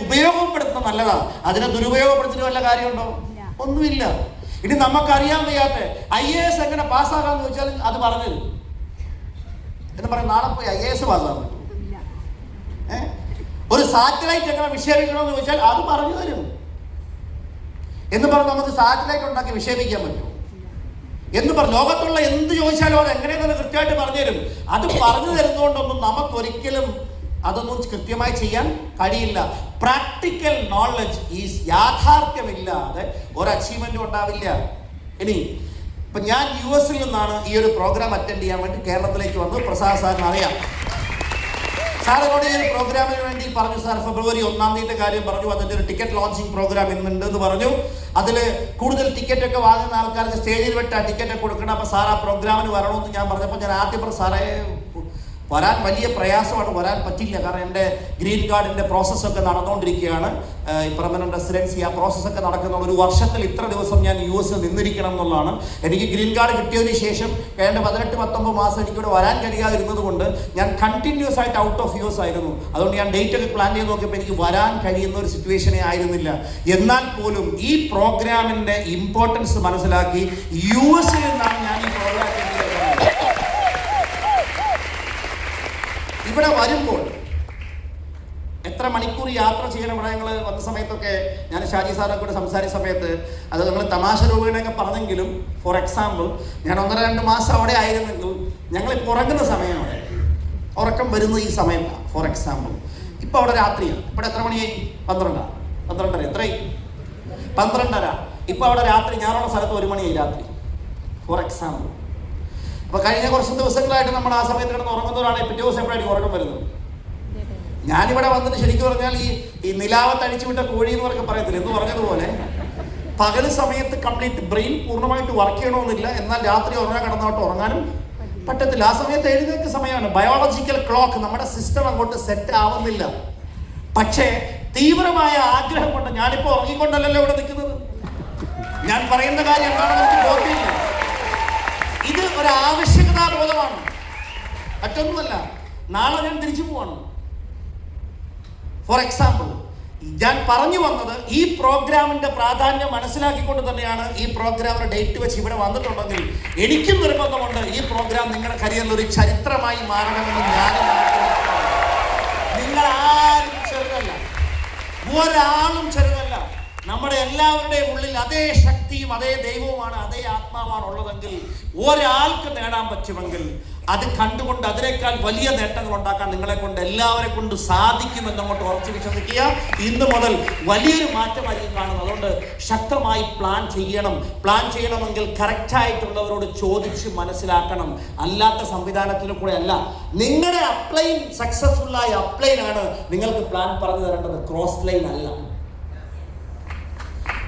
ഉപയോഗപ്പെടുത്തുന്നത് നല്ലതാണ്. അതിനെ ദുരുപയോഗപ്പെടുത്തിയിട്ട് വല്ല കാര്യമുണ്ടോ? ഒന്നുമില്ല. ഇനി നമുക്കറിയാൻ വയ്യാത്ത IAS എങ്ങനെ പാസ്സാകാന്ന് ചോദിച്ചാൽ അത് പറഞ്ഞു എന്ന് പറയും. നാളെ പോയി IAS പാസ്സാകാൻ പറ്റും. ഒരു സാറ്റലൈറ്റ് എങ്ങനെ വിക്ഷേപിക്കണമെന്ന് ചോദിച്ചാൽ അത് പറഞ്ഞു തരും എന്ന് പറഞ്ഞ് നമുക്ക് സാറ്റലൈറ്റ് ഉണ്ടാക്കി വിക്ഷേപിക്കാൻ പറ്റും എന്ന് പറഞ്ഞു. ലോകത്തുള്ള എന്ത് ചോദിച്ചാലും അത് എങ്ങനെയെന്ന് കൃത്യമായിട്ട് പറഞ്ഞു തരും. അത് പറഞ്ഞു തരുന്നതുകൊണ്ടൊന്നും നമുക്കൊരിക്കലും അതൊന്നും കൃത്യമായി ചെയ്യാൻ കഴിയില്ല. പ്രാക്ടിക്കൽ നോളജ് ഈസ് യാഥാർത്ഥ്യമില്ലാതെ ഒരു അച്ചീവ്മെന്റും ഉണ്ടാവില്ല. ഇനി ഇപ്പം ഞാൻ US നിന്നാണ് ഈ ഒരു പ്രോഗ്രാം അറ്റൻഡ് ചെയ്യാൻ വേണ്ടി കേരളത്തിലേക്ക് വന്നു. പ്രസാദ് സാറിന് അറിയാം. സാറിനോട് ഈ ഒരു പ്രോഗ്രാമിന് വേണ്ടി പറഞ്ഞു, സാർ ഫെബ്രുവരി 1-ാം തീയതി കാര്യം പറഞ്ഞു. അതിൻ്റെ ഒരു ടിക്കറ്റ് ലോഞ്ചിങ് പ്രോഗ്രാം ഇന്നുണ്ട് എന്ന് പറഞ്ഞു. അതിൽ കൂടുതൽ ടിക്കറ്റൊക്കെ വാങ്ങുന്ന ആൾക്കാർക്ക് സ്റ്റേജിൽ വിട്ട ടിക്കറ്റൊക്കെ കൊടുക്കണം. അപ്പോൾ സാർ ആ പ്രോഗ്രാമിന് വരണമെന്ന് ഞാൻ പറഞ്ഞപ്പോൾ ഞാൻ ആദ്യം പറഞ്ഞു, സാറേ വരാൻ വലിയ പ്രയാസമാണ്, വരാൻ പറ്റില്ല. കാരണം എൻ്റെ ഗ്രീൻ കാർഡിൻ്റെ പ്രോസസ്സൊക്കെ നടന്നുകൊണ്ടിരിക്കുകയാണ്. പെർമനന്റ് റെസിഡൻസി ആ പ്രോസസ്സൊക്കെ നടക്കുന്ന ഒരു വർഷത്തിൽ ഇത്ര ദിവസം ഞാൻ US നിന്നിരിക്കണം എന്നുള്ളതാണ്. എനിക്ക് ഗ്രീൻ കാർഡ് കിട്ടിയതിന് ശേഷം വേണ്ട 18-19 മാസം എനിക്കിവിടെ വരാൻ കഴിയാതിരുന്നത് കൊണ്ട് ഞാൻ കണ്ടിന്യൂസ് ആയിട്ട് ഔട്ട് ഓഫ് US ആയിരുന്നു. അതുകൊണ്ട് ഞാൻ ഡേറ്റ് ഒക്കെ പ്ലാൻ ചെയ്ത് നോക്കിയപ്പോൾ എനിക്ക് വരാൻ കഴിയുന്ന ഒരു സിറ്റുവേഷനേ ആയിരുന്നില്ല. എന്നാൽ പോലും ഈ പ്രോഗ്രാമിൻ്റെ ഇമ്പോർട്ടൻസ് മനസ്സിലാക്കി US നിന്നാണ് ഞാൻ ഈ പ്രോഗ്രാം ഇവിടെ വരുമ്പോൾ എത്ര മണിക്കൂർ യാത്ര ചെയ്യണം. ഇവിടെ ഞങ്ങൾ വന്ന സമയത്തൊക്കെ ഞാൻ ഷാജി സാറൊക്കെ കൂടെ സംസാരിച്ച സമയത്ത് അത് ഞങ്ങൾ തമാശ രൂപേണയൊക്കെ പറഞ്ഞെങ്കിലും, ഫോർ എക്സാമ്പിൾ ഞാൻ 1-2 മാസം അവിടെ ആയിരുന്നെങ്കിൽ ഞങ്ങളിപ്പോൾ ഉറങ്ങുന്ന സമയം അവിടെ ഉറക്കം വരുന്ന ഈ സമയത്താണ്. ഫോർ എക്സാമ്പിൾ ഇപ്പോൾ അവിടെ രാത്രിയാണ്. ഇവിടെ എത്ര മണിയായി? 12 എത്രയായി? 12:30. ഇപ്പോൾ അവിടെ രാത്രി, ഞാനുള്ള സ്ഥലത്ത് 1 മണിയായി രാത്രി. For example. അപ്പോൾ കഴിഞ്ഞ കുറച്ച് ദിവസങ്ങളായിട്ട് നമ്മൾ ആ സമയത്ത് കിടന്ന് ഉറങ്ങുന്നവരാണ് പിറ്റേ ദിവസം എപ്പോഴായിരിക്കും ഉറക്കം വരുന്നത്. ഞാനിവിടെ വന്നിട്ട് ശരിക്കും പറഞ്ഞാൽ ഈ നിലാവത്ത് അഴിച്ചു വിട്ട കോഴി എന്ന് പറഞ്ഞ് പറയത്തില്ല എന്ന് പറഞ്ഞതുപോലെ പകൽ സമയത്ത് കംപ്ലീറ്റ് ബ്രെയിൻ പൂർണ്ണമായിട്ട് വർക്ക് ചെയ്യണമെന്നില്ല, എന്നാൽ രാത്രി ഉറങ്ങാൻ കിടന്നോട്ട് ഉറങ്ങാനും പറ്റത്തില്ല. ആ സമയത്ത് എഴുന്നേൽക്കുന്ന സമയമാണ്. ബയോളജിക്കൽ ക്ലോക്ക് നമ്മുടെ സിസ്റ്റം അങ്ങോട്ട് സെറ്റ് ആവുന്നില്ല. പക്ഷേ തീവ്രമായ ആഗ്രഹം കൊണ്ട്, ഞാനിപ്പോൾ ഉറങ്ങിക്കൊണ്ടല്ലോ ഇവിടെ നിൽക്കുന്നത്, ഞാൻ പറയുന്ന കാര്യം എന്താണെന്ന് എനിക്ക് ബോധ്യമില്ല. ഇത് ഒരു ആവശ്യകതാ ബോധമാണ്, മറ്റൊന്നുമല്ല. നാളെ ഞാൻ തിരിച്ചു പോവാണ്. ഫോർ എക്സാമ്പിൾ ഞാൻ പറഞ്ഞു വന്നത് ഈ പ്രോഗ്രാമിന്റെ പ്രാധാന്യം മനസ്സിലാക്കിക്കൊണ്ട് തന്നെയാണ് ഈ പ്രോഗ്രാമിന്റെ ഡേറ്റ് വെച്ച് ഇവിടെ വന്നിട്ടുണ്ടെങ്കിൽ എനിക്കും നിർബന്ധമുണ്ട് ഈ പ്രോഗ്രാം നിങ്ങളുടെ കരിയറിൽ ഒരു ചരിത്രമായി മാറണമെന്ന് ഞാനും. നിങ്ങൾ ആരും ചെറുതല്ല, ഒരാളും ചെറുതല്ല. നമ്മുടെ എല്ലാവരുടെയും ഉള്ളിൽ അതേ ശക്തിയും അതേ ദൈവവുമാണ്, അതേ ആത്മാവാണ് ഉള്ളതെങ്കിൽ ഒരാൾക്ക് നേടാൻ പറ്റുമെങ്കിൽ അത് കണ്ടുകൊണ്ട് അതിനേക്കാൾ വലിയ നേട്ടങ്ങൾ ഉണ്ടാക്കാൻ നിങ്ങളെ കൊണ്ട് എല്ലാവരെ കൊണ്ട് സാധിക്കുമെന്നങ്ങോട്ട് ഉറച്ചു വിശ്വസിക്കുക. ഇന്ന് മുതൽ വലിയൊരു മാറ്റമായിരിക്കും കാണുന്നത്. അതുകൊണ്ട് ശക്തമായി പ്ലാൻ ചെയ്യണം. പ്ലാൻ ചെയ്യണമെങ്കിൽ കറക്റ്റായിട്ടുള്ളവരോട് ചോദിച്ച് മനസ്സിലാക്കണം. അല്ലാത്ത സംവിധാനത്തിൽ കൂടെ അല്ല. നിങ്ങളുടെ അപ്ലൈൻ സക്സസ്ഫുള്ളായ അപ്ലൈനാണ് നിങ്ങൾക്ക് പ്ലാൻ പറഞ്ഞു തരേണ്ടത്, ക്രോസ് ലൈൻ അല്ല.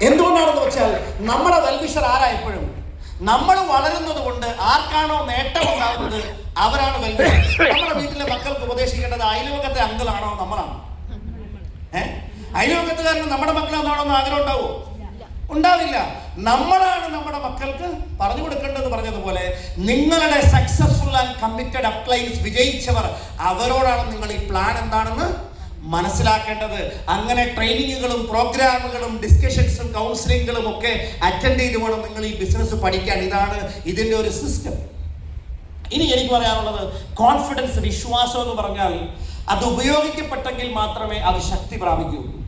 എന്തുകൊണ്ടാണെന്ന് വെച്ചാൽ നമ്മുടെ വെൽവിഷർ ആരാ? എപ്പോഴും നമ്മൾ വളരുന്നത് കൊണ്ട് ആർക്കാണോ നേട്ടം ഉണ്ടാകുന്നത് അവരാണ് വെൽവിഷർ. നമ്മുടെ വീട്ടിലെ മക്കൾക്ക് ഉപദേശിക്കേണ്ടത് അയൽവക്കത്തെ അങ്കിളാണോ നമ്മളാണോ? അയൽവക്കത്തുകാരന് നമ്മുടെ മക്കളെന്താണോന്ന് ആഗ്രഹം ഉണ്ടാവോ? ഉണ്ടാവില്ല. നമ്മളാണ് നമ്മുടെ മക്കൾക്ക് പറഞ്ഞു കൊടുക്കേണ്ടതെന്ന് പറഞ്ഞതുപോലെ നിങ്ങളുടെ സക്സസ്ഫുൾ ആൻഡ് കമ്മിറ്റഡ് അപ്ലൈൻസ് വിജയിച്ചവർ, അവരോടാണ് നിങ്ങൾ ഈ പ്ലാൻ എന്താണെന്ന് മനസ്സിലാക്കേണ്ടത്. അങ്ങനെ ട്രെയിനിങ്ങുകളും പ്രോഗ്രാമുകളും ഡിസ്കഷൻസും കൗൺസിലിങ്ങുകളും ഒക്കെ അറ്റൻഡ് ചെയ്ത് വേണം നിങ്ങൾ ഈ ബിസിനസ് പഠിക്കാൻ. ഇതാണ് ഇതിൻ്റെ ഒരു സിസ്റ്റം. ഇനി എനിക്ക് പറയാനുള്ളത് കോൺഫിഡൻസ്, വിശ്വാസം എന്ന് പറഞ്ഞാൽ അത് ഉപയോഗിക്കപ്പെട്ടെങ്കിൽ മാത്രമേ അത് ശക്തി പ്രാപിക്കുകയുള്ളൂ.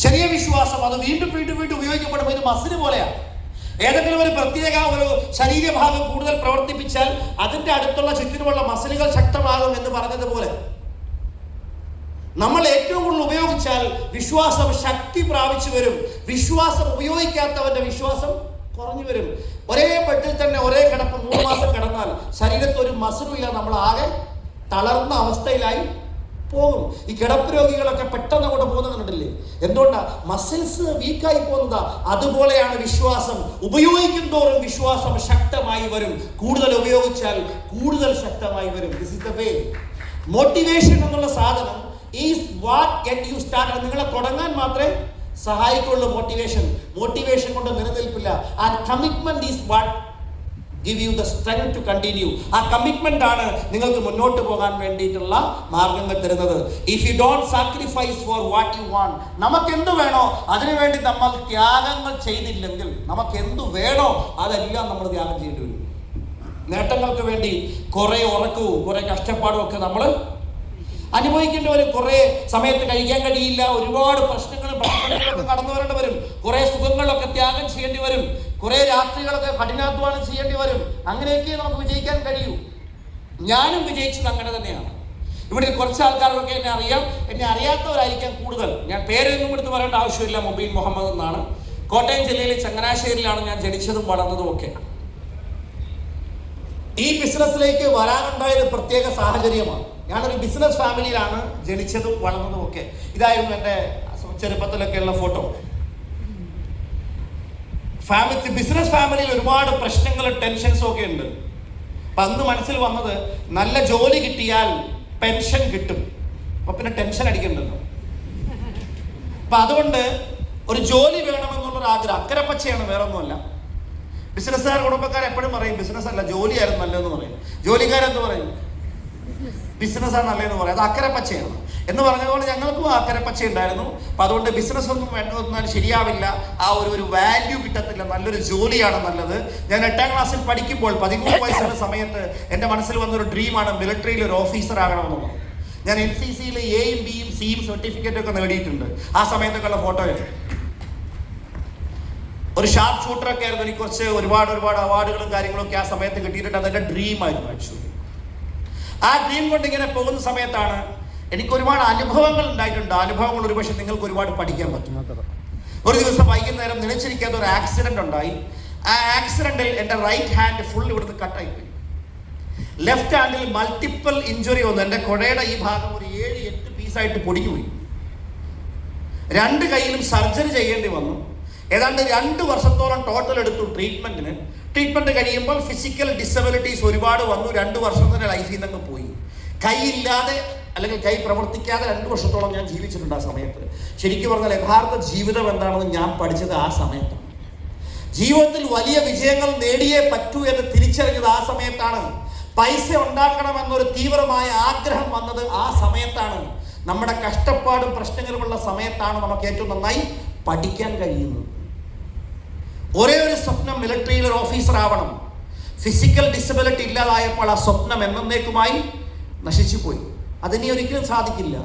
ചെറിയ വിശ്വാസം അത് വീണ്ടും വീണ്ടും വീണ്ടും ഉപയോഗിക്കപ്പെടുമ്പോൾ ഇത് മസിൽ പോലെയാണ്. ഏതെങ്കിലും ഒരു പ്രത്യേക ഒരു ശരീരഭാഗം കൂടുതൽ പ്രവർത്തിപ്പിച്ചാൽ അതിൻ്റെ അടുത്തുള്ള ചുറ്റിനുമുള്ള മസിലുകൾ ശക്തമാകും എന്ന് പറഞ്ഞതുപോലെ നമ്മൾ ഏറ്റവും കൂടുതൽ ഉപയോഗിച്ചാൽ വിശ്വാസം ശക്തി പ്രാപിച്ചു വരും. വിശ്വാസം ഉപയോഗിക്കാത്തവന്റെ വിശ്വാസം കുറഞ്ഞു വരും. ഒരേ ബെഡിൽ തന്നെ ഒരേ കിടപ്പ് 3 മാസം കിടന്നാൽ ശരീരത്ത് ഒരു മസിലില്ല, നമ്മൾ ആകെ തളർന്ന അവസ്ഥയിലായി പോകും. ഈ കിടപ്പ് രോഗികളൊക്കെ പെട്ടെന്ന് അങ്ങോട്ട് പോകുന്നത് കണ്ടില്ലേ? എന്തുകൊണ്ടാ? മസിൽസ് വീക്കായി പോകുന്നതാ. അതുപോലെയാണ് വിശ്വാസം. ഉപയോഗിക്കും തോറും വിശ്വാസം ശക്തമായി വരും. കൂടുതൽ ഉപയോഗിച്ചാൽ കൂടുതൽ ശക്തമായി വരും. This is the way. Motivation എന്നുള്ള സാധനം is what get you start. നിങ്ങളെ തുടങ്ങാൻ മാത്രമേ സഹായിക്കുള്ളൂ മോട്ടിവേഷൻ. മോട്ടിവേഷൻ കൊണ്ട് നിലനിൽപ്പില്ല. And commitment is what give you the strength to continue. ആ കമ്മിറ്റ്മെന്റ് ആണ് നിങ്ങൾക്ക് മുന്നോട്ട് പോകാൻ വേണ്ടിയിട്ടുള്ള മാർഗങ്ങൾ തരുന്നത്. If you don't sacrifice for what you want, നമുക്ക് എന്ത് വേണോ അതിനുവേണ്ടി നമ്മൾ ത്യാഗങ്ങൾ ചെയ്തില്ലെങ്കിൽ നമുക്ക് എന്ത് വേണോ അതെല്ലാം നമ്മൾ ത്യാഗം ചെയ്യേണ്ടി വരും. നേട്ടങ്ങൾക്ക് വേണ്ടി കുറെ ഉറക്കവും കുറെ കഷ്ടപ്പാടും ഒക്കെ നമ്മൾ അനുഭവിക്കേണ്ടി വരും. കുറെ സമയത്ത് കഴിക്കാൻ കഴിയില്ല, ഒരുപാട് പ്രശ്നങ്ങളും പ്രശ്നങ്ങളൊക്കെ കടന്നു വരേണ്ടി വരും. കുറെ സുഖങ്ങളൊക്കെ ത്യാഗം ചെയ്യേണ്ടി വരും, കുറെ രാത്രികളൊക്കെ കഠിനാധ്വാനം ചെയ്യേണ്ടി വരും. അങ്ങനെയൊക്കെ നമുക്ക് വിജയിക്കാൻ കഴിയൂ. ഞാനും വിജയിച്ചത് അങ്ങനെ തന്നെയാണ്. ഇവിടെ കുറച്ച് ആൾക്കാർക്കൊക്കെ എന്നെ അറിയാം, എന്നെ അറിയാത്തവരായിരിക്കാം കൂടുതൽ. ഞാൻ പേരൊന്നും എടുത്ത് പറയേണ്ട ആവശ്യമില്ല. മുബീൻ മുഹമ്മദ് എന്നാണ്. കോട്ടയം ജില്ലയിലെ ചങ്ങനാശ്ശേരിയിലാണ് ഞാൻ ജനിച്ചതും വളർന്നതും ഒക്കെ. ഈ ബിസിനസ്സിലേക്ക് വരാനുണ്ടായത് പ്രത്യേക സാഹചര്യമാണ്. ഞാനൊരു ബിസിനസ് ഫാമിലിയിലാണ് ജനിച്ചതും വളർന്നതും ഒക്കെ. ഇതായിരുന്നു എൻ്റെ ചെറുപ്പത്തിലൊക്കെയുള്ള ഫോട്ടോ. ബിസിനസ് ഫാമിലിയിൽ ഒരുപാട് പ്രശ്നങ്ങളും ടെൻഷൻസും ഒക്കെ ഉണ്ട്. അപ്പം അന്ന് മനസ്സിൽ വന്നത് നല്ല ജോലി കിട്ടിയാൽ പെൻഷൻ കിട്ടും, അപ്പം പിന്നെ ടെൻഷൻ അടിക്കണ്ടല്ലോ. അപ്പം അതുകൊണ്ട് ഒരു ജോലി വേണമെന്നുള്ളൊരു ആഗ്രഹം. അക്കരപ്പച്ചയാണ്, വേറെ ഒന്നുമല്ല. ബിസിനസ്സുകാർ കുടുംബക്കാർ എപ്പോഴും പറയും ബിസിനസ് അല്ല ജോലിയായിരുന്നു നല്ലതെന്ന് പറയും. ജോലിക്കാരെന്ത് പറയും? ബിസിനസ്സാണ് നല്ലതെന്ന് പറയും. അത് അക്കരപ്പച്ചയാണ് എന്ന് പറഞ്ഞതുകൊണ്ട് ഞങ്ങൾക്കും അക്കരപ്പച്ച ഉണ്ടായിരുന്നു. അപ്പം അതുകൊണ്ട് ബിസിനസ് ഒന്നും വേണ്ടതൊന്നും ശരിയാവില്ല, ആ ഒരു വാല്യൂ കിട്ടത്തില്ല, നല്ലൊരു ജോലിയാണ് നല്ലത്. ഞാൻ 8ാം ക്ലാസ്സിൽ പഠിക്കുമ്പോൾ 13 വയസ്സുള്ള സമയത്ത് എൻ്റെ മനസ്സിൽ വന്നൊരു ഡ്രീമാണ് മിലിറ്ററിയിൽ ഒരു ഓഫീസർ ആകണമെന്നുള്ളത്. ഞാൻ NCCയിൽ Aയും Bയും Cയും സർട്ടിഫിക്കറ്റ് ഒക്കെ നേടിയിട്ടുണ്ട്. ആ സമയത്തൊക്കെയുള്ള ഫോട്ടോയാണ്. ഒരു ഷാർപ്പ് ഷൂട്ടറൊക്കെ ആയിരുന്നു. എനിക്ക് കുറച്ച് ഒരുപാട് അവാർഡുകളും കാര്യങ്ങളൊക്കെ ആ സമയത്ത് കിട്ടിയിട്ടുണ്ട്. അതെൻ്റെ ഡ്രീമായിരുന്നു ആക്ച്വലി. ആ ഡ്രീം കൊണ്ട് ഇങ്ങനെ പോകുന്ന സമയത്താണ് എനിക്ക് ഒരുപാട് അനുഭവങ്ങൾ ഉണ്ടായിട്ടുണ്ട്. അനുഭവങ്ങൾ ഒരുപക്ഷെ നിങ്ങൾക്ക് ഒരുപാട് പഠിക്കാൻ പറ്റും. ഒരു ദിവസം വൈകുന്നേരം നിലച്ചിരിക്കാത്ത ഒരു ആക്സിഡന്റ് ഉണ്ടായി. ആ ആക്സിഡന്റിൽ എൻ്റെ റൈറ്റ് ഹാൻഡ് ഫുൾ ഇവിടുന്ന് കട്ടായിപ്പോയി. ലെഫ്റ്റ് ഹാൻഡിൽ മൾട്ടിപ്പിൾ ഇഞ്ചുറി വന്നു. എൻ്റെ കുഴയുടെ ഈ ഭാഗം ഒരു 7-8 പീസായിട്ട് പൊടിഞ്ഞു പോയി. 2 കൈയിലും സർജറി ചെയ്യേണ്ടി വന്നു. ഏതാണ്ട് 2 വർഷത്തോളം ടോട്ടൽ എടുത്തു ട്രീറ്റ്മെന്റിന്. ട്രീറ്റ്മെന്റ് കഴിയുമ്പോൾ ഫിസിക്കൽ ഡിസബിലിറ്റീസ് ഒരുപാട് വന്നു. 2 വർഷം തന്നെ ലൈഫിൽ നിന്നങ്ങ് പോയി. കൈയില്ലാതെ അല്ലെങ്കിൽ കൈ പ്രവർത്തിക്കാതെ 2 വർഷത്തോളം ഞാൻ ജീവിച്ചിട്ടുണ്ട്. ആ സമയത്ത് ശരിക്കും പറഞ്ഞാൽ യഥാർത്ഥ ജീവിതം എന്താണെന്ന് ഞാൻ പഠിച്ചത് ആ സമയത്താണ്. ജീവിതത്തിൽ വലിയ വിജയങ്ങൾ നേടിയേ പറ്റൂ എന്ന് തിരിച്ചറിഞ്ഞത് ആ സമയത്താണ്. പൈസ ഉണ്ടാക്കണമെന്നൊരു തീവ്രമായ ആഗ്രഹം വന്നത് ആ സമയത്താണ്. നമ്മുടെ കഷ്ടപ്പാടും പ്രശ്നങ്ങളുമുള്ള സമയത്താണ് നമുക്ക് ഏറ്റവും നന്നായി പഠിക്കാൻ കഴിയുന്നത്. ഒരേ ഒരു സ്വപ്നം മിലിറ്ററിയിൽ ഒരു ഓഫീസർ ആവണം. ഫിസിക്കൽ ഡിസബിലിറ്റി ഇല്ലാതായപ്പോൾ ആ സ്വപ്നം എന്നേക്കുമായി നശിച്ചു പോയി. അതിനി ഒരിക്കലും സാധിക്കില്ല.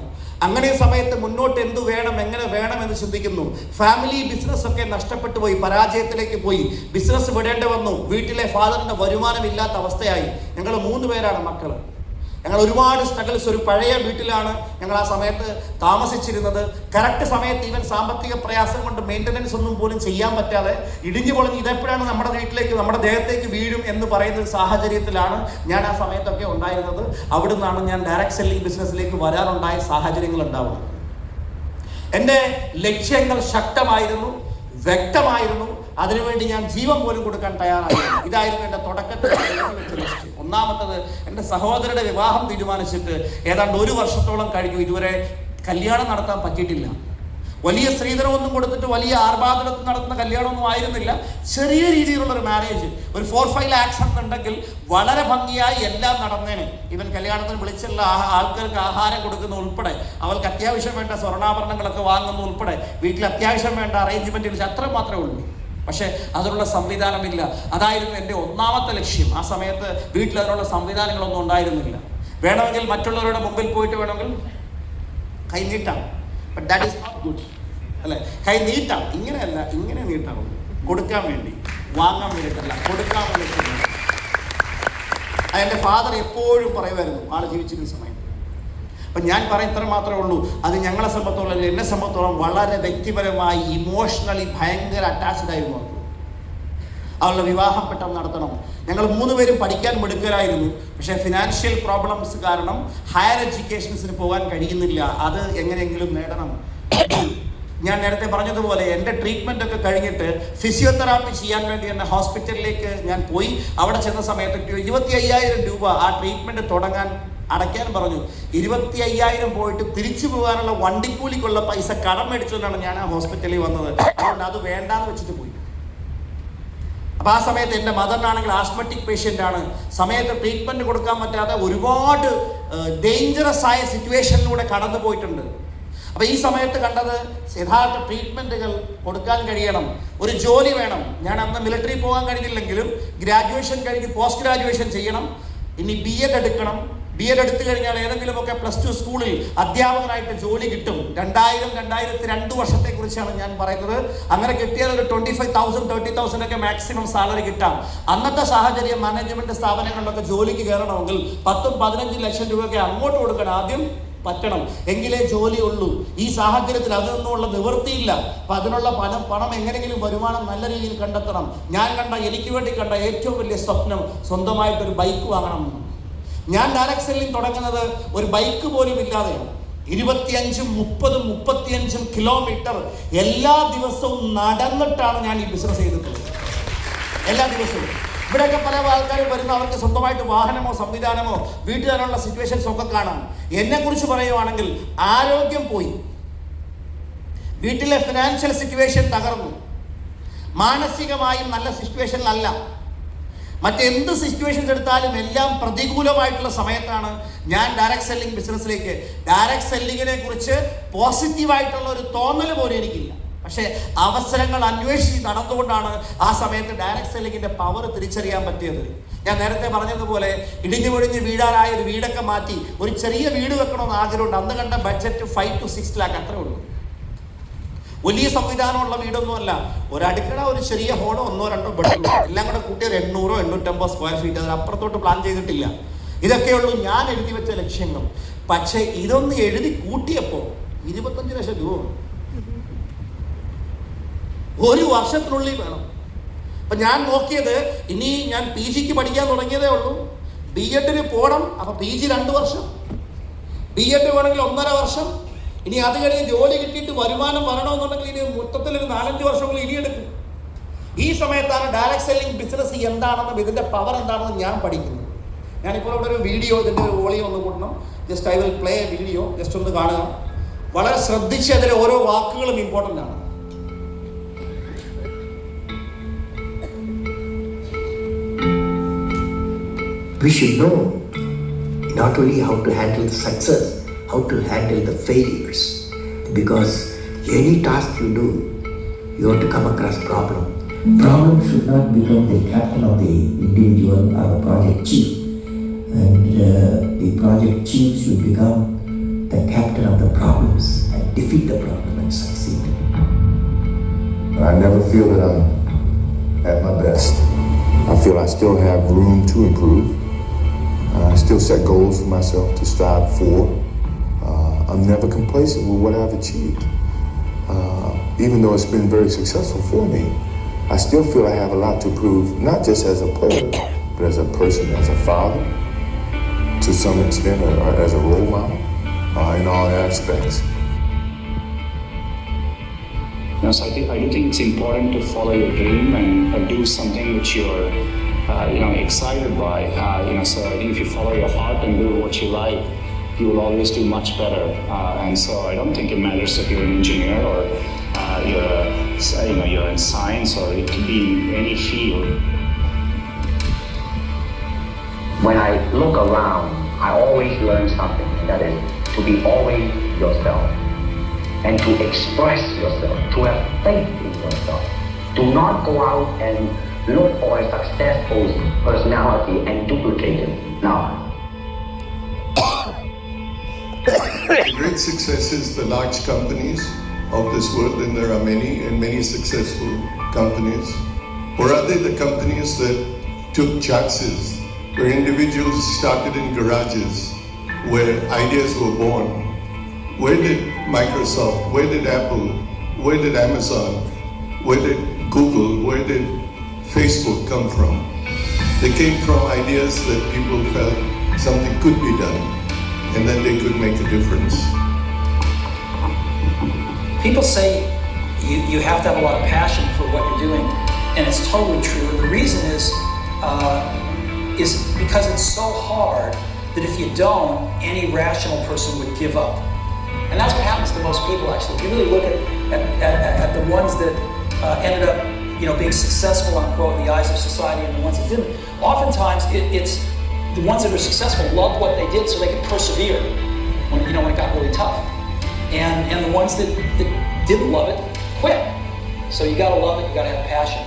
അങ്ങനെ സമയത്ത് മുന്നോട്ട് എന്തു വേണം, എങ്ങനെ വേണം എന്ന് ചിന്തിക്കുന്നു. ഫാമിലി ബിസിനസ് ഒക്കെ നഷ്ടപ്പെട്ടു പോയി, പരാജയത്തിലേക്ക് പോയി. ബിസിനസ് വിടേണ്ടി വന്നു. വീട്ടിലെ ഫാദറിന് വരുമാനമില്ലാത്ത അവസ്ഥയായി. ഞങ്ങൾ 3 പേരാണ് മക്കൾ. ഞങ്ങൾ ഒരുപാട് സ്ട്രഗിൾസ്. ഒരു പഴയ വീട്ടിലാണ് ഞങ്ങൾ ആ സമയത്ത് താമസിച്ചിരുന്നത്. കറക്റ്റ് സമയത്ത് ഈവൻ സാമ്പത്തിക പ്രയാസം കൊണ്ട് മെയിൻ്റനൻസ് ഒന്നും പോലും ചെയ്യാൻ പറ്റാതെ ഇടിഞ്ഞു പൊളിഞ്ഞ് ഇതെപ്പോഴാണ് നമ്മുടെ വീട്ടിലേക്ക് നമ്മുടെ ദേഹത്തേക്ക് വീഴും എന്ന് പറയുന്ന ഒരു സാഹചര്യത്തിലാണ് ഞാൻ ആ സമയത്തൊക്കെ ഉണ്ടായിരുന്നത്. അവിടെ നിന്നാണ് ഞാൻ ഡയറക്റ്റ് സെല്ലിംഗ് ബിസിനസ്സിലേക്ക് വരാനുണ്ടായ സാഹചര്യങ്ങൾ ഉണ്ടാവുന്നത്. എൻ്റെ ലക്ഷ്യങ്ങൾ ശക്തമായിരുന്നു, വ്യക്തമായിരുന്നു. അതിനുവേണ്ടി ഞാൻ ജീവൻ പോലും കൊടുക്കാൻ തയ്യാറായിരുന്നു. ഇതായിരുന്നു എൻ്റെ തുടക്കത്തിൽ വെച്ച ലിസ്റ്റ്. ഒന്നാമത്തത്, എൻ്റെ സഹോദരയുടെ വിവാഹം തീരുമാനിച്ചിട്ട് ഏതാണ്ട് 1 വർഷത്തോളം കഴിഞ്ഞു. ഇതുവരെ കല്യാണം നടത്താൻ പറ്റിയിട്ടില്ല. വലിയ സ്ത്രീധനമൊന്നും കൊടുത്തിട്ട് വലിയ ആർഭാടത്തിൽ നടത്തുന്ന കല്യാണമൊന്നും ആയിരുന്നില്ല. ചെറിയ രീതിയിലുള്ളൊരു മാരേജ്. ഒരു 4-5 lakhs എന്നുണ്ടെങ്കിൽ വളരെ ഭംഗിയായി എല്ലാം നടന്നേനെ. ഇവൻ കല്യാണത്തിന് വിളിച്ചുള്ള ആൾക്കാർക്ക് ആഹാരം കൊടുക്കുന്ന ഉൾപ്പെടെ, അവൾക്ക് അത്യാവശ്യം വേണ്ട സ്വർണ്ണാഭരണങ്ങളൊക്കെ വാങ്ങുന്ന ഉൾപ്പെടെ, വീട്ടിൽ അത്യാവശ്യം വേണ്ട അറേഞ്ച്മെൻറ്റുകൾ അത്ര മാത്രമേ ഉള്ളൂ. പക്ഷേ അതിനുള്ള സംവിധാനമില്ല. അതായിരുന്നു എൻ്റെ ഒന്നാമത്തെ ലക്ഷ്യം. ആ സമയത്ത് വീട്ടിൽ അതിനുള്ള സംവിധാനങ്ങളൊന്നും ഉണ്ടായിരുന്നില്ല. വേണമെങ്കിൽ മറ്റുള്ളവരുടെ മുമ്പിൽ പോയിട്ട് വേണമെങ്കിൽ കൈ നീട്ടാം. But that is not good അല്ലേ? കൈ നീട്ടാം, ഇങ്ങനെയല്ല, ഇങ്ങനെ നീട്ടാവും. കൊടുക്കാൻ വേണ്ടി, വാങ്ങാൻ വേണ്ടിയിട്ടല്ല, കൊടുക്കാൻ വേണ്ടിയിട്ടില്ല. എൻ്റെ ഫാദർ എപ്പോഴും പറയുമായിരുന്നു ആൾ ജീവിച്ചിരുന്ന സമയത്ത്. അപ്പം ഞാൻ പറയും ഇത്ര മാത്രമേ ഉള്ളൂ. അത് ഞങ്ങളെ സംബന്ധിച്ചോളം, എന്നെ സംബന്ധിച്ചോളം വളരെ വ്യക്തിപരമായി ഇമോഷണലി ഭയങ്കര അറ്റാച്ച്ഡ് ആയിരുന്നു. അവളുടെ വിവാഹം പെട്ടെന്ന് നടത്തണം. ഞങ്ങൾ 3 പേരും പഠിക്കാൻ മിടുക്കരായിരുന്നു. പക്ഷേ ഫിനാൻഷ്യൽ പ്രോബ്ലംസ് കാരണം ഹയർ എഡ്യൂക്കേഷൻസിന് പോകാൻ കഴിയുന്നില്ല. അത് എങ്ങനെയെങ്കിലും നേടണം. ഞാൻ നേരത്തെ പറഞ്ഞതുപോലെ എൻ്റെ ട്രീറ്റ്മെൻ്റ് ഒക്കെ കഴിഞ്ഞിട്ട് ഫിസിയോതെറാപ്പി ചെയ്യാൻ വേണ്ടി എന്നെ ഹോസ്പിറ്റലിലേക്ക് ഞാൻ പോയി. അവിടെ ചെന്ന സമയത്ത് 25,000 രൂപ ആ ട്രീറ്റ്മെൻറ്റ് തുടങ്ങാൻ അടയ്ക്കാൻ പറഞ്ഞു. 25,000 പോയിട്ട് തിരിച്ചു പോകാനുള്ള വണ്ടിക്കൂലിക്കുള്ള പൈസ കടം മേടിച്ചുകൊണ്ടാണ് ഞാൻ ആ ഹോസ്പിറ്റലിൽ വന്നത്. അതുകൊണ്ട് അത് വേണ്ടാന്ന് വെച്ചിട്ട് പോയി. അപ്പോൾ ആ സമയത്ത് എൻ്റെ മദറിനാണെങ്കിൽ ആസ്മറ്റിക് പേഷ്യൻ്റ് ആണ്. സമയത്ത് ട്രീറ്റ്മെൻറ്റ് കൊടുക്കാൻ പറ്റാതെ ഒരുപാട് ഡേഞ്ചറസ് ആയ സിറ്റുവേഷനിലൂടെ കടന്നു പോയിട്ടുണ്ട്. അപ്പോൾ ഈ സമയത്ത് കണ്ടത് യഥാർത്ഥ ട്രീറ്റ്മെൻറ്റുകൾ കൊടുക്കാൻ കഴിയണം, ഒരു ജോലി വേണം. ഞാൻ അന്ന് മിലിറ്ററി പോകാൻ കഴിഞ്ഞില്ലെങ്കിലും ഗ്രാജുവേഷൻ കഴിഞ്ഞ് പോസ്റ്റ് ഗ്രാജുവേഷൻ ചെയ്യണം, ഇനി BEd എടുക്കണം. BEd എടുത്തു കഴിഞ്ഞാൽ ഏതെങ്കിലുമൊക്കെ +2 സ്കൂളിൽ അധ്യാപകനായിട്ട് ജോലി കിട്ടും. 2002 വർഷത്തെക്കുറിച്ചാണ് ഞാൻ പറയുന്നത്. അങ്ങനെ കിട്ടിയാൽ ഒരു 25,000 30,000 ഒക്കെ മാക്സിമം സാലറി കിട്ടാം. അന്നത്തെ സാഹചര്യം മാനേജ്മെൻറ്റ് സ്ഥാപനങ്ങളിലൊക്കെ ജോലിക്ക് കയറണമെങ്കിൽ 10-15 ലക്ഷം രൂപയൊക്കെ അങ്ങോട്ട് കൊടുക്കണം ആദ്യം പറ്റണം, എങ്കിലേ ജോലിയുള്ളൂ. ഈ സാഹചര്യത്തിൽ അതൊന്നുമുള്ള നിവൃത്തിയില്ല. അപ്പം അതിനുള്ള പണം എങ്ങനെയെങ്കിലും വരുമാനം നല്ല രീതിയിൽ കണ്ടെത്തണം. ഞാൻ എനിക്ക് വേണ്ടി കണ്ട ഏറ്റവും വലിയ സ്വപ്നം സ്വന്തമായിട്ടൊരു ബൈക്ക് വാങ്ങണം. ഞാൻ ഡയറക്ട് സെല്ലിംഗ് തുടങ്ങുന്നത് ഒരു ബൈക്ക് പോലും ഇല്ലാതെയാണ്. 25-30-35 കിലോമീറ്റർ എല്ലാ ദിവസവും നടന്നിട്ടാണ് ഞാൻ ഈ ബിസിനസ് ചെയ്തിട്ടുള്ളത്. എല്ലാ ദിവസവും ഇവിടെയൊക്കെ പല ആൾക്കാരും വരുന്ന അവർക്ക് സ്വന്തമായിട്ട് വാഹനമോ സംവിധാനമോ വീട്ടിലുള്ള സിറ്റുവേഷൻസ് ഒക്കെ കാണാം. എന്നെക്കുറിച്ച് പറയുവാണെങ്കിൽ ആരോഗ്യം പോയി, വീട്ടിലെ ഫിനാൻഷ്യൽ സിറ്റുവേഷൻ തകർന്നു, മാനസികമായും നല്ല സിറ്റുവേഷനിലല്ല. മറ്റെന്ത് സിറ്റുവേഷൻസ് എടുത്താലും എല്ലാം പ്രതികൂലമായിട്ടുള്ള സമയത്താണ് ഞാൻ ഡയറക്ട് സെല്ലിംഗ് ബിസിനസ്സിലേക്ക്. ഡയറക്ട് സെല്ലിങ്ങിനെ കുറിച്ച് പോസിറ്റീവായിട്ടുള്ള ഒരു തോന്നൽ പോലും എനിക്കില്ല. പക്ഷേ അവസരങ്ങൾ അന്വേഷിച്ച് നടന്നുകൊണ്ടാണ് ആ സമയത്ത് ഡയറക്ട് സെല്ലിങ്ങിൻ്റെ പവർ തിരിച്ചറിയാൻ പറ്റിയത്. ഞാൻ നേരത്തെ പറഞ്ഞതുപോലെ ഇടിഞ്ഞു പൊടിഞ്ഞ് വീഴാനായ ഒരു വീടൊക്കെ മാറ്റി ഒരു ചെറിയ വീട് വെക്കണമെന്ന് ആഗ്രഹമുണ്ട്. അന്ന് കണ്ട ബഡ്ജറ്റ് 5 to 6 lakh അത്രേ ഉള്ളൂ. വലിയ സംവിധാനമുള്ള വീടൊന്നുമല്ല, ഒരടുക്കള, ഒരു ചെറിയ ഹോളോ 1-2 ബെഡ്റൂം, എല്ലാം കൂടെ കൂട്ടിയ 800-850 സ്ക്വയർ ഫീറ്റ്. അതിനപ്പുറത്തോട്ട് പ്ലാൻ ചെയ്തിട്ടില്ല. ഇതൊക്കെയുള്ളൂ ഞാൻ എഴുതി വെച്ച ലക്ഷ്യങ്ങൾ. പക്ഷേ ഇതൊന്ന് എഴുതി കൂട്ടിയപ്പോൾ 25 ലക്ഷം രൂപ ഒരു വർഷത്തിനുള്ളിൽ വേണം. അപ്പം ഞാൻ നോക്കിയത്, ഇനി ഞാൻ PGക്ക് പഠിക്കാൻ തുടങ്ങിയതേ ഉള്ളൂ, BEdന് പോകണം. അപ്പം PG 2 വർഷം, BEd വേണമെങ്കിൽ 1.5 വർഷം, ഇനി അത് കഴിഞ്ഞ് ജോലി കിട്ടിയിട്ട് വരുമാനം വരണമെന്നുണ്ടെങ്കിൽ ഇനി മൊത്തത്തിൽ ഒരു 4-5 വർഷങ്ങൾ ഇനി എടുക്കും. ഈ സമയത്താണ് ഡയറക്ട് സെല്ലിംഗ് ബിസിനസ് എന്താണെന്നും ഇതിൻ്റെ പവർ എന്താണെന്നും ഞാൻ പഠിക്കുന്നത്. ഞാനിപ്പോൾ ഇവിടെ ഒരു വീഡിയോ, ഇതിൻ്റെ ഒരു വോളിയം ഒന്ന് കൂട്ടണം. Just I will play A video, just ഒന്ന് കാണുക. വളരെ ശ്രദ്ധിച്ച് അതിലെ ഓരോ വാക്കുകളും ഇമ്പോർട്ടൻ്റ് ആണ്. We should know not only how to handle the success, how to handle the failures. Because any task you do, you have to come across problem. Problem should not become the captain of the individual or the project chief. And the project chief should become the captain of the problems and defeat the problem and succeed. I never feel that I'm at my best. I feel I still have room to improve. I still set goals for myself to strive for. I'm never complacent with what I've achieved. Even though it's been very successful for me, I still feel I have a lot to prove, not just as a player, but as a person, as a father, to some extent, or as a role model, in all aspects. So I do think it's important to follow your dream and do something which you're excited by. So I think if you follow your heart and do what you like, you will always do much better. And so I don't think it matters if you're an engineer or you're in science, or it could be in any field. When I look around, I always learn something, and that is to be always yourself and to express yourself, to have faith in yourself. Do not go out and look for a successful personality and duplicate it. Now, great successes, the large companies of this world, and there are many and many successful companies. Or are they the companies that took chances, where individuals started in garages, where ideas were born? Where did Microsoft, where did Apple, where did Amazon, where did Google, where did Facebook come from? They came from ideas that people felt something could be done, and then they could make a difference. People say you have to have a lot of passion for what you're doing, and it's totally true. And the reason is because it's so hard that if you don't, any rational person would give up. And that's what happens to most people, actually. If you really look at the ones that ended up being successful, unquote, in the eyes of society and the ones that didn't. Oftentimes, it's the ones that are successful loved what they did so they could persevere when it got really tough. And the ones that didn't love it quit. So you gotta love it, you gotta have passion.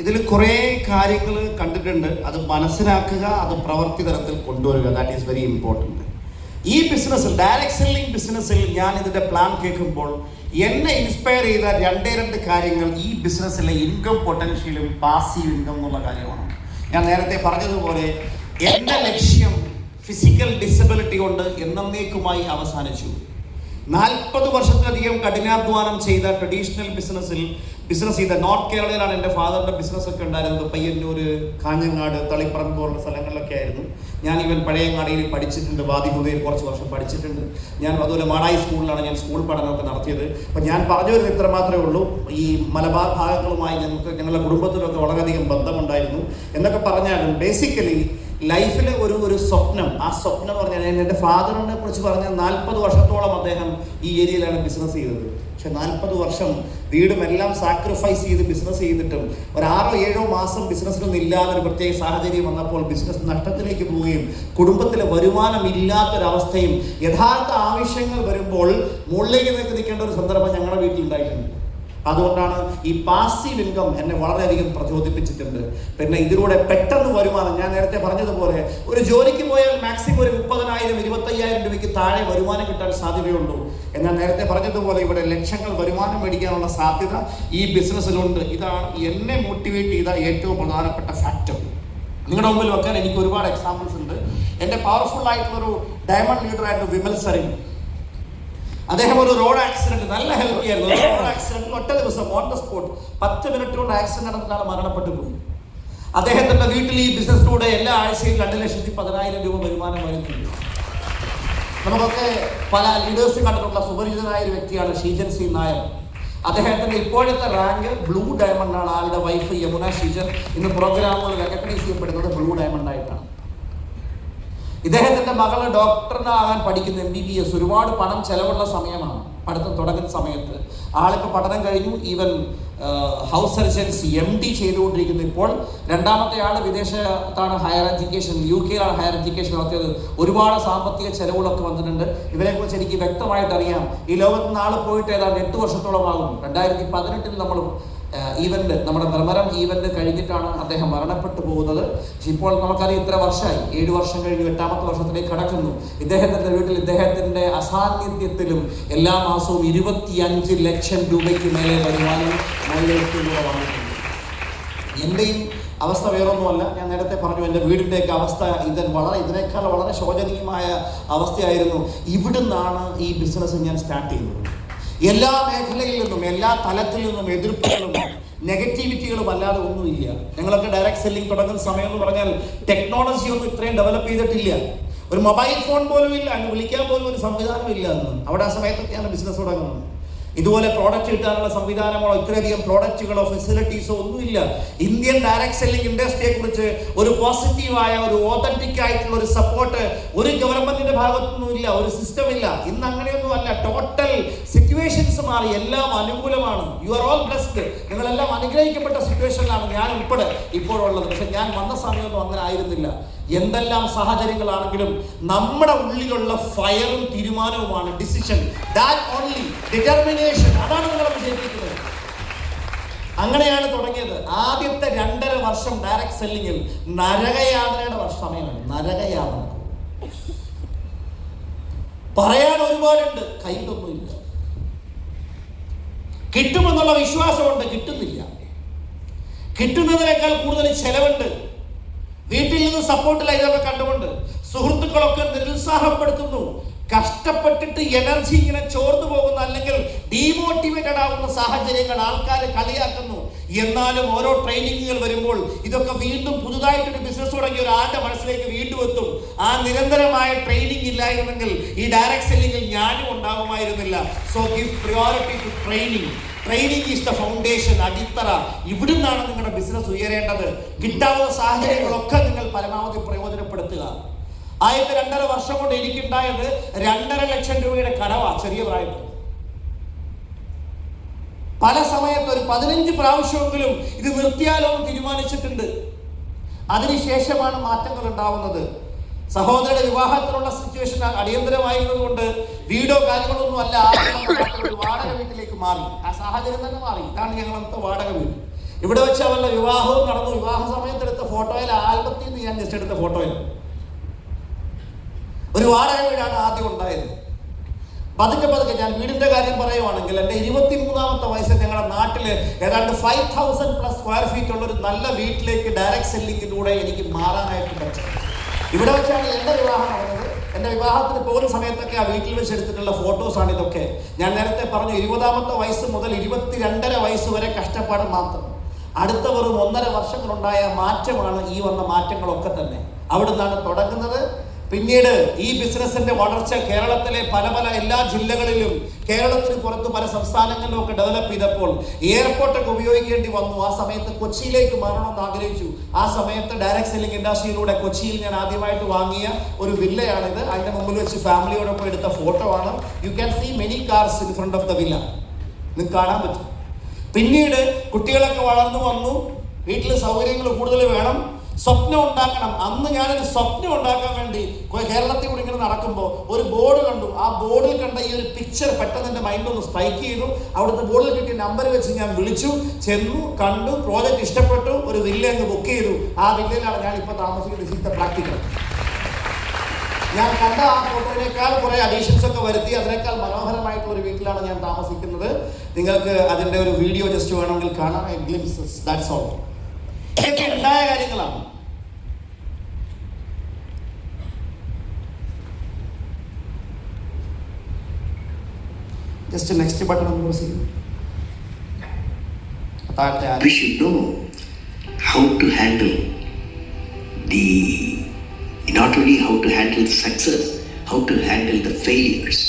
ഇതിൽ കുറേ കാര്യങ്ങൾ കണ്ടിട്ടുണ്ട്. അത് മനസ്സിലാക്കുക, അത് പ്രവൃത്തി തലത്തിൽ കൊണ്ടുവരിക. That is very important. ഈ ബിസിനസ്സിൽ, ഡയറക്റ്റ് സെല്ലിംഗ് ബിസിനസ്സിൽ ഞാൻ ഇതിൻ്റെ പ്ലാൻ കേൾക്കുമ്പോൾ എന്നെ ഇൻസ്പയർ ചെയ്ത രണ്ട് കാര്യങ്ങൾ ഈ ബിസിനസ്സിലെ ഇൻകം പൊട്ടൻഷ്യലും പാസീവ് ഇൻകം എന്നുള്ള കാര്യമാണ്. ഞാൻ നേരത്തെ പറഞ്ഞതുപോലെ എൻ്റെ ലക്ഷ്യം ഫിസിക്കൽ ഡിസബിലിറ്റി കൊണ്ട് എന്നേക്കുമായി അവസാനിച്ചു. 40 വർഷത്തിലധികം കഠിനാധ്വാനം ചെയ്ത ട്രഡീഷണൽ ബിസിനസ് ചെയ്ത നോർത്ത് കേരളയിലാണ് എൻ്റെ ഫാദറിൻ്റെ ബിസിനസ്സൊക്കെ ഉണ്ടായിരുന്നത്. പയ്യന്നൂർ, കാഞ്ഞങ്ങാട്, തളിപ്പറമ്പ് പോലുള്ള സ്ഥലങ്ങളിലൊക്കെ ആയിരുന്നു. ഞാൻ ഇവൻ പഴയങ്ങാടിയിൽ പഠിച്ചിട്ടുണ്ട്, വാദിഹുദയിൽ കുറച്ച് വർഷം പഠിച്ചിട്ടുണ്ട്. ഞാൻ അതുപോലെ മാടായി സ്കൂളിലാണ് ഞാൻ സ്കൂൾ പഠനമൊക്കെ നടത്തിയത്. അപ്പം ഞാൻ പറഞ്ഞു വരുന്നത് ഇത്ര മാത്രമേ ഉള്ളൂ. ഈ മലബാർ ഭാഗങ്ങളുമായി ഞങ്ങളുടെ കുടുംബത്തിലൊക്കെ വളരെയധികം ബന്ധമുണ്ടായിരുന്നു. എന്നൊക്കെ പറഞ്ഞാലും ബേസിക്കലി ലൈഫിൽ ഒരു സ്വപ്നം, ആ സ്വപ്നം പറഞ്ഞാൽ എൻ്റെ ഫാദറിനെ കുറിച്ച് പറഞ്ഞാൽ 40 വർഷത്തോളം അദ്ദേഹം ഈ ഏരിയയിലാണ് ബിസിനസ് ചെയ്തത്. പക്ഷെ 40 വർഷം വീടും എല്ലാം സാക്രിഫൈസ് ചെയ്ത് ബിസിനസ് ചെയ്തിട്ടും 6-7 മാസം ബിസിനസ്സിലൊന്നും ഇല്ലാതെ ഒരു പ്രത്യേക സാഹചര്യം വന്നപ്പോൾ ബിസിനസ് നഷ്ടത്തിലേക്ക് പോവുകയും കുടുംബത്തിലെ വരുമാനം ഇല്ലാത്തൊരവസ്ഥയും യഥാർത്ഥ ആവശ്യങ്ങൾ വരുമ്പോൾ മുകളിലേക്ക് നിൽക്കേണ്ട ഒരു സന്ദർഭം ഞങ്ങളുടെ വീട്ടിലുണ്ടായിട്ടുണ്ട്. അതുകൊണ്ടാണ് ഈ പാസീവ് ഇൻകം എന്നെ വളരെയധികം പ്രചോദിപ്പിച്ചിട്ടുണ്ട്. പിന്നെ ഇതിലൂടെ പെട്ടെന്ന് വരുമാനം, ഞാൻ നേരത്തെ പറഞ്ഞതുപോലെ ഒരു ജോലിക്ക് പോയാൽ മാക്സിമം ഒരു 30,000-25,000 രൂപയ്ക്ക് താഴെ വരുമാനം കിട്ടാൻ സാധ്യതയുള്ളൂ. എന്നാൽ നേരത്തെ പറഞ്ഞതുപോലെ ഇവിടെ ലക്ഷങ്ങൾ വരുമാനം മേടിക്കാനുള്ള സാധ്യത ഈ ബിസിനസ്സിലുണ്ട്. ഇതാണ് എന്നെ മോട്ടിവേറ്റ് ചെയ്ത ഏറ്റവും പ്രധാനപ്പെട്ട ഫാക്ടർ. നിങ്ങളുടെ മുമ്പിൽ വെക്കാൻ എനിക്ക് ഒരുപാട് എക്സാമ്പിൾസ് ഉണ്ട്. എൻ്റെ പവർഫുൾ ആയിട്ടുള്ളൊരു ഡയമണ്ട് ലീഡറായിരുന്നു വിമൽ സറിൻ. അദ്ദേഹം ഒരു റോഡ് ആക്സിഡന്റ്, നല്ല ഹെൽപ്പ് ചെയ്യായിരുന്നു. റോഡ് ആക്സിഡന്റിൽ ഒറ്റ ദിവസം ഓൺ ദ സ്പോട്ട് 10 മിനിറ്റ് കൊണ്ട് ആക്സിഡന്റ് നടന്നിട്ടാണ് മരണപ്പെട്ടു പോയി. അദ്ദേഹത്തിന്റെ വീട്ടിൽ ഈ ബിസിനസ്സിലൂടെ എല്ലാ ആഴ്ചയും 2,10,000 രൂപ വരുമാനം വരുന്നുണ്ട്. നമുക്കൊക്കെ പല ലീഡേഴ്സ് കണ്ടിട്ടുള്ള സുപരിചിതനായ ഒരു വ്യക്തിയാണ് ഷീജൻ സി നായർ. അദ്ദേഹത്തിന്റെ ഇപ്പോഴത്തെ റാങ്ക് ബ്ലൂ ഡയമണ്ട് ആണ്. ആളുടെ വൈഫ് യമുന ഷീജൻ ഇന്ന് പ്രോഗ്രാമുകൾ റെക്കഗ്നൈസ് ചെയ്യപ്പെടുന്നത് ബ്ലൂ ഡയമണ്ട് ആയിട്ടാണ്. ഇദ്ദേഹത്തിൻ്റെ മകൾ ഡോക്ടറിനാകാൻ പഠിക്കുന്ന MBBS. ഒരുപാട് പണം ചെലവുള്ള സമയമാണ് പഠിത്തം തുടങ്ങുന്ന സമയത്ത്. ആളിപ്പോൾ പഠനം കഴിഞ്ഞു. ഈവൻ ഹൗസ് സർജൻസി MD ചെയ്തുകൊണ്ടിരിക്കുന്നു. ഇപ്പോൾ രണ്ടാമത്തെ ആൾ വിദേശത്താണ് higher education, UK higher education നടത്തിയത്. ഒരുപാട് സാമ്പത്തിക ചെലവുകളൊക്കെ വന്നിട്ടുണ്ട്. ഇവരെക്കുറിച്ച് എനിക്ക് വ്യക്തമായിട്ട് അറിയാം. ഈ ലോകത്ത് നിന്ന് ആൾ പോയിട്ട് ഏതാണ്ട് 8 വർഷത്തോളമാകും. 2018 നമ്മൾ ഈവന്റ്, നമ്മുടെ ബ്രഹ്മരം ഈവന്റ് കഴിഞ്ഞിട്ടാണ് അദ്ദേഹം മരണപ്പെട്ടു പോകുന്നത്. പക്ഷെ ഇപ്പോൾ നമുക്കറിയാം ഇത്ര വർഷമായി, 7 വർഷം കഴിഞ്ഞു, 8ാമത്തെ വർഷത്തിലേക്ക് കടക്കുന്നു. ഇദ്ദേഹത്തിൻ്റെ വീട്ടിൽ ഇദ്ദേഹത്തിൻ്റെ അസാന്നിധ്യത്തിലും എല്ലാ മാസവും 25 ലക്ഷം രൂപയ്ക്ക് മേലെ വരുമാനം മുകളിലേക്കിലൂടെ വന്നിട്ടുണ്ട്. എൻ്റെയും അവസ്ഥ വേറൊന്നുമല്ല. ഞാൻ നേരത്തെ പറഞ്ഞു, എൻ്റെ വീടിൻ്റെയൊക്കെ അവസ്ഥ ഇതിനേക്കാൾ വളരെ ശോചനീയമായ അവസ്ഥയായിരുന്നു. ഇവിടുന്നാണ് ഈ ബിസിനസ് ഞാൻ സ്റ്റാർട്ട് ചെയ്യുന്നത്. എല്ലാ മേഖലയിൽ നിന്നും, എല്ലാ തലത്തിൽ നിന്നും എതിർപ്പുകളും നെഗറ്റിവിറ്റികളും അല്ലാതെ ഒന്നുമില്ല. ഞങ്ങളൊക്കെ ഡയറക്റ്റ് സെല്ലിംഗ് തുടങ്ങുന്ന സമയം എന്ന് പറഞ്ഞാൽ ടെക്നോളജി ഒന്നും ഇത്രയും ഡെവലപ്പ് ചെയ്തിട്ടില്ല. ഒരു മൊബൈൽ ഫോൺ പോലും ഇല്ല, വിളിക്കാൻ പോലും ഒരു സംവിധാനം ഇല്ല എന്ന്. അവിടെ ആ സമയത്തൊക്കെയാണ് ബിസിനസ് തുടങ്ങുന്നത്. ഇതുപോലെ പ്രോഡക്റ്റ് കിട്ടാനുള്ള സംവിധാനങ്ങളോ ഇത്രയധികം പ്രോഡക്റ്റുകളോ ഫെസിലിറ്റീസോ ഒന്നുമില്ല. ഇന്ത്യൻ ഡയറക്റ്റ് സെല്ലിംഗ് ഇൻഡസ്ട്രിയെ കുറിച്ച് ഒരു പോസിറ്റീവായ, ഒരു ഓതന്റിക് ആയിട്ടുള്ള ഒരു സപ്പോർട്ട് ഒരു ഗവൺമെന്റിന്റെ ഭാഗത്തൊന്നും ഇല്ല, ഒരു സിസ്റ്റം ഇല്ല. ഇന്ന് അങ്ങനെയൊന്നും അല്ല. ടോട്ടൽ സിറ്റുവേഷൻസ് മാറി, എല്ലാം അനുകൂലമാണ്. You are all blessed. നിങ്ങളെല്ലാം അനുഗ്രഹിക്കപ്പെട്ട സിറ്റുവേഷനിലാണ് ഞാൻ ഉൾപ്പെടെ ഇപ്പോഴുള്ളത്. പക്ഷെ ഞാൻ വന്ന സമയമൊന്നും അങ്ങനെ ആയിരുന്നില്ല. എന്തെല്ലാം സാഹചര്യങ്ങളാണെങ്കിലും നമ്മുടെ ഉള്ളിലുള്ള ഫയറും തീരുമാനവുമാണ് ഡിസിഷൻ. ദാറ്റ് ഓൺലി ഡിറ്റർമിനേഷൻ, അതാണ് നിങ്ങളെ വിജയിപ്പിക്കുന്നത്. അങ്ങനെയാണ് തുടങ്ങിയത്. ആദ്യത്തെ 2.5 വർഷം ഡയറക്റ്റ് സെല്ലിങ്ങിൽ നരകയാതനയുടെ സമയമാണ്. നരകയാതന പറയാൻ ഒരുപാടുണ്ട്, കയ്യിലൊന്നുമില്ല. കിട്ടുമെന്നുള്ള വിശ്വാസമുണ്ട്, കിട്ടുന്നില്ല. കിട്ടുന്നതിനേക്കാൾ കൂടുതൽ ചെലവുണ്ട്. വീട്ടിൽ നിന്ന് സപ്പോർട്ടില്ല. ഇതൊക്കെ കണ്ടുകൊണ്ട് സുഹൃത്തുക്കളൊക്കെ നിരുത്സാഹപ്പെടുത്തുന്നു. കഷ്ടപ്പെട്ടിട്ട് എനർജി ഇങ്ങനെ ചോർന്നു പോകുന്ന, അല്ലെങ്കിൽ ഡീമോട്ടിവേറ്റഡ് ആകുന്ന സാഹചര്യങ്ങൾ, ആൾക്കാർ കളിയാക്കുന്നു. എന്നാലും ഓരോ ട്രെയിനിങ്ങുകൾ വരുമ്പോൾ ഇതൊക്കെ വീണ്ടും പുതുതായിട്ടൊരു ബിസിനസ് തുടങ്ങിയ ഒരാളുടെ മനസ്സിലേക്ക് വീണ്ടും എത്തും. ആ നിരന്തരമായ ട്രെയിനിങ് ഇല്ലായിരുന്നെങ്കിൽ ഈ ഡയറക്റ്റ് സെല്ലിങ്ങിൽ ഞാനും ഉണ്ടാകുമായിരുന്നില്ല. So give priority to training. Training is the foundation, അടിത്തറ. ഇവിടുന്നാണ് നിങ്ങളുടെ ബിസിനസ് ഉയരേണ്ടത്. കിട്ടാവുന്ന സാഹചര്യങ്ങളൊക്കെ നിങ്ങൾ പരമാവധി പ്രയോജനപ്പെടുത്തുക. ആദ്യത്തെ 2.5 വർഷം കൊണ്ട് എനിക്കുണ്ടായത് 2.5 ലക്ഷം രൂപയുടെ കടവാണ് ചെറിയ പ്രായത്തിൽ. പല സമയത്ത് ഒരു 15 പ്രാവശ്യമെങ്കിലും ഇത് നിർത്തിയാലോ എന്ന് തീരുമാനിച്ചിട്ടുണ്ട്. അതിനുശേഷമാണ് മാറ്റങ്ങൾ ഉണ്ടാവുന്നത്. സഹോദരയുടെ വിവാഹത്തിനുള്ള സിറ്റുവേഷൻ അടിയന്തരമായിരുന്നതുകൊണ്ട് വീടോ കാര്യങ്ങളൊന്നും അല്ല, ഒരു വാടക വീട്ടിലേക്ക് മാറി. ആ സാഹചര്യം തന്നെ മാറി. ഇതാണ് ഞങ്ങളത്തെ വാടക വീട്. ഇവിടെ വെച്ച് അവരുടെ വിവാഹവും നടന്നു. വിവാഹ സമയത്തെടുത്ത ഫോട്ടോയിൽ ആൽബത്തിൽ നിന്ന് ഞാൻ ജസ്റ്റ് എടുത്ത ഫോട്ടോയിൽ ഒരു വാടക വീടാണ് ആദ്യം ഉണ്ടായത്. പതുക്കെ ഞാൻ വീടിന്റെ കാര്യം പറയുവാണെങ്കിൽ എൻ്റെ 23ാമത്തെ വയസ്സിൽ ഞങ്ങളുടെ നാട്ടില് ഏതാണ്ട് 5000+ സ്ക്വയർ ഫീറ്റ് ഉള്ള ഒരു നല്ല വീട്ടിലേക്ക് ഡയറക്റ്റ് സെല്ലിങ്ങിലൂടെ എനിക്ക് മാറാനായിട്ട് പറ്റും. ഇവിടെ വെച്ചാണ് എൻ്റെ വിവാഹം നടന്നത്. എൻ്റെ വിവാഹത്തിന് പോകുന്ന സമയത്തൊക്കെ ആ വീട്ടിൽ വെച്ച് എടുത്തിട്ടുള്ള ഫോട്ടോസാണ് ഇതൊക്കെ. ഞാൻ നേരത്തെ പറഞ്ഞു 20ാമത്തെ വയസ്സ് മുതൽ 22.5 വയസ്സ് വരെ കഷ്ടപ്പാട് മാത്രം. അടുത്ത വെറും 1.5 വർഷങ്ങളുണ്ടായ മാറ്റമാണ് ഈ വന്ന മാറ്റങ്ങളൊക്കെ തന്നെ. അവിടെ നിന്നാണ് തുടങ്ങുന്നത്. പിന്നീട് ഈ ബിസിനസിന്റെ വളർച്ച കേരളത്തിലെ പല എല്ലാ ജില്ലകളിലും കേരളത്തിന് പുറത്ത് പല സംസ്ഥാനങ്ങളിലും ഒക്കെ ഡെവലപ്പ് ചെയ്തപ്പോൾ എയർപോർട്ടൊക്കെ ഉപയോഗിക്കേണ്ടി വന്നു. ആ സമയത്ത് കൊച്ചിയിലേക്ക് മാറണമെന്ന് ആഗ്രഹിച്ചു. ആ സമയത്ത് ഡയറക്റ്റ് സെല്ലിംഗ് ഇൻഡസ്ട്രിയിലൂടെ കൊച്ചിയിൽ ഞാൻ ആദ്യമായിട്ട് വാങ്ങിയ ഒരു വില്ലയാണിത്. അതിന്റെ മുമ്പിൽ വെച്ച് ഫാമിലിയോടൊപ്പം എടുത്ത ഫോട്ടോ ആണ്. You can see many cars in front of the villa. നിങ്ങൾക്ക് കാണാൻ പറ്റും. പിന്നീട് കുട്ടികളൊക്കെ വളർന്നു വന്നു. വീട്ടിൽ സൗകര്യങ്ങൾ കൂടുതൽ വേണം. സ്വപ്നം ഉണ്ടാക്കണം. അന്ന് ഞാനൊരു സ്വപ്നം ഉണ്ടാക്കാൻ വേണ്ടി കേരളത്തിൽ കൂടി ഇങ്ങനെ നടക്കുമ്പോൾ ഒരു ബോർഡ് കണ്ടു. ആ ബോർഡിൽ കണ്ട ഈ ഒരു പിക്ചർ പെട്ടെന്ന് എൻ്റെ മൈൻഡിൽ ഒന്ന് സ്ട്രൈക്ക് ചെയ്തു. അവിടുത്തെ ബോർഡിൽ കിട്ടിയ നമ്പർ വെച്ച് ഞാൻ വിളിച്ചു, ചെന്നു, കണ്ടു, പ്രോജക്റ്റ് ഇഷ്ടപ്പെട്ടു, ഒരു വില്ല അങ്ങ് ബുക്ക് ചെയ്തു. ആ വില്ലയിലാണ് ഞാൻ ഇപ്പോൾ താമസിക്കുന്നത്. ഇന്നത്തെ പ്രാക്ടിക്കൽ ഞാൻ കണ്ട ആ ഫോട്ടോയിനേക്കാൾ കുറേ അഡീഷൻസ് ഒക്കെ വരുത്തി അതിനേക്കാൾ മനോഹരമായിട്ടുള്ള ഒരു വീട്ടിലാണ് ഞാൻ താമസിക്കുന്നത്. നിങ്ങൾക്ക് അതിൻ്റെ ഒരു വീഡിയോ ജസ്റ്റ് വേണമെങ്കിൽ കാണാം. Glimpses, that's all. ഇതൊക്കെ ഉണ്ടായ കാര്യങ്ങളാണ്. ജസ്റ്റ് നെക്സ്റ്റ് ബട്ടൺ ഒന്ന് പ്രസ് ചെയ്യൂ. We should know how to handle not only how to handle the success, how to handle the failures.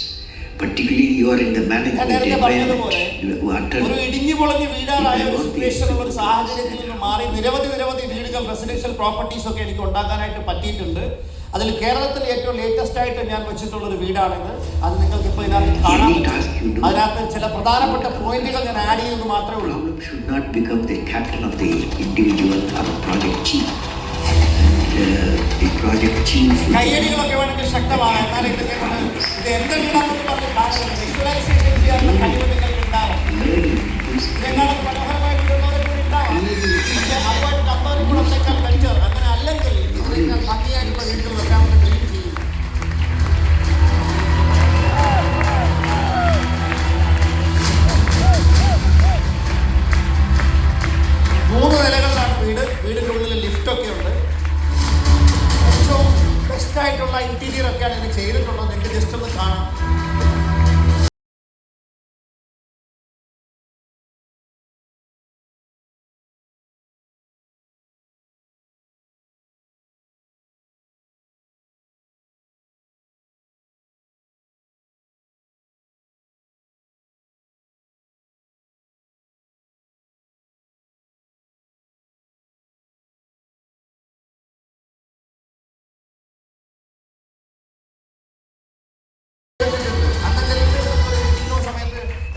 Particularly you are in the management environment. ഒരു ഇടിഞ്ഞു പൊളിഞ്ഞ് വീടാറായ ഒരു സിറ്റുവേഷനുള്ള ഒരു സാഹചര്യത്തിൽ നിന്ന് മാറി നിരവധി വീടുകൾ, റെസിഡൻഷ്യൽ പ്രോപ്പർട്ടീസ് ഒക്കെ എനിക്ക് ഉണ്ടാക്കാനായിട്ട് പറ്റിയിട്ടുണ്ട്. അതിൽ കേരളത്തിൽ ഏറ്റവും ലേറ്റസ്റ്റ് ആയിട്ട് ഞാൻ വെച്ചിട്ടുള്ള ഒരു വീടാണിത്. അത് നിങ്ങൾക്ക് ഇപ്പോൾ ഇതിനകത്ത് കാണാൻ പറ്റും. അതിനകത്ത് ചില പ്രധാനപ്പെട്ട പോയിന്റുകൾ ഞാൻ ആഡ് ചെയ്യുന്നത് മാത്രമേ ഉള്ളൂ. Problem should not become the captain of the individual or the project chief. The project chief. കയ്യടികളൊക്കെ വേണമെങ്കിൽ ശക്തമാണ്. എന്നാലും ഇത് എന്ത് വീടാണെന്ന് പറഞ്ഞ് കാണുന്നത് വിഷ്വലൈസേഷൻ ചെയ്യാനുള്ള കഴിവ് നിങ്ങൾക്ക് ഉണ്ടാവും. ഇതെങ്ങാനും മനോഹരമായിട്ടുള്ളവരെ കൂടി ഉണ്ടാവും. അതുമായിട്ട് കമ്പനി ഗുണത്തേക്കാൾ വെഞ്ചർ അങ്ങനെ അല്ലെങ്കിൽ ഇതിനേക്കാൾ ഭംഗിയായിട്ടുള്ള വീടുകൾ വെക്കാമെന്ന് ഡ്രീം ചെയ്യും. 3 നിലകളിലാണ് വീട്. വീടിൻ്റെ ഉള്ളിൽ ലിഫ്റ്റൊക്കെ ഉണ്ട്. ഏറ്റവും ബെസ്റ്റ് ആയിട്ടുള്ള ഇന്റീരിയർ ഒക്കെയാണ് ഇതിന് ചെയ്തിട്ടുള്ളത്. നിങ്ങൾക്ക് ജസ്റ്റ് ഒന്ന് കാണാം.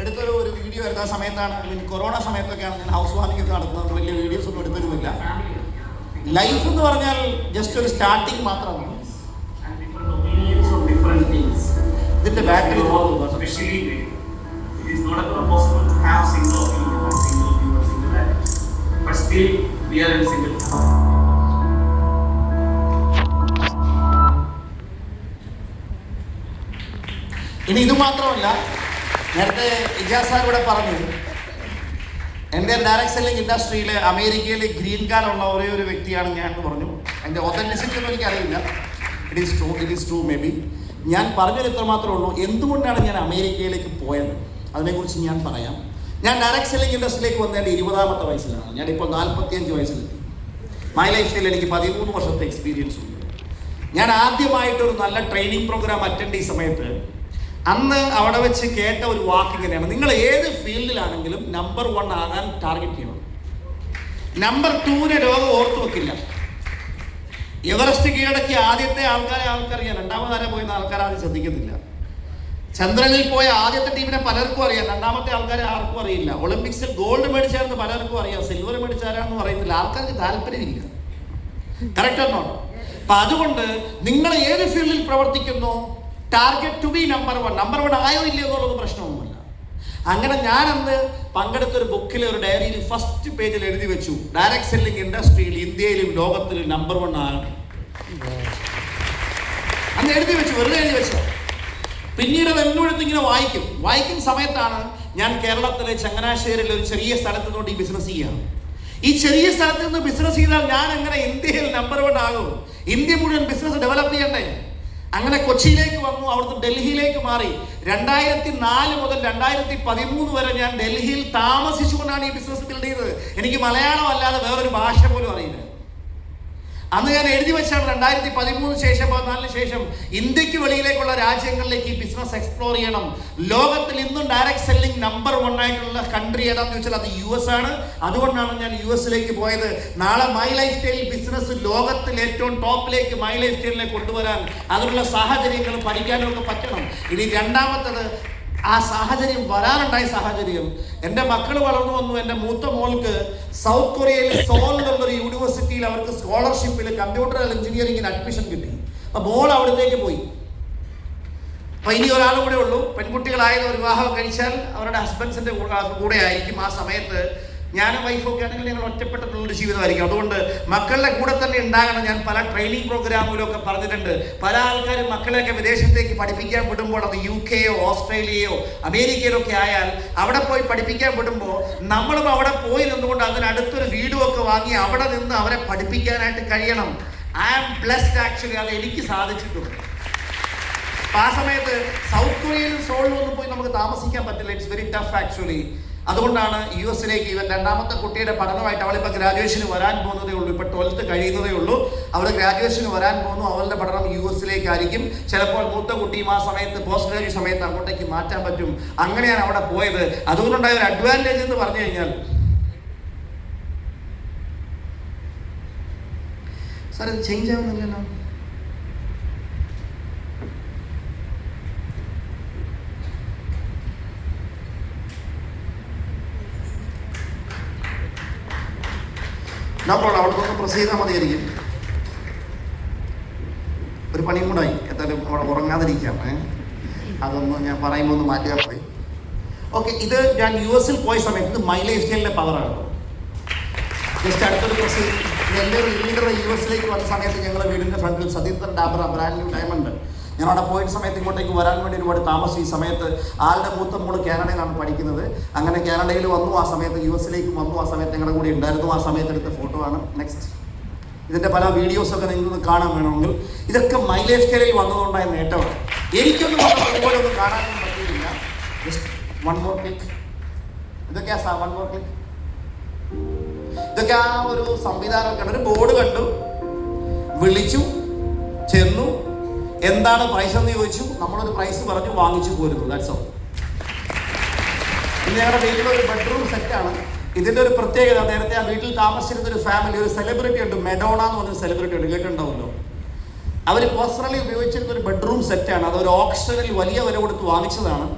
എടുത്തൊരു വീഡിയോ ആയിരുന്നു. ആ സമയത്താണ് കൊറോണ സമയത്തൊക്കെയാണ് ഞാൻ ഹൗസ് വാമിംഗ് ഒക്കെ നടത്തുന്നത്. വലിയ വീഡിയോസ് ഒന്നും എടുത്തിരുന്നില്ല. ലൈഫ് എന്ന് പറഞ്ഞാൽ ജസ്റ്റ് ഒരു സ്റ്റാർട്ടിങ് മാത്രമാണ്. ഇതിന്റെ ബാറ്ററി ഇനി ഇത് മാത്രമല്ല, നേരത്തെ ഇജാസ് സാർ ഇവിടെ പറഞ്ഞു എൻ്റെ ഡയറക്റ്റ് സെല്ലിംഗ് ഇൻഡസ്ട്രിയിൽ അമേരിക്കയിൽ ഗ്രീൻ കാർഡ് ഉള്ള ഒരേ ഒരു വ്യക്തിയാണ് ഞാൻ എന്ന് പറഞ്ഞു. അതിൻ്റെ ഒതൻറ്റിസിറ്റി ഒന്നും എനിക്കറിയില്ല. It is true may be. ഞാൻ പറഞ്ഞത് ഇത്ര മാത്രമേ ഉള്ളൂ. എന്തുകൊണ്ടാണ് ഞാൻ അമേരിക്കയിലേക്ക് പോയത് അതിനെക്കുറിച്ച് ഞാൻ പറയാം. ഞാൻ ഡയറക്റ്റ് സെല്ലിംഗ് ഇൻഡസ്ട്രിയിലേക്ക് വന്നതിൻ്റെ 20ാമത്തെ വയസ്സിലാണ്. ഞാനിപ്പോൾ 45 വയസ്സിലെത്തി. മൈ ലൈഫ് സ്റ്റൈലിൽ എനിക്ക് 13 വർഷത്തെ എക്സ്പീരിയൻസ് ഉണ്ട്. ഞാൻ ആദ്യമായിട്ടൊരു നല്ല ട്രെയിനിങ് പ്രോഗ്രാം അറ്റൻഡ് ചെയ്ത സമയത്ത് അന്ന് അവിടെ വെച്ച് കേട്ട ഒരു വാക്ക് ഇങ്ങനെയാണ്: നിങ്ങൾ ഏത് ഫീൽഡിലാണെങ്കിലും നമ്പർ 1 ആകാൻ ടാർഗറ്റ് ചെയ്യണം. നമ്പർ 2നെ ലോകം ഓർത്തു വെക്കില്ല. എവറസ്റ്റ് കീഴടക്കിയ ആദ്യത്തെ ആൾക്കറിയാം, രണ്ടാമതാരെ പോയിരുന്ന ആൾക്കാർ ആദ്യം ശ്രദ്ധിക്കുന്നില്ല. ചന്ദ്രനിൽ പോയ ആദ്യത്തെ ടീമിനെ പലർക്കും അറിയാം, രണ്ടാമത്തെ ആൾക്കാരെ ആർക്കും അറിയില്ല. ഒളിമ്പിക്സിൽ ഗോൾഡ് മേടിച്ചാരെന്ന് പലർക്കും അറിയാം, സിൽവർ മേടിച്ചാരാന്ന് പറയുന്നില്ല. ആൾക്കാർക്ക് താല്പര്യമില്ല. കറക്റ്റ് ആണോ? അപ്പൊ അതുകൊണ്ട് നിങ്ങൾ ഏത് ഫീൽഡിൽ പ്രവർത്തിക്കുന്നു, target to be number 1. Number 1 ആയോ ഇല്ലയോ എന്നുള്ളത് പ്രശ്നമൊന്നുമില്ല. അങ്ങനെ ഞാനന്ന് പങ്കെടുത്തൊരു ബുക്കിൽ, ഒരു ഡയറിയിൽ ഫസ്റ്റ് പേജിൽ എഴുതി വെച്ചു, ഡയറക്ട് സെല്ലിംഗ് ഇൻഡസ്ട്രിയിൽ ഇന്ത്യയിലും ലോകത്തിലും നമ്പർ 1 ആണ്. അന്ന് എഴുതി വെച്ചു, വെറുതെ എഴുതി വെച്ചു. പിന്നീട് അത് എന്നോടത്ത് ഇങ്ങനെ വായിക്കുന്ന സമയത്താണ് ഞാൻ കേരളത്തിലെ ചങ്ങനാശ്ശേരിയിൽ ഒരു ചെറിയ സ്ഥലത്ത് നിന്നുകൊണ്ട് ഈ ബിസിനസ് ചെയ്യാം. ഈ ചെറിയ സ്ഥലത്ത് നിന്ന് ബിസിനസ് ചെയ്താൽ ഞാൻ എങ്ങനെ ഇന്ത്യയിൽ നമ്പർ 1 ആകും? ഇന്ത്യ മുഴുവൻ ബിസിനസ് ഡെവലപ്പ് ചെയ്യണ്ടേ? അങ്ങനെ കൊച്ചിയിലേക്ക് വന്നു, അവിടുന്ന് ഡൽഹിയിലേക്ക് മാറി. 2004 മുതൽ 2013 വരെ ഞാൻ ഡൽഹിയിൽ താമസിച്ചുകൊണ്ടാണ് ഈ ബിസിനസ് ബിൽഡ് ചെയ്തത്. എനിക്ക് മലയാളം അല്ലാതെ വേറൊരു ഭാഷ പോലും അറിയില്ല. അന്ന് ഞാൻ എഴുതി വെച്ചാണ് 2013 ശേഷം 14 ശേഷം ഇന്ത്യക്ക് വെളിയിലേക്കുള്ള രാജ്യങ്ങളിലേക്ക് ഈ ബിസിനസ് എക്സ്പ്ലോർ ചെയ്യണം. ലോകത്തിൽ ഇന്നും ഡയറക്ട് സെല്ലിംഗ് നമ്പർ 1 ആയിട്ടുള്ള കൺട്രി ഏതാണെന്ന് ചോദിച്ചാൽ അത് US ആണ്. അതുകൊണ്ടാണ് ഞാൻ US പോയത്. നാളെ മൈ ലൈഫ് സ്റ്റൈൽ ബിസിനസ് ലോകത്തിൽ ഏറ്റവും ടോപ്പിലേക്ക് മൈ ലൈഫ് സ്റ്റൈലിനെ കൊണ്ടുവരാൻ അതിനുള്ള സാഹചര്യങ്ങൾ പഠിക്കാനും ഒക്കെ പറ്റണം. ഇനി രണ്ടാമത്തത്, ആ സാഹചര്യം വരാനുണ്ടായ സാഹചര്യം, എൻ്റെ മക്കൾ വളർന്നു വന്നു. എൻ്റെ മൂത്ത മോൾക്ക് സൗത്ത് കൊറിയയിൽ സോളിലുള്ളൊരു യൂണിവേഴ്സിറ്റിയിൽ അവർക്ക് സ്കോളർഷിപ്പിൽ കമ്പ്യൂട്ടർ എഞ്ചിനീയറിംഗിന് അഡ്മിഷൻ കിട്ടി. അപ്പോൾ മോൾ അവിടത്തേക്ക് പോയി. അപ്പോൾ ഇനി ഒരാളും കൂടെ ഉള്ളൂ. പെൺകുട്ടികളായത് വിവാഹം കഴിച്ചാൽ അവരുടെ ഹസ്ബൻഡ്സിൻ്റെ കൂടെ ആയിരിക്കും. ആ സമയത്ത് ഞാനും വൈഫൊക്കെ ആണെങ്കിൽ ഞങ്ങൾ ഒറ്റപ്പെട്ടിട്ടുള്ളൊരു ജീവിതമായിരിക്കും. അതുകൊണ്ട് മക്കളുടെ കൂടെ തന്നെ ഉണ്ടാകണം. ഞാൻ പല ട്രെയിനിങ് പ്രോഗ്രാമിലൊക്കെ പറഞ്ഞിട്ടുണ്ട്. പല ആൾക്കാരും മക്കളെയൊക്കെ വിദേശത്തേക്ക് പഠിപ്പിക്കാൻ വിടുമ്പോൾ, അത് UK ഓസ്ട്രേലിയയോ അമേരിക്കയിലോ ഒക്കെ ആയാൽ അവിടെ പോയി പഠിപ്പിക്കാൻ വിടുമ്പോൾ നമ്മളും അവിടെ പോയി നിന്നുകൊണ്ട് അതിനടുത്തൊരു വീടുമൊക്കെ വാങ്ങി അവിടെ നിന്ന് അവരെ പഠിപ്പിക്കാനായിട്ട് കഴിയണം. I am blessed actually. അത് എനിക്ക് സാധിച്ചിട്ടുണ്ട്. അപ്പം ആ സമയത്ത് സൗത്ത് കൊറിയയിലും സോളിലും ഒന്നും പോയി നമുക്ക് താമസിക്കാൻ പറ്റില്ല. It's very tough actually. അതുകൊണ്ടാണ് US ഇവൻ രണ്ടാമത്തെ കുട്ടിയുടെ പഠനമായിട്ട്, അവളിപ്പോൾ ഗ്രാജുവേഷന് വരാൻ പോകുന്നതേ ഉള്ളൂ. ഇപ്പോൾ 12th കഴിയുന്നതേ ഉള്ളൂ. അവൾ ഗ്രാജുവേഷന് വരാൻ പോകുന്നു. അവളുടെ പഠനം US ആയിരിക്കും. ചിലപ്പോൾ മൂത്ത കുട്ടിയും ആ സമയത്ത് പോസ്റ്റ് ഗ്രാജുവേറ്റ് സമയത്ത് അങ്ങോട്ടേക്ക് മാറ്റാൻ പറ്റും. അങ്ങനെയാണ് അവിടെ പോയത്. അതുകൊണ്ടുണ്ടായ ഒരു അഡ്വാൻറ്റേജ് എന്ന് പറഞ്ഞു കഴിഞ്ഞാൽ, സാർ ഇത് ചേഞ്ച് ആവുന്നില്ലല്ലോ. നമ്മൾ അവിടെ നിന്ന് പ്രസ് ചെയ്താൽ മതിയായിരിക്കും. ഒരു പണിയും കൂടായി. എന്തായാലും അവിടെ ഉറങ്ങാതിരിക്കാം. അതൊന്ന് ഞാൻ പറയുമ്പോൾ ഒന്ന് മാറ്റിയാൽ മതി. ഓക്കെ, ഇത് ഞാൻ US പോയ സമയത്ത് ഇത് മൈ ലൈഫ് സ്റ്റൈലിൻ്റെ പവറാണ്. ജസ്റ്റ് അടുത്തൊരു പ്രസ്. എൻ്റെ ഒരു ലീഡർ US വന്ന സമയത്ത് ഞങ്ങളുടെ വീടിൻ്റെ ഫ്രണ്ടിൽ സതീന്ദ്രൻ ഡാബ്ര ബ്രാൻഡ് ന്യൂ ഡയമണ്ട്, ഞാൻ അവിടെ പോയ സമയത്ത് ഇങ്ങോട്ടേക്ക് വരാൻ വേണ്ടി ഒരുപാട് താമസിച്ചു. ഈ സമയത്ത് ആളുടെ മൂത്ത മോള് കാനഡയിലാണ് പഠിക്കുന്നത്. അങ്ങനെ കാനഡയിൽ വന്നു. ആ സമയത്ത് US വന്നു. ആ സമയത്ത് ഞങ്ങളുടെ കൂടെ ഉണ്ടായിരുന്നു. ആ സമയത്ത് എടുത്ത ഫോട്ടോ ആണ്. നെക്സ്റ്റ്, ഇതിൻ്റെ പല വീഡിയോസൊക്കെ നിങ്ങൾക്ക് കാണാൻ വേണമെങ്കിൽ ഇതൊക്കെ മൈ ലൈഫ് സ്റ്റൈലിൽ വന്നതുകൊണ്ടായ നേട്ടമാണ്. എനിക്കൊന്നും അതുപോലെ ഒന്നും കാണാനൊന്നും പറ്റിയിട്ടില്ല. Just one more click. ഇതൊക്കെയാ വൺ മോർ ക്ലിക്ക്. ഇതൊക്കെ ആ ഒരു സംവിധാനമൊക്കെ ഉണ്ട്. ഒരു ബോർഡ് കണ്ടു, വിളിച്ചു, ചെന്നു, എന്താണ് പ്രൈസ് എന്ന് ചോദിച്ചു. നമ്മളൊരു പ്രൈസ് പറഞ്ഞു, വാങ്ങിച്ചു പോരുന്നു. That's all. ഇത് ഞങ്ങളുടെ വീട്ടിലൊരു ബെഡ്റൂം സെറ്റാണ്. ഇതിൻ്റെ ഒരു പ്രത്യേകത, നേരത്തെ ആ വീട്ടിൽ താമസിച്ചിരുന്ന ഒരു ഫാമിലി, ഒരു സെലിബ്രിറ്റി ഉണ്ട്, മെഡോണ എന്ന് പറഞ്ഞൊരു സെലിബ്രിറ്റി ഉണ്ട്, കേട്ടിട്ടുണ്ടാവുമല്ലോ. അവർ പേഴ്സണലി ഉപയോഗിച്ചിരുന്ന ഒരു ബെഡ്റൂം സെറ്റാണ്. അതൊരു ഓപ്ഷനിൽ വലിയ വില കൊടുത്ത് വാങ്ങിച്ചതാണ്.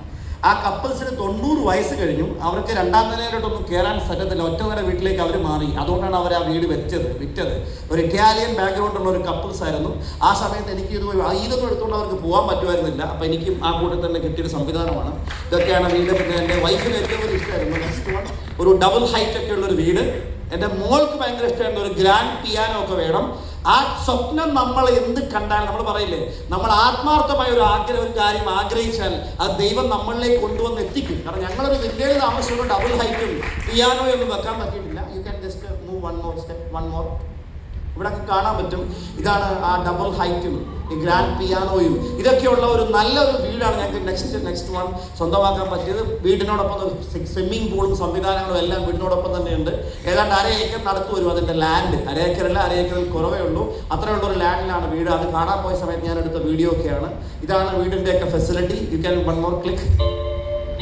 ആ കപ്പിൾസിന് 90 വയസ്സ് കഴിഞ്ഞു. അവർക്ക് രണ്ടാം നിലയിലോട്ടൊന്നും കയറാൻ പറ്റത്തില്ല. ഒറ്റ നില വീട്ടിലേക്ക് അവർ മാറി. അതുകൊണ്ടാണ് അവർ ആ വീട് വിറ്റത്. ഒരു ഇറ്റാലിയൻ ബാക്ക്ഗ്രൗണ്ട് ഉള്ള ഒരു കപ്പിൾസ് ആയിരുന്നു. ആ സമയത്ത് എനിക്ക് ഇതൊന്നും എടുത്തുകൊണ്ട് അവർക്ക് പോകാൻ പറ്റുമായിരുന്നില്ല. അപ്പോൾ എനിക്കും ആ കൂടെ തന്നെ കിട്ടിയൊരു സംവിധാനമാണ്. ഇതൊക്കെയാണ് വീട്. പിന്നെ എൻ്റെ വൈഫിന് ഏറ്റവും വലിയ ഇഷ്ടമായിരുന്നു. നെക്സ്റ്റ് വൺ, ഒരു ഡബിൾ ഹൈറ്റ് ഒക്കെ ഉള്ളൊരു വീട്. എൻ്റെ മോൾക്ക് ഭയങ്കര ഇഷ്ടമായിരുന്നു. ഒരു ഗ്രാൻഡ് പിയാനോ ഒക്കെ വേണം. ആ സ്വപ്നം നമ്മൾ എന്ത് കണ്ടാലും, നമ്മൾ പറയില്ലേ, നമ്മൾ ആത്മാർത്ഥമായ ഒരു കാര്യം ആഗ്രഹിച്ചാൽ അത് ദൈവം നമ്മളിലേക്ക് കൊണ്ടുവന്ന് എത്തിക്കും. കാരണം ഞങ്ങളൊരു വില്ലേജ് താമസിച്ചുള്ള ഡബിൾ ഹൈറ്റും പിയാനോ ഒന്നും വെക്കാൻ പറ്റിയിട്ടില്ല. You can just move one more step, one more. ഇവിടെ കാണാൻ പറ്റും. ഇതാണ് ആ ഡബിൾ ഹൈറ്റും ഈ ഗ്രാൻഡ് പിയാനോയും. ഇതൊക്കെയുള്ള ഒരു നല്ലൊരു വീടാണ് ഞങ്ങൾക്ക് നെക്സ്റ്റ് വൺ സ്വന്തമാക്കാൻ പറ്റിയത്. വീടിനോടൊപ്പം ഒരു സ്വിമ്മിംഗ് പൂളും സംവിധാനങ്ങളും എല്ലാം വീടിനോടൊപ്പം തന്നെയുണ്ട്. ഏതാണ്ട് 1/2 ഏക്കർ നടത്തു വരും അതിൻ്റെ ലാൻഡ്. 1/2 ഏക്കറല്ല, 1/2 ഏക്കറിൽ കുറവേ ഉള്ളൂ. അത്രയുള്ളൊരു ലാൻഡിലാണ് വീട്. അത് കാണാൻ പോയ സമയത്ത് ഞാൻ എടുത്ത വീഡിയോ ഒക്കെയാണ്. ഇതാണ് വീടിൻ്റെയൊക്കെ facility. You can one more click.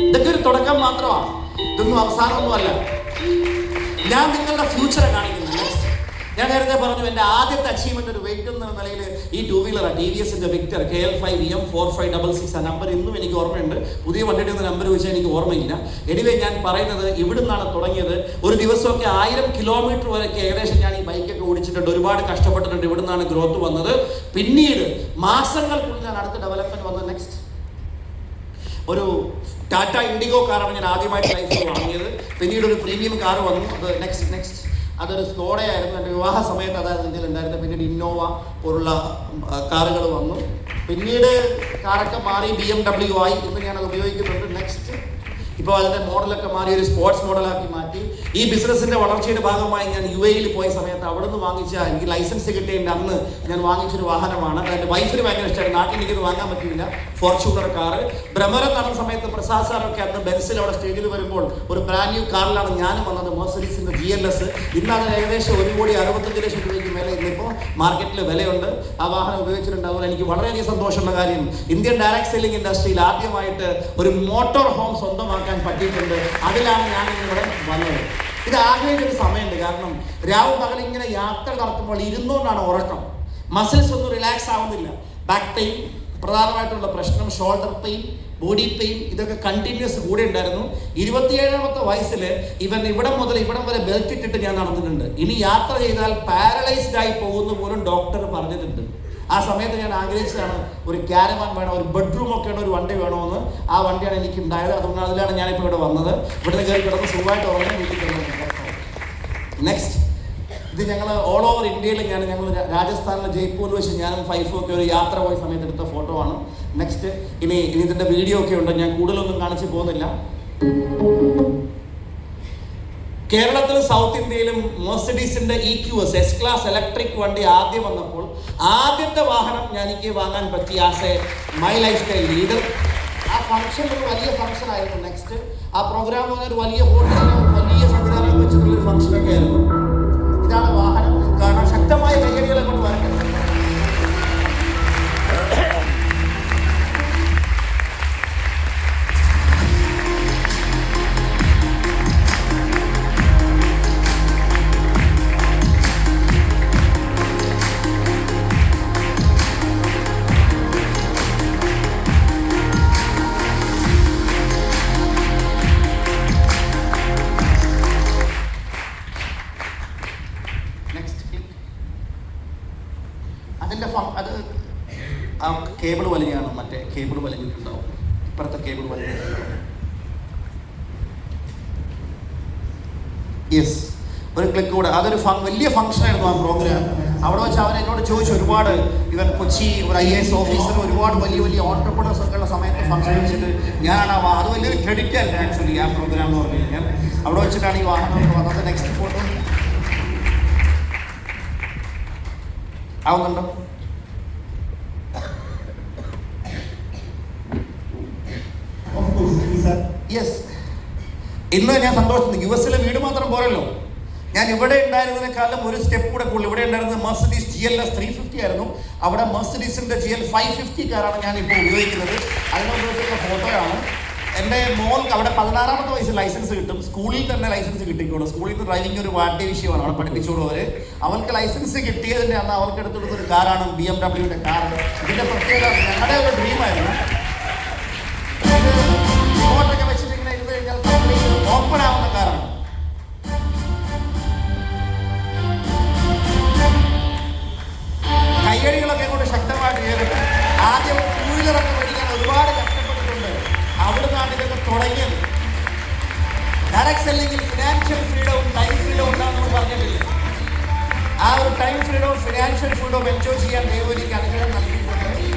ഇതൊക്കെ ഒരു തുടക്കം മാത്രമാണ്. ഇതൊന്നും അവസാനമൊന്നും അല്ല. ഞാൻ നിങ്ങളുടെ ഫ്യൂച്ചറെ കാണിക്കുന്നത്. ഞാൻ നേരത്തെ പറഞ്ഞു എൻ്റെ ആദ്യത്തെ അച്ചീവ്മെന്റ് ഒരു വെഹിക്കിൾ എന്ന നിലയിൽ ഈ ടൂ വീലറാണ്, TVSന്റെ വിക്ടർ KL5EM4566. ആ നമ്പർ ഇന്നും എനിക്ക് ഓർമ്മയുണ്ട്. പുതിയ വണ്ടിയുടെ ഒന്ന് നമ്പർ വെച്ചാൽ എനിക്ക് ഓർമ്മയില്ല. എനിവേ ഞാൻ പറയുന്നത് ഇവിടുന്നാണ് തുടങ്ങിയത്. ഒരു ദിവസമൊക്കെ 1000 കിലോമീറ്റർ വരെയൊക്കെ ഏകദേശം ഞാൻ ഈ ബൈക്കൊക്കെ ഓടിച്ചിട്ടുണ്ട്, ഒരുപാട് കഷ്ടപ്പെട്ടിട്ടുണ്ട്. ഇവിടുന്നാണ് ഗ്രോത്ത് വന്നത്. പിന്നീട് മാസങ്ങൾക്കുള്ളിൽ ഞാൻ അടുത്ത ഡെവലപ്മെന്റ് വന്നത്. നെക്സ്റ്റ് ഒരു ടാറ്റ ഇൻഡിഗോ കാറാണ് ഞാൻ ആദ്യമായിട്ട് ലൈഫിൽ വാങ്ങിയത്. പിന്നീട് ഒരു പ്രീമിയം കാർ വന്നു. അത് നെക്സ്റ്റ് അതൊരു സ്കോഡയായിരുന്നു. എൻ്റെ വിവാഹ സമയത്ത് അതായത് ഇന്ത്യയിൽ ഉണ്ടായിരുന്നത്. പിന്നീട് ഇന്നോവ പോലുള്ള കാറുകൾ വന്നു. പിന്നീട് കാറൊക്കെ മാറി BMW ആയി. ഇപ്പം ഞാനത് ഉപയോഗിക്കുന്നുണ്ട്. നെക്സ്റ്റ് ഇപ്പോൾ അതിൻ്റെ മോഡലൊക്കെ മാറി ഒരു സ്പോർട്സ് മോഡലാക്കി മാറ്റി. ഈ ബിസിനസ്സിൻ്റെ വളർച്ചയുടെ ഭാഗമായി ഞാൻ UAE പോയ സമയത്ത് അവിടെ നിന്ന് വാങ്ങിച്ച, എനിക്ക് ലൈസൻസ് കിട്ടിയതിൻ്റെ അന്ന് ഞാൻ വാങ്ങിച്ചൊരു വാഹനമാണ്. എൻ്റെ വൈഫിന് ഭയങ്കര ഇഷ്ടമാണ്. നാട്ടിൽ എനിക്കത് വാങ്ങാൻ പറ്റില്ല. Fortuner car. ഭ്രമരം നടന്ന സമയത്ത് പ്രസാദ് സാറൊക്കെ അന്ന് ബെൻസിൽ അവിടെ സ്റ്റേജിൽ വരുമ്പോൾ ഒരു ബ്രാൻഡ് ന്യൂ കാറിലാണ് ഞാനും വന്നത്, മെർസിഡീസിൻ്റെ GLS. ഇന്ന് അതിന് ഏകദേശം 1,65,00,000 രൂപയ്ക്ക് മേലെ ഇന്നിപ്പോൾ മാർക്കറ്റിൽ വിലയുണ്ട്. ആ വാഹനം ഉപയോഗിച്ചിട്ടുണ്ടാവും. എനിക്ക് വളരെയധികം സന്തോഷമുള്ള കാര്യം, ഇന്ത്യൻ ഡയറക്ട് സെല്ലിംഗ് ഇൻഡസ്ട്രിയിൽ ആദ്യമായിട്ട് ഒരു മോട്ടോർ ഹോം സ്വന്തമാക്കാൻ പറ്റിയിട്ടുണ്ട്. അതിലാണ് ഞാൻ ഇവിടെ വന്നത്. ഇത് ആഗ്രഹിച്ചൊരു സമയമുണ്ട്. കാരണം രാവും പകൽ ഇങ്ങനെ യാത്ര നടത്തുമ്പോൾ ഇരുന്നുകൊണ്ടാണ് ഉറക്കം. മസിൽസ് ഒന്നും റിലാക്സ് ആവുന്നില്ല. ബാക്ക് പെയിൻ പ്രധാനമായിട്ടുള്ള പ്രശ്നം, ഷോൾഡർ പെയിൻ, ബോഡി പെയിൻ, ഇതൊക്കെ കണ്ടിന്യൂസ് കൂടെ ഉണ്ടായിരുന്നു. 27ാമത്തെ വയസ്സിൽ ഇവിടം മുതൽ ഇവിടം വരെ ബെൽറ്റ് ഇട്ടിട്ട് ഞാൻ നടന്നിട്ടുണ്ട്. ഇനി യാത്ര ചെയ്താൽ പാരലൈസ്ഡ് ആയി പോകുന്ന പോലും ഡോക്ടർ പറഞ്ഞിട്ടുണ്ട്. ആ സമയത്ത് ഞാൻ ആഗ്രഹിച്ചതാണ് ഒരു ക്യാരവാൻ വേണം, ഒരു ബെഡ്റൂം ഒക്കെ ഉള്ള ഒരു വണ്ടി വേണമെന്ന്. ആ വണ്ടിയാണ് എനിക്ക് ഉണ്ടായത്. അതുകൊണ്ട് അതിലാണ് ഞാനിപ്പോൾ ഇവിടെ വന്നത്. ഇവിടുന്ന് കയറി കിടന്ന് സുഖമായിട്ട് ഉറങ്ങാൻ വീട്ടിൽ കിടന്നു. നെക്സ്റ്റ് ഇത് ഞങ്ങൾ ഓൾ ഓവർ ഇന്ത്യയിൽ ഞങ്ങൾ രാജസ്ഥാനിലെ ജയ്പൂരിൽ വെച്ച് ഞാനും ഫൈഫും ഒക്കെ ഒരു യാത്ര പോയ സമയത്ത് എടുത്ത ഫോട്ടോ ആണ്. നെക്സ്റ്റ് ഇനി ഇതിൻ്റെ വീഡിയോ ഒക്കെ ഉണ്ട്. ഞാൻ കൂടുതലൊന്നും കാണിച്ചു പോകുന്നില്ല. കേരളത്തിലും സൗത്ത് ഇന്ത്യയിലും മെർസിഡീസിന്റെ EQS S-Class ഇലക്ട്രിക് വണ്ടി ആദ്യം വന്നപ്പോൾ ആദ്യത്തെ വാഹനം എനിക്ക് വാങ്ങാൻ പറ്റി as A my life style leader. ആ ഫംഗ്ഷൻ ഒരു വലിയ ഫംഗ്ഷൻ ആയിരുന്നു. നെക്സ്റ്റ് ആ പ്രോഗ്രാം ഒരു വലിയ ഹോട്ടലിൽ വലിയ സംവിധാനം വെച്ചിട്ടുള്ളൊരു ഫംഗ്ഷനൊക്കെ ആയിരുന്നു. ഇതാണ് വാഹനം. കാരണം ശക്തമായ കൈയടികളെ കൊണ്ട് വരട്ടെ. അത് ആ കേബിൾ വലിയാണ്. മറ്റേ കേബിൾ വലിഞ്ഞിട്ടുണ്ടാവും. ഇപ്പുറത്തെ കേബിൾ വലിഞ്ഞിട്ടുണ്ടാവും. യെസ്, ഒരു ക്ലിക്ക് കൂടെ. അതൊരു വലിയ ഫംഗ്ഷൻ ആയിരുന്നു ആ പ്രോഗ്രാം. അവിടെ വെച്ച് അവൻ എന്നോട് ചോദിച്ചു, ഒരുപാട് ഇവൻ കൊച്ചി ഒരു IAS ഓഫീസർ, ഒരുപാട് വലിയ ഓൺട്രപ്രണേഴ്സ് ഒക്കെ ഉള്ള സമയത്ത് ഫംഗ്ഷൻ വെച്ചിട്ട് ഞാനാണ് അത് വലിയൊരു ക്രെഡിറ്റ് ആയിരുന്നു ആക്ച്വലി ആ പ്രോഗ്രാം എന്ന് പറഞ്ഞു കഴിഞ്ഞാൽ. അവിടെ വെച്ചിട്ടാണ് ഈ വാഹനമൊക്കെ വന്നത്. നെക്സ്റ്റ് ഫോട്ടോ ആവുന്നുണ്ടോ? യെസ്, ഇന്ന് ഞാൻ സന്തോഷിക്കുന്നു. US വീട് മാത്രം പോരല്ലോ, ഞാൻ ഇവിടെ ഉണ്ടായിരുന്നതിനേക്കാളും ഒരു സ്റ്റെപ്പ് കൂടെ കൂടുതൽ. ഇവിടെ ഉണ്ടായിരുന്നത് മെർസിഡീസ് GLS 350 ആയിരുന്നു. അവിടെ മെർസിഡീസിന്റെ GL 550 കാറാണ് ഞാൻ ഇപ്പോൾ ഉപയോഗിക്കുന്നത്. അതിനുപയോഗിക്കുന്ന ഫോട്ടോയാണ്. എൻ്റെ മോൾക്ക് അവിടെ 16ാമത്തെ വയസ്സിൽ ലൈസൻസ് കിട്ടും. സ്കൂളിൽ തന്നെ ലൈസൻസ് കിട്ടിക്കോളും. സ്കൂളിൽ നിന്ന് ഡ്രൈവിംഗ് ഒരു വാട്യ വിഷയമാണ്, അവിടെ പഠിപ്പിച്ചോളൂ അവർ. അവൾക്ക് ലൈസൻസ് കിട്ടിയതിൻ്റെ അന്ന് അവൾക്ക് എടുത്തെടുത്തൊരു കാറാണ് BMW കാർ. ഇതിൻ്റെ പ്രത്യേകത ഞങ്ങളുടെ ഒരു ഡ്രീമായിരുന്നു. റിമോട്ടൊക്കെ വെച്ചിട്ട് ഇങ്ങനെ ഇരുന്ന് കഴിഞ്ഞാൽ കംപ്ലീറ്റ് ഓപ്പൺ ആവുന്ന കാറാണ്. കയ്യടികളൊക്കെ കൊണ്ട് ശക്തമായിട്ട് ചെയ്തിട്ട് ആദ്യം 2 വീലറൊക്കെ മേടിക്കാൻ ഒരുപാട് കഷ്ടപ്പെട്ടിട്ടുണ്ട്. അവിടുന്നാണ് ഇതൊക്കെ തുടങ്ങിയത്. ഡയറക്ട് സെല്ലിങ്ങിൽ ഫിനാൻഷ്യൽ ഫ്രീഡവും ടൈം ഫ്രീഡവും ഉണ്ടാകുമെന്ന് പറഞ്ഞിട്ടില്ല. ആ ഒരു ടൈം ഫ്രീഡവും ഫിനാൻഷ്യൽ ഫ്രീഡവും എൻജോയ് ചെയ്യാൻ ദൈവം എനിക്ക് അനുഗ്രഹം നൽകിയിട്ടുണ്ട്.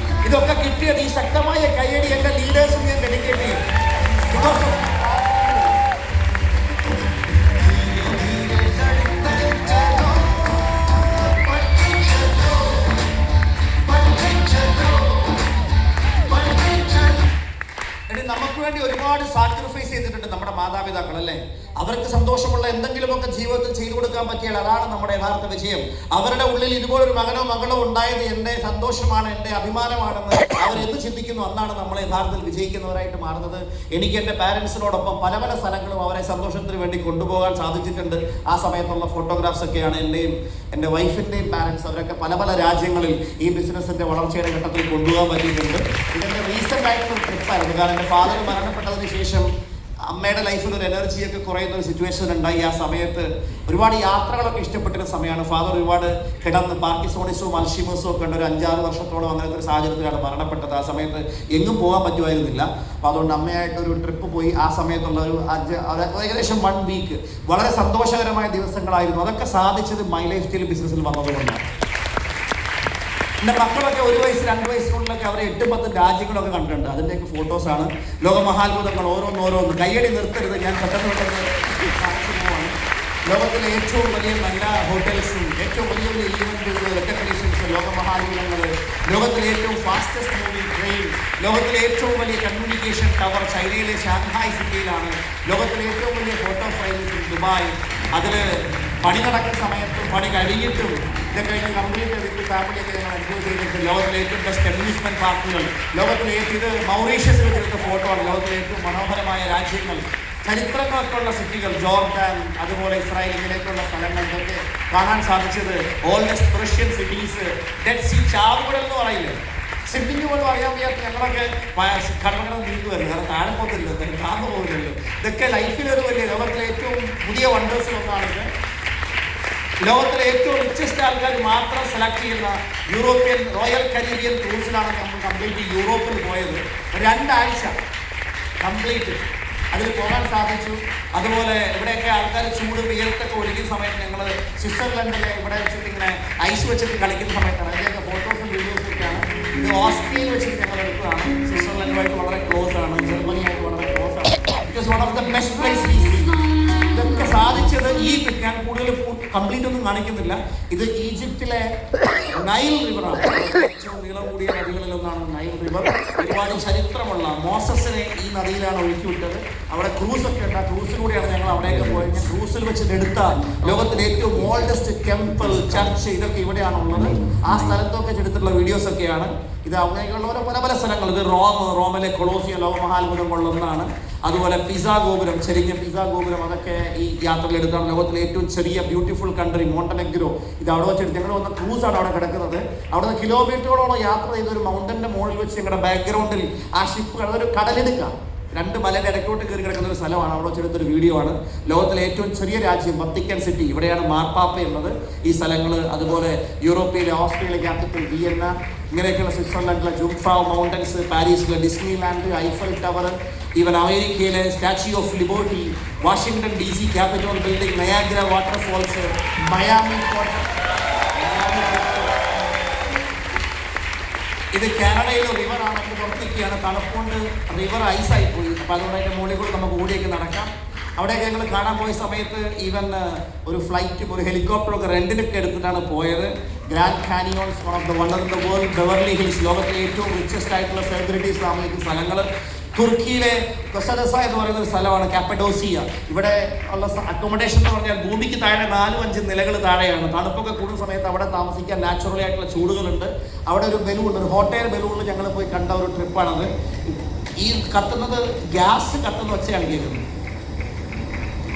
ഇതൊക്കെ കിട്ടിയത് ഈ ശക്തമായ കയ്യടി എൻ്റെ ലീഡേഴ്സിന് ഞാൻ ഡെഡിക്കേറ്റ് ചെയ്യും. നമുക്ക് വേണ്ടി ഒരുപാട് സാക്രിഫൈസ് ചെയ്തിട്ടുണ്ട് നമ്മുടെ മാതാപിതാക്കൾ, അല്ലേ? അവർക്ക് അവർക്ക് സന്തോഷമുള്ള എന്തെങ്കിലുമൊക്കെ ജീവിതത്തിൽ ചെയ്തു കൊടുക്കാൻ പറ്റിയാൽ അതാണ് നമ്മുടെ യഥാർത്ഥ വിജയം. അവരുടെ ഉള്ളിൽ ഇതുപോലൊരു മകനോ മകളോ ഉണ്ടായത് എൻ്റെ സന്തോഷമാണ്, എൻ്റെ അഭിമാനമാണെന്ന് അവരെന്ത് ചിന്തിക്കുന്നു അന്നാണ് നമ്മൾ യഥാർത്ഥത്തിൽ വിജയിക്കുന്നവരായിട്ട് മാറുന്നത്. എനിക്ക് എൻ്റെ പാരൻസിനോടൊപ്പം പല പല സ്ഥലങ്ങളും അവരെ സന്തോഷത്തിന് വേണ്ടി കൊണ്ടുപോകാൻ സാധിച്ചിട്ടുണ്ട്. ആ സമയത്തുള്ള ഫോട്ടോഗ്രാഫ്സ് ഒക്കെയാണ് എൻ്റെയും എൻ്റെ വൈഫിൻ്റെയും പാരൻസ്. അവരൊക്കെ പല പല രാജ്യങ്ങളിൽ ഈ ബിസിനസ്സിൻ്റെ വളർച്ചയുടെ ഘട്ടത്തിൽ കൊണ്ടുപോകാൻ പറ്റിയിട്ടുണ്ട്. ഇതിൻ്റെ റീസെൻ്റ് ആയിട്ടുള്ള ട്രിപ്പായിരുന്നു. കാരണം എൻ്റെ ഫാദർ മരണപ്പെട്ടതിന് ശേഷം അമ്മയുടെ ലൈഫിൽ ഒരു എനർജിയൊക്കെ കുറയുന്ന ഒരു സിറ്റുവേഷൻ ഉണ്ടായി. ആ സമയത്ത് ഒരുപാട് യാത്രകളൊക്കെ ഇഷ്ടപ്പെട്ടിരുന്ന സമയമാണ്. ഫാദർ ഒരുപാട് കിടന്ന് പാർക്കിസോണിസവും അൽഷിമേഴ്സും ഒക്കെ ഉണ്ട്. ഒരു 5-6 വർഷത്തോളം അങ്ങനത്തെ ഒരു സാഹചര്യത്തിലാണ് മരണപ്പെട്ടത്. ആ സമയത്ത് എങ്ങും പോകാൻ പറ്റുമായിരുന്നില്ല. അപ്പോൾ അതുകൊണ്ട് അമ്മയായിട്ടൊരു ട്രിപ്പ് പോയി. ആ സമയത്തുള്ള ഒരു ഏകദേശം 1 വീക്ക് വളരെ സന്തോഷകരമായ ദിവസങ്ങളായിരുന്നു. അതൊക്കെ സാധിച്ചത് മൈ ലൈഫ് സ്റ്റൈൽ ബിസിനസ്സിൽ വന്നതുകൊണ്ടാണ്. എൻ്റെ മക്കളൊക്കെ 1 വയസ്സ് 2 വയസ്സിനുള്ളിലൊക്കെ അവരെ 8-10 രാജ്യങ്ങളൊക്കെ കണ്ടിട്ടുണ്ട്. അതിൻ്റെയൊക്കെ ഫോട്ടോസാണ്. ലോകമഹാത്ഭുതങ്ങൾ ഓരോന്നോരോന്ന്. കയ്യടി നിർത്തരുത്, ഞാൻ പെട്ടെന്ന് കാണിച്ചു പോവാണ്. ലോകത്തിലെ ഏറ്റവും വലിയ നല്ല ഹോട്ടൽസും ഏറ്റവും വലിയ വലിയ ഈവൻറ്റുകൾ, റെക്കഗ്നീഷൻസ്, ലോകമഹാത്ഭുതങ്ങൾ, ലോകത്തിലെ ഏറ്റവും ഫാസ്റ്റസ്റ്റ് മൂവിംഗ് ട്രെയിൻ, ലോകത്തിലെ ഏറ്റവും വലിയ കമ്മ്യൂണിക്കേഷൻ ടവർ ചൈനയിലെ ഷാങ്ഹായ് സിറ്റിയിലാണ്, ലോകത്തിലെ ഏറ്റവും വലിയ ഫോട്ടോ ഫ്രെയിംസ് ദുബായ്. അതിൽ പണി നടക്കുന്ന സമയത്തും പണി കഴിഞ്ഞിട്ടും ഇതൊക്കെ കംപ്ലീറ്റ് വിത്ത് ഫാമിലിയൊക്കെ ഞങ്ങൾ എൻജോയ് ചെയ്തിട്ട് ലോകത്തിലെ ഏറ്റവും ബെസ്റ്റ് അമ്യൂസ്മെൻറ്റ് പാർക്കുകൾ, ലോകത്തിലെ ഇത് മൗറീഷ്യസിൽ എടുത്ത ഫോട്ടോ ആണ്. ലോകത്തിലെ ഏറ്റവും മനോഹരമായ രാജ്യങ്ങൾ, ചരിത്രങ്ങളൊക്കെ ഉള്ള സിറ്റികൾ, ജോർഡാൻ, അതുപോലെ ഇസ്രായേൽ, ഇങ്ങനെയൊക്കെയുള്ള സ്ഥലങ്ങളിലൊക്കെ കാണാൻ സാധിച്ചത്. Oldest Persian cities, dead sea, ചാവുകടൽ എന്ന് പറയില്ലേ, സിഡ്നിക്ക് പോലും അറിയാൻ വയ്യാത്ത ഞങ്ങളൊക്കെ കടമകടം നീങ്ങുമായിരുന്നു. കാരണം താഴെ പോകത്തില്ല, താഴ്ന്നു പോകില്ലല്ലോ. ഇതൊക്കെ ലൈഫിലൊരു വലിയ ലോകത്തിലെ ഏറ്റവും പുതിയ വണ്ടേഴ്സിൽ ഒന്നാണിത്. ലോകത്തിലെ ഏറ്റവും റിച്ചസ്റ്റ് ആൾക്കാർ മാത്രം സെലക്ട് ചെയ്യുന്ന യൂറോപ്യൻ റോയൽ കരീബിയൻ ക്രൂസിലാണ് നമ്മൾ കംപ്ലീറ്റ് യൂറോപ്പിൽ പോയത്. 2 ആഴ്ച കംപ്ലീറ്റ് അതിൽ പോകാൻ സാധിച്ചു. അതുപോലെ ഇവിടെയൊക്കെ ആൾക്കാർ ചൂട് വിയർത്തൊക്കെ ഒഴുകിയ സമയത്ത് ഞങ്ങൾ സ്വിറ്റ്സർലൻഡിലെ ഇവിടെ വെച്ചിട്ട് ഇങ്ങനെ ഐസ് വെച്ചിട്ട് കളിക്കുന്ന സമയത്താണ്. അതിൻ്റെയൊക്കെ ഫോട്ടോസും വീഡിയോസൊക്കെയാണ്. ഇത് ഓസ്ട്രിയയിൽ വെച്ചിട്ട് ഞങ്ങൾ എടുത്തതാണ്. സ്വിറ്റ്സർലൻഡുമായിട്ട് വളരെ ക്ലോസ് ആണ്, ജർമ്മനിയായിട്ട് വളരെ ക്ലോസ് ആണ്. It one of the best place we see. ഇതൊക്കെ സാധിച്ചത് ഈ ഞാൻ കൂടുതൽ കംപ്ലീറ്റ് ഒന്നും കാണിക്കുന്നില്ല. ഇത് ഈജിപ്തിലെ നൈൽ റിവറാണ്. ഏറ്റവും നീളം കൂടിയ നദികളിലൊന്നാണ് നൈൽ റിവർ. ഒരുപാട് ചരിത്രമുള്ള മോസസിനെ ഈ നദിയിലാണ് ഒഴുക്കിവിട്ടത്. അവിടെ ക്രൂസൊക്കെ ഉണ്ട്. ആ ക്രൂസിലൂടെയാണ് ഞങ്ങൾ അവിടെയൊക്കെ പോയത്. ഞാൻ ക്രൂസിൽ വെച്ചിട്ട് എടുത്ത ലോകത്തിലെ ഏറ്റവും ഓൾഡസ്റ്റ് ടെമ്പിൾ, ചർച്ച് ഇതൊക്കെ ഇവിടെയാണ് ഉള്ളത്. ആ സ്ഥലത്തൊക്കെ എടുത്തിട്ടുള്ള വീഡിയോസൊക്കെയാണ്. ഇത് അങ്ങനെയുള്ള പല പല സ്ഥലങ്ങൾ. ഇത് റോമിലെ കൊളോസിയം ലോകമഹാത്ഭുതങ്ങളിലൊന്നാണ്. അതുപോലെ പിസ ഗോപുരം, ചെറിയ പിസ ഗോപുരം, അതൊക്കെ ഈ യാത്രയിൽ എടുത്താണ്. ലോകത്തിലെ ഏറ്റവും ചെറിയ ബ്യൂട്ടിഫുൾ കൺട്രി മോണ്ടനെഗ്രോ, ഇത് അവിടെ വെച്ചെടുത്ത് ഞങ്ങൾ വന്ന ക്രൂസാണ് അവിടെ കിടക്കുന്നത്. അവിടെ നിന്ന് കിലോമീറ്ററോളം യാത്ര ചെയ്ത ഒരു മൗണ്ടൻ്റെ മുകളിൽ വെച്ച് ഞങ്ങളുടെ ബാക്ക്ഗ്രൗണ്ടിൽ ആ ഷിപ്പ്, അതൊരു കടലെടുക്കാം, 2 മലയുടെ ഇടയ്ക്കോട്ട് കയറി കിടക്കുന്ന ഒരു സ്ഥലമാണ്. അവിടെ വെച്ചെടുത്തൊരു വീഡിയോ ആണ്. ലോകത്തിലെ ഏറ്റവും ചെറിയ രാജ്യം വത്തിക്കാൻ സിറ്റി, ഇവിടെയാണ് മാർപ്പാപ്പയുള്ളത്. ഈ സ്ഥലങ്ങൾ, അതുപോലെ യൂറോപ്പിലെ ഓസ്ട്രിയയിലെ ക്യാപിറ്റൽ വിയന്ന, ഇങ്ങനെയൊക്കെയുള്ള സ്വിറ്റ്സർലൻഡിലെ ജുംഫ്രാവ് മൗണ്ടൻസ്, പാരീസിലെ Disneyland, Eiffel tower, even അമേരിക്കയിലെ statue of liberty, Washington DC capitol building, Niagara waterfalls, Miami കോട്ട. ഇത് കാനഡയിലെ റിവറാണ്. അത് പുറത്തേക്കാണ്. തണുപ്പുകൊണ്ട് റിവർ ഐസായി പോയി. അപ്പോൾ അതുകൊണ്ട് അതിൻ്റെ മുകളിൽ കൂടെ നമുക്ക് ഓടിയൊക്കെ നടക്കാം. അവിടെയൊക്കെ ഞങ്ങൾ കാണാൻ പോയ സമയത്ത് ഈവൻ ഒരു ഫ്ലൈറ്റും ഒരു ഹെലികോപ്റ്ററൊക്കെ റെൻറ്റിനൊക്കെ എടുത്തിട്ടാണ് പോയത്. Grand canyons, one of the wonder in the world, Beverly hills, ലോകത്തിലെ ഏറ്റവും റിച്ചസ്റ്റ് ആയിട്ടുള്ള സെലിബ്രിറ്റീസ് താമസിക്കുന്ന സ്ഥലങ്ങൾ. തുർക്കിയിലെ കൊസദസ എന്ന് പറയുന്ന ഒരു സ്ഥലമാണ്, കാപ്പഡോസിയ. ഇവിടെ ഉള്ള അക്കോമഡേഷൻ എന്ന് പറഞ്ഞാൽ ഭൂമിക്ക് താഴെ 4-5 നിലകൾ താഴെയാണ്. തണുപ്പൊക്കെ കൂടുന്ന സമയത്ത് അവിടെ താമസിക്കാൻ നാച്ചുറലി ആയിട്ടുള്ള ചൂടുകളുണ്ട്. അവിടെ ഒരു ബലൂൺ, ഒരു ഹോട്ടൽ ബലൂണിൽ ഞങ്ങൾ പോയി കണ്ട ഒരു ട്രിപ്പാണത്. ഈ കത്തുന്നത് ഗ്യാസ് കത്തുന്ന വെച്ചാണ് കേൾക്കുന്നത്.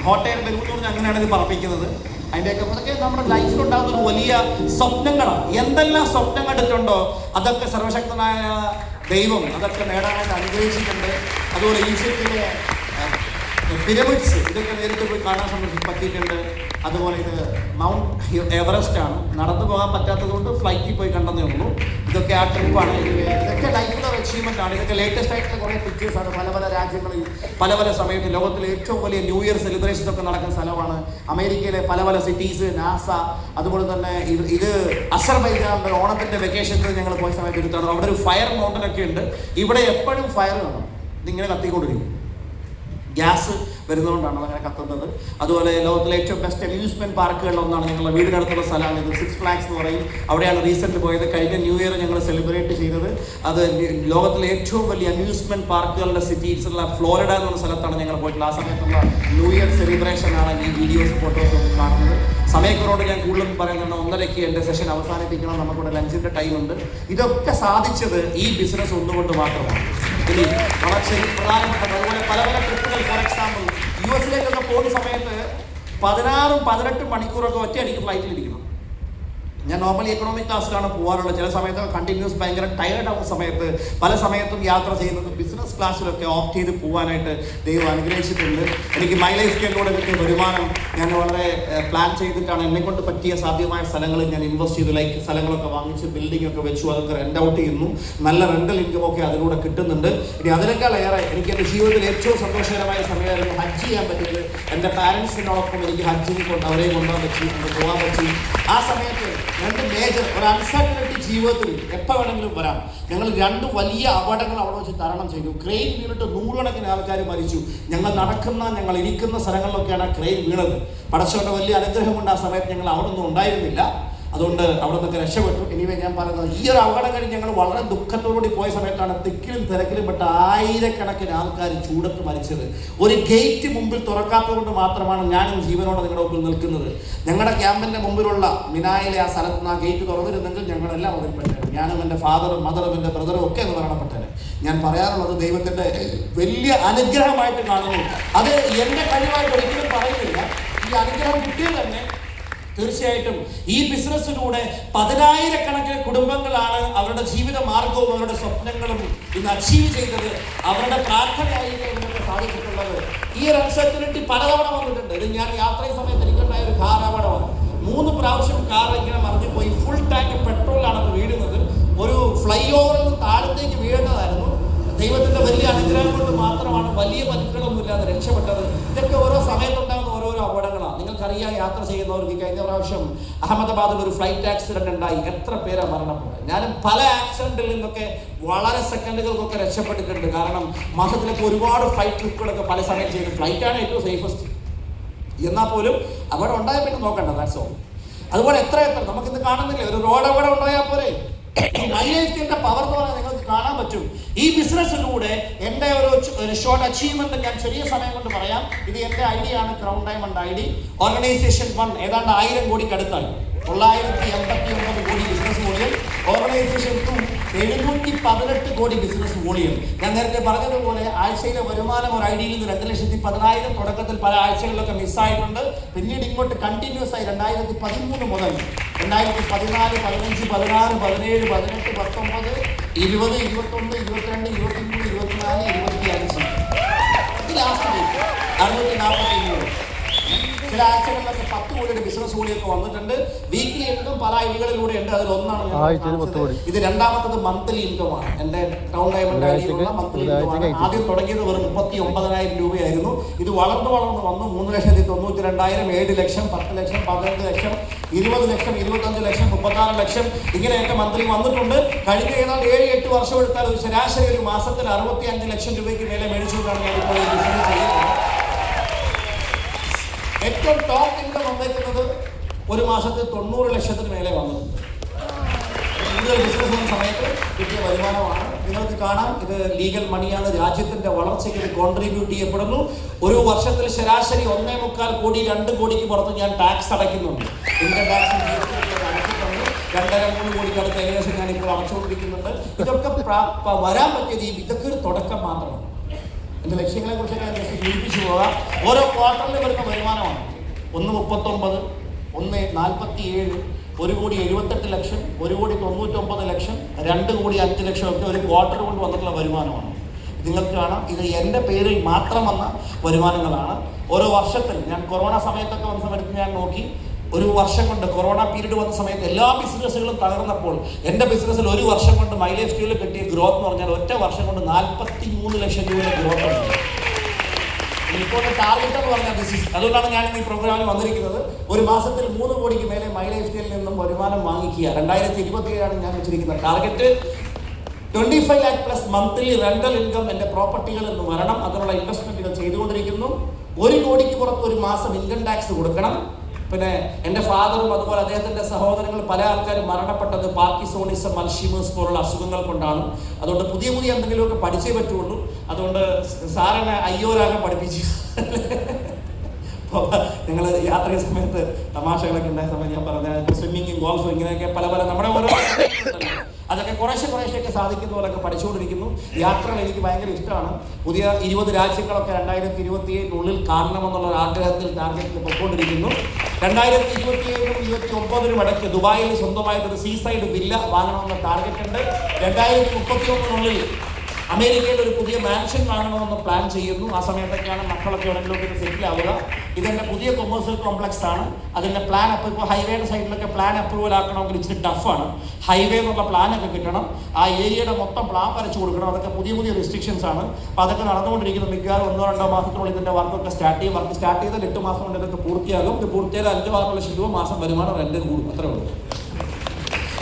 ഹോട്ടൽ ബലൂൺ എന്ന് പറഞ്ഞാൽ അങ്ങനെയാണ് ഇത് പറപ്പിക്കുന്നത്. അതിൻ്റെയൊക്കെ അതൊക്കെ നമ്മുടെ ലൈഫിലുണ്ടാകുന്ന ഒരു വലിയ സ്വപ്നങ്ങളാണ്. എന്തെല്ലാം സ്വപ്നം കണ്ടിട്ടുണ്ടോ അതൊക്കെ സർവശക്തനായ ദൈവം അതൊക്കെ നേടാനായിട്ട് അനുഗ്രഹിച്ചിട്ടുണ്ട്. അതുപോലെ ഈജിപ്തിലെ പിരമിഡ്സ്, ഇതൊക്കെ നേരിട്ട് പോയി കാണാൻ പറ്റിയിട്ടുണ്ട്. അതുപോലെ ഇത് മൗണ്ട് എവറസ്റ്റ് ആണ്. നടന്നു പോകാൻ പറ്റാത്തത് കൊണ്ട് ഫ്ലൈറ്റിൽ പോയി കണ്ടെന്നേ ഉള്ളൂ. ഇതൊക്കെ ആ ട്രിപ്പാണ്. ഇതൊക്കെ ലൈഫിലൊരു അച്ചീവ്മെൻ്റ് ആണ്. ഇതൊക്കെ ലേറ്റസ്റ്റ് ആയിട്ടുള്ള കുറേ പിക്ചേഴ്സാണ്. പല പല രാജ്യങ്ങളിൽ പല പല സമയത്ത് ലോകത്തിലെ ഏറ്റവും വലിയ ന്യൂ ഇയർ സെലിബ്രേഷൻസ് ഒക്കെ നടക്കുന്ന സ്ഥലമാണ്. അമേരിക്കയിലെ പല പല സിറ്റീസ്, നാസ, അതുപോലെ തന്നെ ഇത് അസർബൈജാനിലെ ഓണത്തിൻ്റെ വെക്കേഷനിൽ ഞങ്ങൾ പോയ സമയത്ത് എടുത്താണ്. അവിടെ ഒരു ഫയർ മൗണ്ടൻ ഒക്കെ ഉണ്ട്. ഇവിടെ എപ്പോഴും ഫയർ കാണും. ഇതിങ്ങനെ കത്തിക്കൊണ്ടിരിക്കും. ഗ്യാസ് വരുന്നതുകൊണ്ടാണ് അതങ്ങനെ കത്തുന്നത്. അതുപോലെ ലോകത്തിലെ ഏറ്റവും ബെസ്റ്റ് അമ്യൂസ്മെൻറ്റ് പാർക്കുകളിലൊന്നാണ് ഞങ്ങളുടെ വീടിനടുത്തുള്ള സ്ഥലമാണ് ഇത്, സിക്സ് ഫ്ലാഗ്സ് എന്ന് പറയും. അവിടെയാണ് റീസെൻറ്റ് പോയത്. കഴിഞ്ഞ ന്യൂ ഇയർ ഞങ്ങൾ സെലിബ്രേറ്റ് ചെയ്തത്. അത് ലോകത്തിലെ ഏറ്റവും വലിയ അമ്യൂസ്മെൻറ്റ് പാർക്കുകളുടെ സിറ്റീസുള്ള ഫ്ലോറിഡ എന്ന് പറഞ്ഞ സ്ഥലത്താണ് ഞങ്ങൾ പോയിട്ടുള്ളത്. ആ സമയത്തുള്ള ന്യൂ ഇയർ സെലിബ്രേഷനാണ് ഈ വീഡിയോസ് ഫോട്ടോസ് ഒക്കെ കാണുന്നത്. സമയക്കുറോട് ഞാൻ കൂടുതലും പറയുന്നുണ്ട്, 1:30 എൻ്റെ സെഷൻ അവസാനിപ്പിക്കണം, നമുക്കിവിടെ ലഞ്ചിൻ്റെ ടൈമുണ്ട്. ഇതൊക്കെ സാധിച്ചത് ഈ ബിസിനസ് ഒന്നുകൊണ്ട് മാത്രമാണ്. ഇനി വളരെ പ്രധാനപ്പെട്ടത് അതുപോലെ പല പല ട്രിപ്പുകൾ, ഫോർ എക്സാമ്പിൾ US-ലേക്കൊക്കെ പോകുന്ന സമയത്ത് 16-18 മണിക്കൂറൊക്കെ ഒറ്റയടിക്ക് ഫ്ലൈറ്റിലിരിക്കണം. ഞാൻ നോർമലി എക്കണോമിക് ക്ലാസ്സിലാണ് പോകാറുള്ളത്. ചില സമയത്ത് കണ്ടിന്യൂസ് ഭയങ്കര ടയർഡ് ആവുന്ന സമയത്ത് പല സമയത്തും യാത്ര ചെയ്യുന്നത് ബിസിനസ് ക്ലാസ്സിലൊക്കെ ഓപ്റ്റ് ചെയ്ത് പോകാനായിട്ട് ദൈവം അനുഗ്രഹിച്ചിട്ടുണ്ട്. എനിക്ക് മൈ ലൈഫ് സ്കെയിലിലൂടെ കിട്ടിയ വരുമാനം ഞാൻ വളരെ പ്ലാൻ ചെയ്തിട്ടാണ് എന്നെക്കൊണ്ട് പറ്റിയ സാധ്യമായ സ്ഥലങ്ങളിൽ ഞാൻ ഇൻവെസ്റ്റ് ചെയ്തു. ലൈക്ക് സ്ഥലങ്ങളൊക്കെ വാങ്ങിച്ച് ബിൽഡിംഗ് ഒക്കെ വെച്ചു, അതൊക്കെ റെൻ്റ് ഔട്ട് ചെയ്യുന്നു. നല്ല റെൻ്റൽ ഇൻകം ഒക്കെ അതിലൂടെ കിട്ടുന്നുണ്ട്. ഇനി അതിനേക്കാളേറെ എനിക്ക് എൻ്റെ ജീവിതത്തിൽ ഏറ്റവും സന്തോഷകരമായ സമയമായിരുന്നു ഹജ്ജ് ചെയ്യാൻ പറ്റിയത്. എൻ്റെ പാരൻസിനോടൊപ്പം എനിക്ക് ഹജ്ജിനെ കൊണ്ട് അവരെയും കൊണ്ടുപോകാൻ പറ്റി, പോകാൻ പറ്റി. ആ സമയത്ത് രണ്ട് മേജർ ഒരു അൺസർട്ടനിറ്റി ജീവിതത്തിൽ എപ്പോൾ വേണമെങ്കിലും വരാം. ഞങ്ങൾ 2 വലിയ അപകടങ്ങൾ അവിടെ വെച്ച് തരണം ചെയ്തു. ക്രെയിൻ വീണിട്ട് 100 കണക്കിന് ആൾക്കാർ മരിച്ചു. ഞങ്ങൾ ഇരിക്കുന്ന സ്ഥലങ്ങളിലൊക്കെയാണ് ക്രെയിൻ വീണത്. പടച്ചവൻ്റെ വലിയ അനുഗ്രഹം കൊണ്ട് ആ സമയത്ത് ഞങ്ങൾ അവിടെ ഒന്നും ഉണ്ടായിരുന്നില്ല. അതുകൊണ്ട് അവിടെ നിന്നൊക്കെ രക്ഷപ്പെട്ടു. ഇനിവേ ഞാൻ പറയുന്നത്, ഈ ഒരു അപകടം കഴിഞ്ഞ് ഞങ്ങൾ വളരെ ദുഃഖത്തോടുകൂടി പോയ സമയത്താണ് തിക്കിലും തിരക്കിലും പെട്ട ആയിരക്കണക്കിന് ആൾക്കാർ ചൂടത്ത് മരിച്ചത്. ഒരു ഗേറ്റ് മുമ്പിൽ തുറക്കാത്തത് കൊണ്ട് മാത്രമാണ് ഞാനും ജീവനോടെ നിങ്ങളുടെ മുമ്പിൽ നിൽക്കുന്നത്. ഞങ്ങളുടെ ക്യാമ്പിൻ്റെ മുമ്പിലുള്ള മിനായിലെ ആ സ്ഥലത്ത് നിന്ന് ആ ഗേറ്റ് തുറന്നിരുന്നെങ്കിൽ ഞങ്ങളെല്ലാം അതിൽപ്പെട്ടത്. ഞാനും എൻ്റെ ഫാദറും മദറും എൻ്റെ ബ്രദറും ഒക്കെ എന്ന് മരണപ്പെട്ടത്. ഞാൻ പറയാറുള്ളത് ദൈവത്തിൻ്റെ വലിയ അനുഗ്രഹമായിട്ട് കാണുന്നു. അത് എൻ്റെ കഴിവായിട്ട് ഒരിക്കലും പറയുന്നില്ല. ഈ അനുഗ്രഹം കിട്ടിയത് തന്നെ തീർച്ചയായിട്ടും ഈ ബിസിനസ്സിലൂടെ 10,000-കണക്കിന് കുടുംബങ്ങളാണ് അവരുടെ ജീവിത മാർഗവും അവരുടെ സ്വപ്നങ്ങളും ഇന്ന് അച്ചീവ് ചെയ്തത്. അവരുടെ പ്രാർത്ഥനയായിട്ട് ഇതൊക്കെ സാധിച്ചിട്ടുള്ളത്. ഈ ഒരു അൺസർട്ടനിറ്റി പലതവണ വന്നിട്ടുണ്ട്. ഇത് ഞാൻ യാത്ര സമയത്ത് എനിക്കുണ്ടായ ഒരു കാർ അപകടമാണ്. 3 പ്രാവശ്യം കാർ ഇങ്ങനെ മറിഞ്ഞുപോയി. ഫുൾ ടാങ്ക് പെട്രോളാണ് വീഴുന്നത്. ഒരു ഫ്ലൈ ഓവറിൽ നിന്ന് താഴത്തേക്ക് വീഴേണ്ടതായിരുന്നു. ദൈവത്തിൻ്റെ വലിയ അനുഗ്രഹം കൊണ്ട് മാത്രമാണ് വലിയ പരിക്കുകളൊന്നുമില്ലാതെ രക്ഷപ്പെട്ടത്. ഇതൊക്കെ ഓരോ സമയത്തുണ്ടാകുന്ന ഓരോരോ അപകടങ്ങളാണ്. നിങ്ങൾക്കറിയാം, യാത്ര ചെയ്യുന്നവർക്ക് കഴിഞ്ഞ പ്രാവശ്യം അഹമ്മദാബാദിൽ ഒരു ഫ്ലൈറ്റ് ആക്സിഡന്റ് ഉണ്ടായി. എത്ര പേരാണ് മരണപ്പെട്ടത്. ഞാനും പല ആക്സിഡന്റിൽ നിന്നൊക്കെ വളരെ സെക്കൻഡുകൾക്കൊക്കെ രക്ഷപ്പെട്ടിട്ടുണ്ട്. കാരണം മാസത്തിലൊക്കെ ഒരുപാട് ഫ്ലൈറ്റ് ട്രിപ്പുകളൊക്കെ പല സമയം ചെയ്ത്. ഫ്ലൈറ്റാണ് ഏറ്റവും സേഫസ്റ്റ്. എന്നാൽ പോലും അവിടെ ഉണ്ടായ പിന്നെ നോക്കണ്ട, ദാറ്റ്സ് ഓൾ. അതുപോലെ എത്ര നമുക്കിന്ന് കാണുന്നില്ല. ഒരു റോഡ് അപകടം ഉണ്ടായാൽ പോരെ. മൈ ലൈഫിന്റെ പവർ എന്ന് പറഞ്ഞാൽ നിങ്ങൾക്ക് കാണാൻ പറ്റും. ഈ ബിസിനസ്സിലൂടെ എൻ്റെ ഒരു ഷോർട്ട് അച്ചീവ്മെന്റ് ഞാൻ ചെറിയ സമയം കൊണ്ട് പറയാം. ഇത് എൻ്റെ ഐഡിയ ആണ്, ക്രൗൺ ഡയമണ്ട് ID. ഓർഗനൈസേഷൻ 1 ഏതാണ്ട് 1000 കോടിക്ക് അടുത്തായി. 989 കോടി ബിസിനസ് വോളിയം. ഓർഗനൈസേഷൻ 2 718 കോടി ബിസിനസ് വോളിയം. ഞാൻ നേരത്തെ പറഞ്ഞതുപോലെ ആഴ്ചയിലെ വരുമാനം ഒരു ഐഡിയയിൽ നിന്ന് 2,10,000. തുടക്കത്തിൽ പല ആഴ്ചകളിലൊക്കെ മിസ്സായിട്ടുണ്ട്. പിന്നീട് ഇങ്ങോട്ട് കണ്ടിന്യൂസ് ആയി 2013 മുതൽ 2014, 15, 16, 17, 18, 19, 20, 21, 22, 23, 24, 25. ഇത് ലാസ്റ്റ് ഡേറ്റ് 647. ചില ആഴ്ചകളിലൊക്കെ 10 കോടിയുടെ ബിസിനസ് കൂടിയൊക്കെ വന്നിട്ടുണ്ട്. വീക്കിലി ഇൻകം പല ഐഡികളിലൂടെ ഉണ്ട്. അതിലൊന്നാണ് ഇത്. രണ്ടാമത്തത് മന്ത്ലി ഇൻകം ആണ്. എൻ്റെ ക്രൗൺ ഡയമണ്ട് ഐഡിയിലുള്ള മന്ത്ലി ഇൻകം ആണ്. ആദ്യം തുടങ്ങിയത് വെറും 39,000 രൂപയായിരുന്നു. ഇത് വളർന്നു വന്നു 3,92,000, 7 ലക്ഷം, 10 ലക്ഷം, 12 ലക്ഷം, 20 ലക്ഷം, 25 ലക്ഷം, 36 ലക്ഷം ഇങ്ങനെയൊക്കെ മന്ത്ലി വന്നിട്ടുണ്ട്. കഴിഞ്ഞ ഏതാണ്ട് 7-8 വർഷം എടുത്താൽ ഒരു ശരാശരി ഒരു മാസത്തിൽ 65 ലക്ഷം രൂപയ്ക്ക് മേലെ മേടിച്ചുകൊണ്ടാണ് ഞാൻ ഇപ്പോൾ ബിസിനസ് ചെയ്യുന്നത്. ഏറ്റവും ടോപ്പ് ഇൻകം വന്നേക്കുന്നത് ഒരു മാസത്തിൽ 90 ലക്ഷത്തിന് മേലെ വന്നിട്ടുണ്ട്. കൂടുതൽ ബിസിനസ് ചെയ്യുന്ന സമയത്ത് കിട്ടിയ വരുമാനമാണ്. നിങ്ങൾക്ക് കാണാം, ഇത് ലീഗൽ മണിയാണ്. രാജ്യത്തിൻ്റെ വളർച്ചയ്ക്ക് ഇത് കോൺട്രിബ്യൂട്ട് ചെയ്യപ്പെടുന്നു. ഒരു വർഷത്തിൽ ശരാശരി 1.25 കോടി 2 കോടിക്ക് പുറത്ത് ഞാൻ ടാക്സ് അടയ്ക്കുന്നുണ്ട്. ഇൻകം ടാക്സ് അടച്ചിട്ടുണ്ട്. 2.5-3 കോടിക്കടുത്ത് ഏകദേശം ഞാനിപ്പോൾ അടച്ചുകൊണ്ടിരിക്കുന്നുണ്ട്. ഇതൊക്കെ വരാൻ പറ്റിയത് ഇതൊക്കെ ഒരു തുടക്കം മാത്രമാണ്. എൻ്റെ ലക്ഷ്യങ്ങളെ കുറിച്ചൊക്കെ ഞാൻ സൂചിപ്പിച്ചു പോകാം. ഓരോ ക്വാർട്ടറിൽ വരുന്ന വരുമാനമാണ്. 1.39, 1.47, 1.78 ലക്ഷം, 1.99 ലക്ഷം, 2.5 ലക്ഷം ഒക്കെ ഒരു ക്വാർട്ടർ കൊണ്ട് വന്നിട്ടുള്ള വരുമാനമാണ്. നിങ്ങൾക്ക് കാണാം, ഇത് എൻ്റെ പേരിൽ മാത്രം വന്ന വരുമാനങ്ങളാണ്. ഓരോ വർഷത്തിൽ ഞാൻ കൊറോണ സമയത്തൊക്കെ വന്ന സമയത്ത് ഞാൻ നോക്കി, ഒരു വർഷം കൊണ്ട് കൊറോണ പീരീഡ് വന്ന സമയത്ത് എല്ലാ ബിസിനസ്സുകളും തകർന്നപ്പോൾ എൻ്റെ ബിസിനസ്സിൽ ഒരു വർഷം കൊണ്ട് മൈ ലൈഫ് സ്റ്റൈലിൽ കിട്ടിയ ഗ്രോത്ത് എന്ന് പറഞ്ഞാൽ ഒറ്റ വർഷം കൊണ്ട് 43 ലക്ഷം രൂപയുടെ ഗ്രോത്ത് ഉണ്ട്. ഇപ്പോൾ ടാർഗറ്റ് എന്ന് പറഞ്ഞാൽ ബിസിനസ്. അതുകൊണ്ടാണ് ഞാൻ ഈ പ്രോഗ്രാമിൽ വന്നിരിക്കുന്നത്. ഒരു മാസത്തിൽ 3 കോടിക്ക് മേലെ മൈ ലൈഫ് സ്റ്റൈലിൽ നിന്നും വരുമാനം വാങ്ങിക്കുക. 2027 ഞാൻ വെച്ചിരിക്കുന്ന target. 25 lakh plus monthly rental income എൻ്റെ പ്രോപ്പർട്ടികളിൽ നിന്ന് വരണം. അതിനുള്ള ഇൻവെസ്റ്റ്മെന്റുകൾ ചെയ്തുകൊണ്ടിരിക്കുന്നു. 1 കോടിക്ക് പുറത്ത് ഒരു മാസം ഇൻകം ടാക്സ് കൊടുക്കണം. പിന്നെ എൻ്റെ ഫാദറും അതുപോലെ അദ്ദേഹത്തിൻ്റെ സഹോദരങ്ങൾ പല ആൾക്കാരും മരണപ്പെട്ടത് പാർക്കിസോണിസം, അൽഷിമേഴ്സ് പോലുള്ള അസുഖങ്ങൾ കൊണ്ടാണ്. അതുകൊണ്ട് പുതിയ എന്തെങ്കിലുമൊക്കെ പഠിച്ചേ പറ്റുള്ളൂ. അതുകൊണ്ട് സാറിനെ അയ്യോരാകെ പഠിപ്പിച്ചു. ഞങ്ങൾ യാത്ര സമയത്ത് തമാശകളൊക്കെ ഉണ്ടായ സമയത്ത് ഞാൻ പറഞ്ഞ സ്വിമ്മിങ്ങും ഗോൾഫും ഇങ്ങനെയൊക്കെ പല നമ്മുടെ ഓരോ അതൊക്കെ കുറേശ്ശെയൊക്കെ സാധിക്കുന്ന പോലൊക്കെ പഠിച്ചുകൊണ്ടിരിക്കുന്നു. യാത്രകൾ എനിക്ക് ഭയങ്കര ഇഷ്ടമാണ്. പുതിയ 20 രാജ്യങ്ങളൊക്കെ 2027 കാണണമെന്നുള്ള ഒരു ടാർഗറ്റിൽ പൊയ്ക്കൊണ്ടിരിക്കുന്നു. 2027 29 ഇടയ്ക്ക് ദുബായിൽ സ്വന്തമായിട്ടൊരു സീസൈഡ് വില്ല വാങ്ങണമെന്ന ടാർഗറ്റ് ഉണ്ട്. 2031 അമേരിക്കയിൽ ഒരു പുതിയ മാൻഷൻ വാങ്ങണമെന്ന് പ്ലാൻ ചെയ്യുന്നു. ആ സമയത്തൊക്കെയാണ് മക്കളൊക്കെ എവിടെയെങ്കിലും സെറ്റിൽ ആവുക. ഇതെൻ്റെ പുതിയ കൊമേഴ്സ്യൽ കോംപ്ലക്സ് ആണ്. അതിൻ്റെ പ്ലാൻ ഇപ്പോൾ ഹൈവേയുടെ സൈഡിലൊക്കെ പ്ലാൻ അപ്രൂവൽ ആക്കണമെങ്കിൽ ഇച്ചിരി ടഫാണ്. ഹൈവേ എന്നുള്ള പ്ലാനൊക്കെ കിട്ടണം. ആ ഏരിയയുടെ മൊത്തം പ്ലാൻ വരച്ചു കൊടുക്കണം. അതൊക്കെ പുതിയ റെസ്ട്രിക്ഷൻസ് ആണ്. അപ്പോൾ അതൊക്കെ നടന്നുകൊണ്ടിരിക്കുന്നു. മിക്കവാറും 1-2 മാസത്തിനുള്ളിൽ ഇതിൻ്റെ വർക്കൊക്കെ സ്റ്റാർട്ട് ചെയ്യും. വർക്ക് സ്റ്റാർട്ട് ചെയ്താൽ 8 മാസം കൊണ്ട് ഇതൊക്കെ പൂർത്തിയാകും. ഇത് പൂർത്തിയായാൽ 5 മാസമുള്ള ശിശുവും മാസം വരുമാനം റെന്റ് കൂടും. അത്രേ ഉള്ളൂ.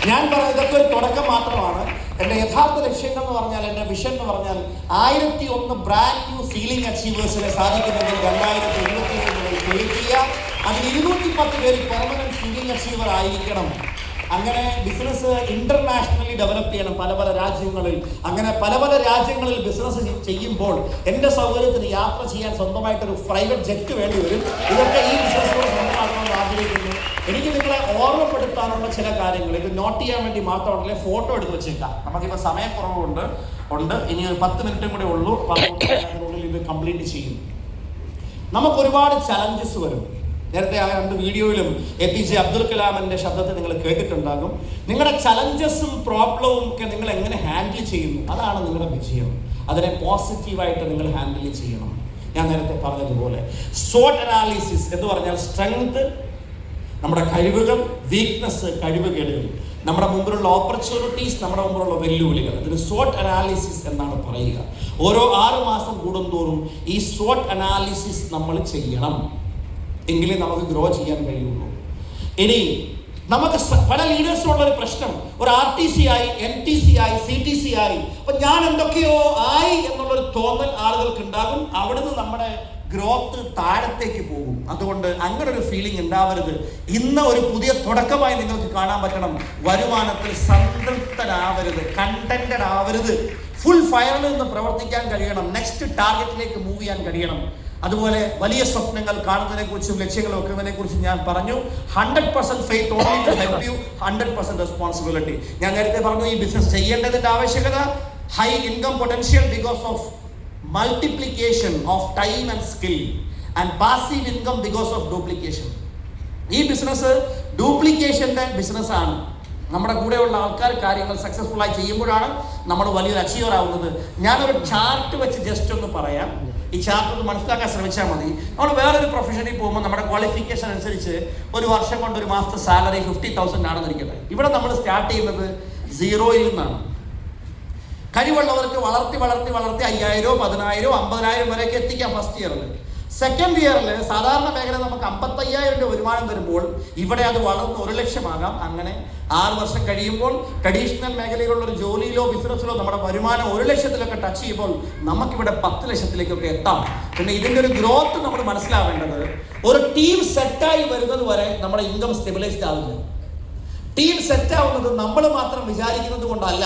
ഞാൻ പറയുന്നത് ഇതൊക്കെ ഒരു തുടക്കം മാത്രമാണ്. എൻ്റെ യഥാർത്ഥ ലക്ഷ്യങ്ങൾ എന്ന് പറഞ്ഞാൽ, എൻ്റെ വിഷൻ എന്ന് പറഞ്ഞാൽ 1001 ബ്രാൻഡ് ന്യൂ സീലിംഗ് അച്ചീവേഴ്സിനെ സാധിക്കുമെങ്കിൽ 2027 ക്രിയേറ്റ് ചെയ്യുക. അതിൽ 210 പേര് പെർമനന്റ് സീലിംഗ് അച്ചീവർ ആയിരിക്കണം. അങ്ങനെ ബിസിനസ് ഇന്റർനാഷണലി ഡെവലപ്പ് ചെയ്യണം പല രാജ്യങ്ങളിൽ. അങ്ങനെ പല രാജ്യങ്ങളിൽ ബിസിനസ് ചെയ്യുമ്പോൾ എൻ്റെ സൗകര്യത്തിന് യാത്ര ചെയ്യാൻ സ്വന്തമായിട്ടൊരു പ്രൈവറ്റ് ജെറ്റ് വേണ്ടി വരും. ഇതൊക്കെ ഈ ബിസിനസ്സിലൂടെ സ്വന്തമാക്കണമെന്ന് ആഗ്രഹിക്കുന്നു. എനിക്ക് നിങ്ങളെ ഓർമ്മപ്പെടുത്താനുള്ള ചില കാര്യങ്ങൾ ഇത് നോട്ട് ചെയ്യാൻ വേണ്ടി മാത്രമല്ല, ഫോട്ടോ എടുത്ത് വെച്ചേക്കാം. നമുക്കിപ്പോൾ സമയക്കുറവുണ്ട്. ഇനി ഒരു 10 മിനിറ്റും കൂടെ ഉള്ളൂ. അതിനുള്ളിൽ ഇത് കംപ്ലീറ്റ് ചെയ്യും. നമുക്ക് ഒരുപാട് ചലഞ്ചസ് വരും. നേരത്തെ ആ 2 വീഡിയോയിലും APJ അബ്ദുൽ കലാമിൻ്റെ ശബ്ദത്തെ നിങ്ങൾ കേട്ടിട്ടുണ്ടാകും. നിങ്ങളുടെ ചലഞ്ചസും പ്രോബ്ലവും ഒക്കെ നിങ്ങൾ എങ്ങനെ ഹാൻഡിൽ ചെയ്യുന്നു, അതാണ് നിങ്ങളുടെ വിജയം. അതിനെ പോസിറ്റീവായിട്ട് നിങ്ങൾ ഹാൻഡിൽ ചെയ്യണം. ഞാൻ നേരത്തെ പറഞ്ഞതുപോലെ SWOT അനാലിസിസ് എന്ന് പറഞ്ഞാൽ സ്ട്രെങ്ത്, നമ്മുടെ കഴിവുകൾ, വീക്ക്നെസ്, കഴിവുകേടുകൾ, നമ്മുടെ മുമ്പിലുള്ള ഓപ്പർച്യൂണിറ്റീസ്, നമ്മുടെ മുമ്പിലുള്ള വെല്ലുവിളികൾ. ഇതിന് SWOT അനാലിസിസ് എന്നാണ് പറയുക. ഓരോ 6 മാസം കൂടുന്തോറും ഈ SWOT അനാലിസിസ് നമ്മൾ ചെയ്യണം. എങ്കിലേ നമുക്ക് ഗ്രോ ചെയ്യാൻ കഴിയുള്ളൂ. ഇനി നമുക്ക് പല ലീഡേഴ്സിനുള്ളൊരു പ്രശ്നം, ഒരു RTC ആയി, NTC ആയി, CTC ആയി, അപ്പം ഞാൻ എന്തൊക്കെയോ ആയി എന്നുള്ളൊരു തോന്നൽ ആളുകൾക്ക് ഉണ്ടാകും. അവിടുന്ന് നമ്മുടെ ഗ്രോത്ത് താഴത്തേക്ക് പോകും. അതുകൊണ്ട് അങ്ങനെ ഒരു ഫീലിംഗ് ഉണ്ടാവരുത്. ഇന്ന് ഒരു പുതിയ തുടക്കമായി നിങ്ങൾക്ക് കാണാൻ പറ്റണം. വരുമാനത്തിൽ സംതൃപ്തനാവരുത്, കണ്ടന്റഡ് ആവരുത്. ഫുൾ ഫയറിൽ നിന്ന് പ്രവർത്തിക്കാൻ കഴിയണം. നെക്സ്റ്റ് ടാർഗറ്റിലേക്ക് മൂവ് ചെയ്യാൻ കഴിയണം. അതുപോലെ വലിയ സ്വപ്നങ്ങൾ കാണുന്നതിനെ കുറിച്ചും ലക്ഷ്യങ്ങൾ വെക്കുന്നതിനെ കുറിച്ചും ഞാൻ പറഞ്ഞു. 100% faith only to help you, 100% responsibility. ഞാൻ നേരത്തെ പറഞ്ഞു, ഈ ബിസിനസ് ചെയ്യേണ്ടതിന്റെ ആവശ്യകത high income potential because of multiplication of time and skill, and passive income because of duplication. ഈ ബിസിനസ് ഡ്യൂപ്ലിക്കേഷൻ്റെ ബിസിനസ്സാണ്. നമ്മുടെ കൂടെയുള്ള ആൾക്കാർ കാര്യങ്ങൾ സക്സസ്ഫുൾ ആയി ചെയ്യുമ്പോഴാണ് നമ്മൾ വലിയൊരു അച്ചീവർ ആവുന്നത്. ഞാനൊരു ചാർട്ട് വെച്ച് ജസ്റ്റ് ഒന്ന് പറയാം. ഈ ചാർട്ട് ഒന്ന് മനസ്സിലാക്കാൻ ശ്രമിച്ചാൽ മതി. നമ്മൾ വേറൊരു പ്രൊഫഷനിൽ പോകുമ്പോൾ നമ്മുടെ ക്വാളിഫിക്കേഷൻ അനുസരിച്ച് ഒരു വർഷം കൊണ്ട് ഒരു മാസത്തെ സാലറി 50,000 ആണെന്നിരിക്കട്ടെ. ഇവിടെ നമ്മൾ സ്റ്റാർട്ട് ചെയ്യുന്നത് 0-ൽ നിന്നാണ്. കഴിവുള്ളവർക്ക് വളർത്തി 5,000, 10,000, 50,000 വരെയൊക്കെ എത്തിക്കാം ഫസ്റ്റ് ഇയറിൽ. സെക്കൻഡ് ഇയറിൽ സാധാരണ മേഖല നമുക്ക് 55,000 രൂപ വരുമാനം വരുമ്പോൾ ഇവിടെ അത് വളർന്ന് 1 ലക്ഷമാകാം. അങ്ങനെ 6 വർഷം കഴിയുമ്പോൾ ട്രഡീഷണൽ മേഖലയിലുള്ള ഒരു ജോലിയിലോ ബിസിനസ്സിലോ നമ്മുടെ വരുമാനം 1 ലക്ഷത്തിലൊക്കെ ടച്ച് ചെയ്യുമ്പോൾ നമുക്കിവിടെ 10 ലക്ഷത്തിലേക്കൊക്കെ എത്താം. പിന്നെ ഇതിൻ്റെ ഒരു ഗ്രോത്ത് നമ്മൾ മനസ്സിലാവേണ്ടത്, ഒരു ടീം സെറ്റായി വരുന്നത് വരെ നമ്മുടെ ഇൻകം സ്റ്റെബിലൈസ്ഡ് ആവില്ല. ടീം സെറ്റാവുന്നത് നമ്മൾ മാത്രം വിചാരിക്കുന്നത് കൊണ്ടല്ല.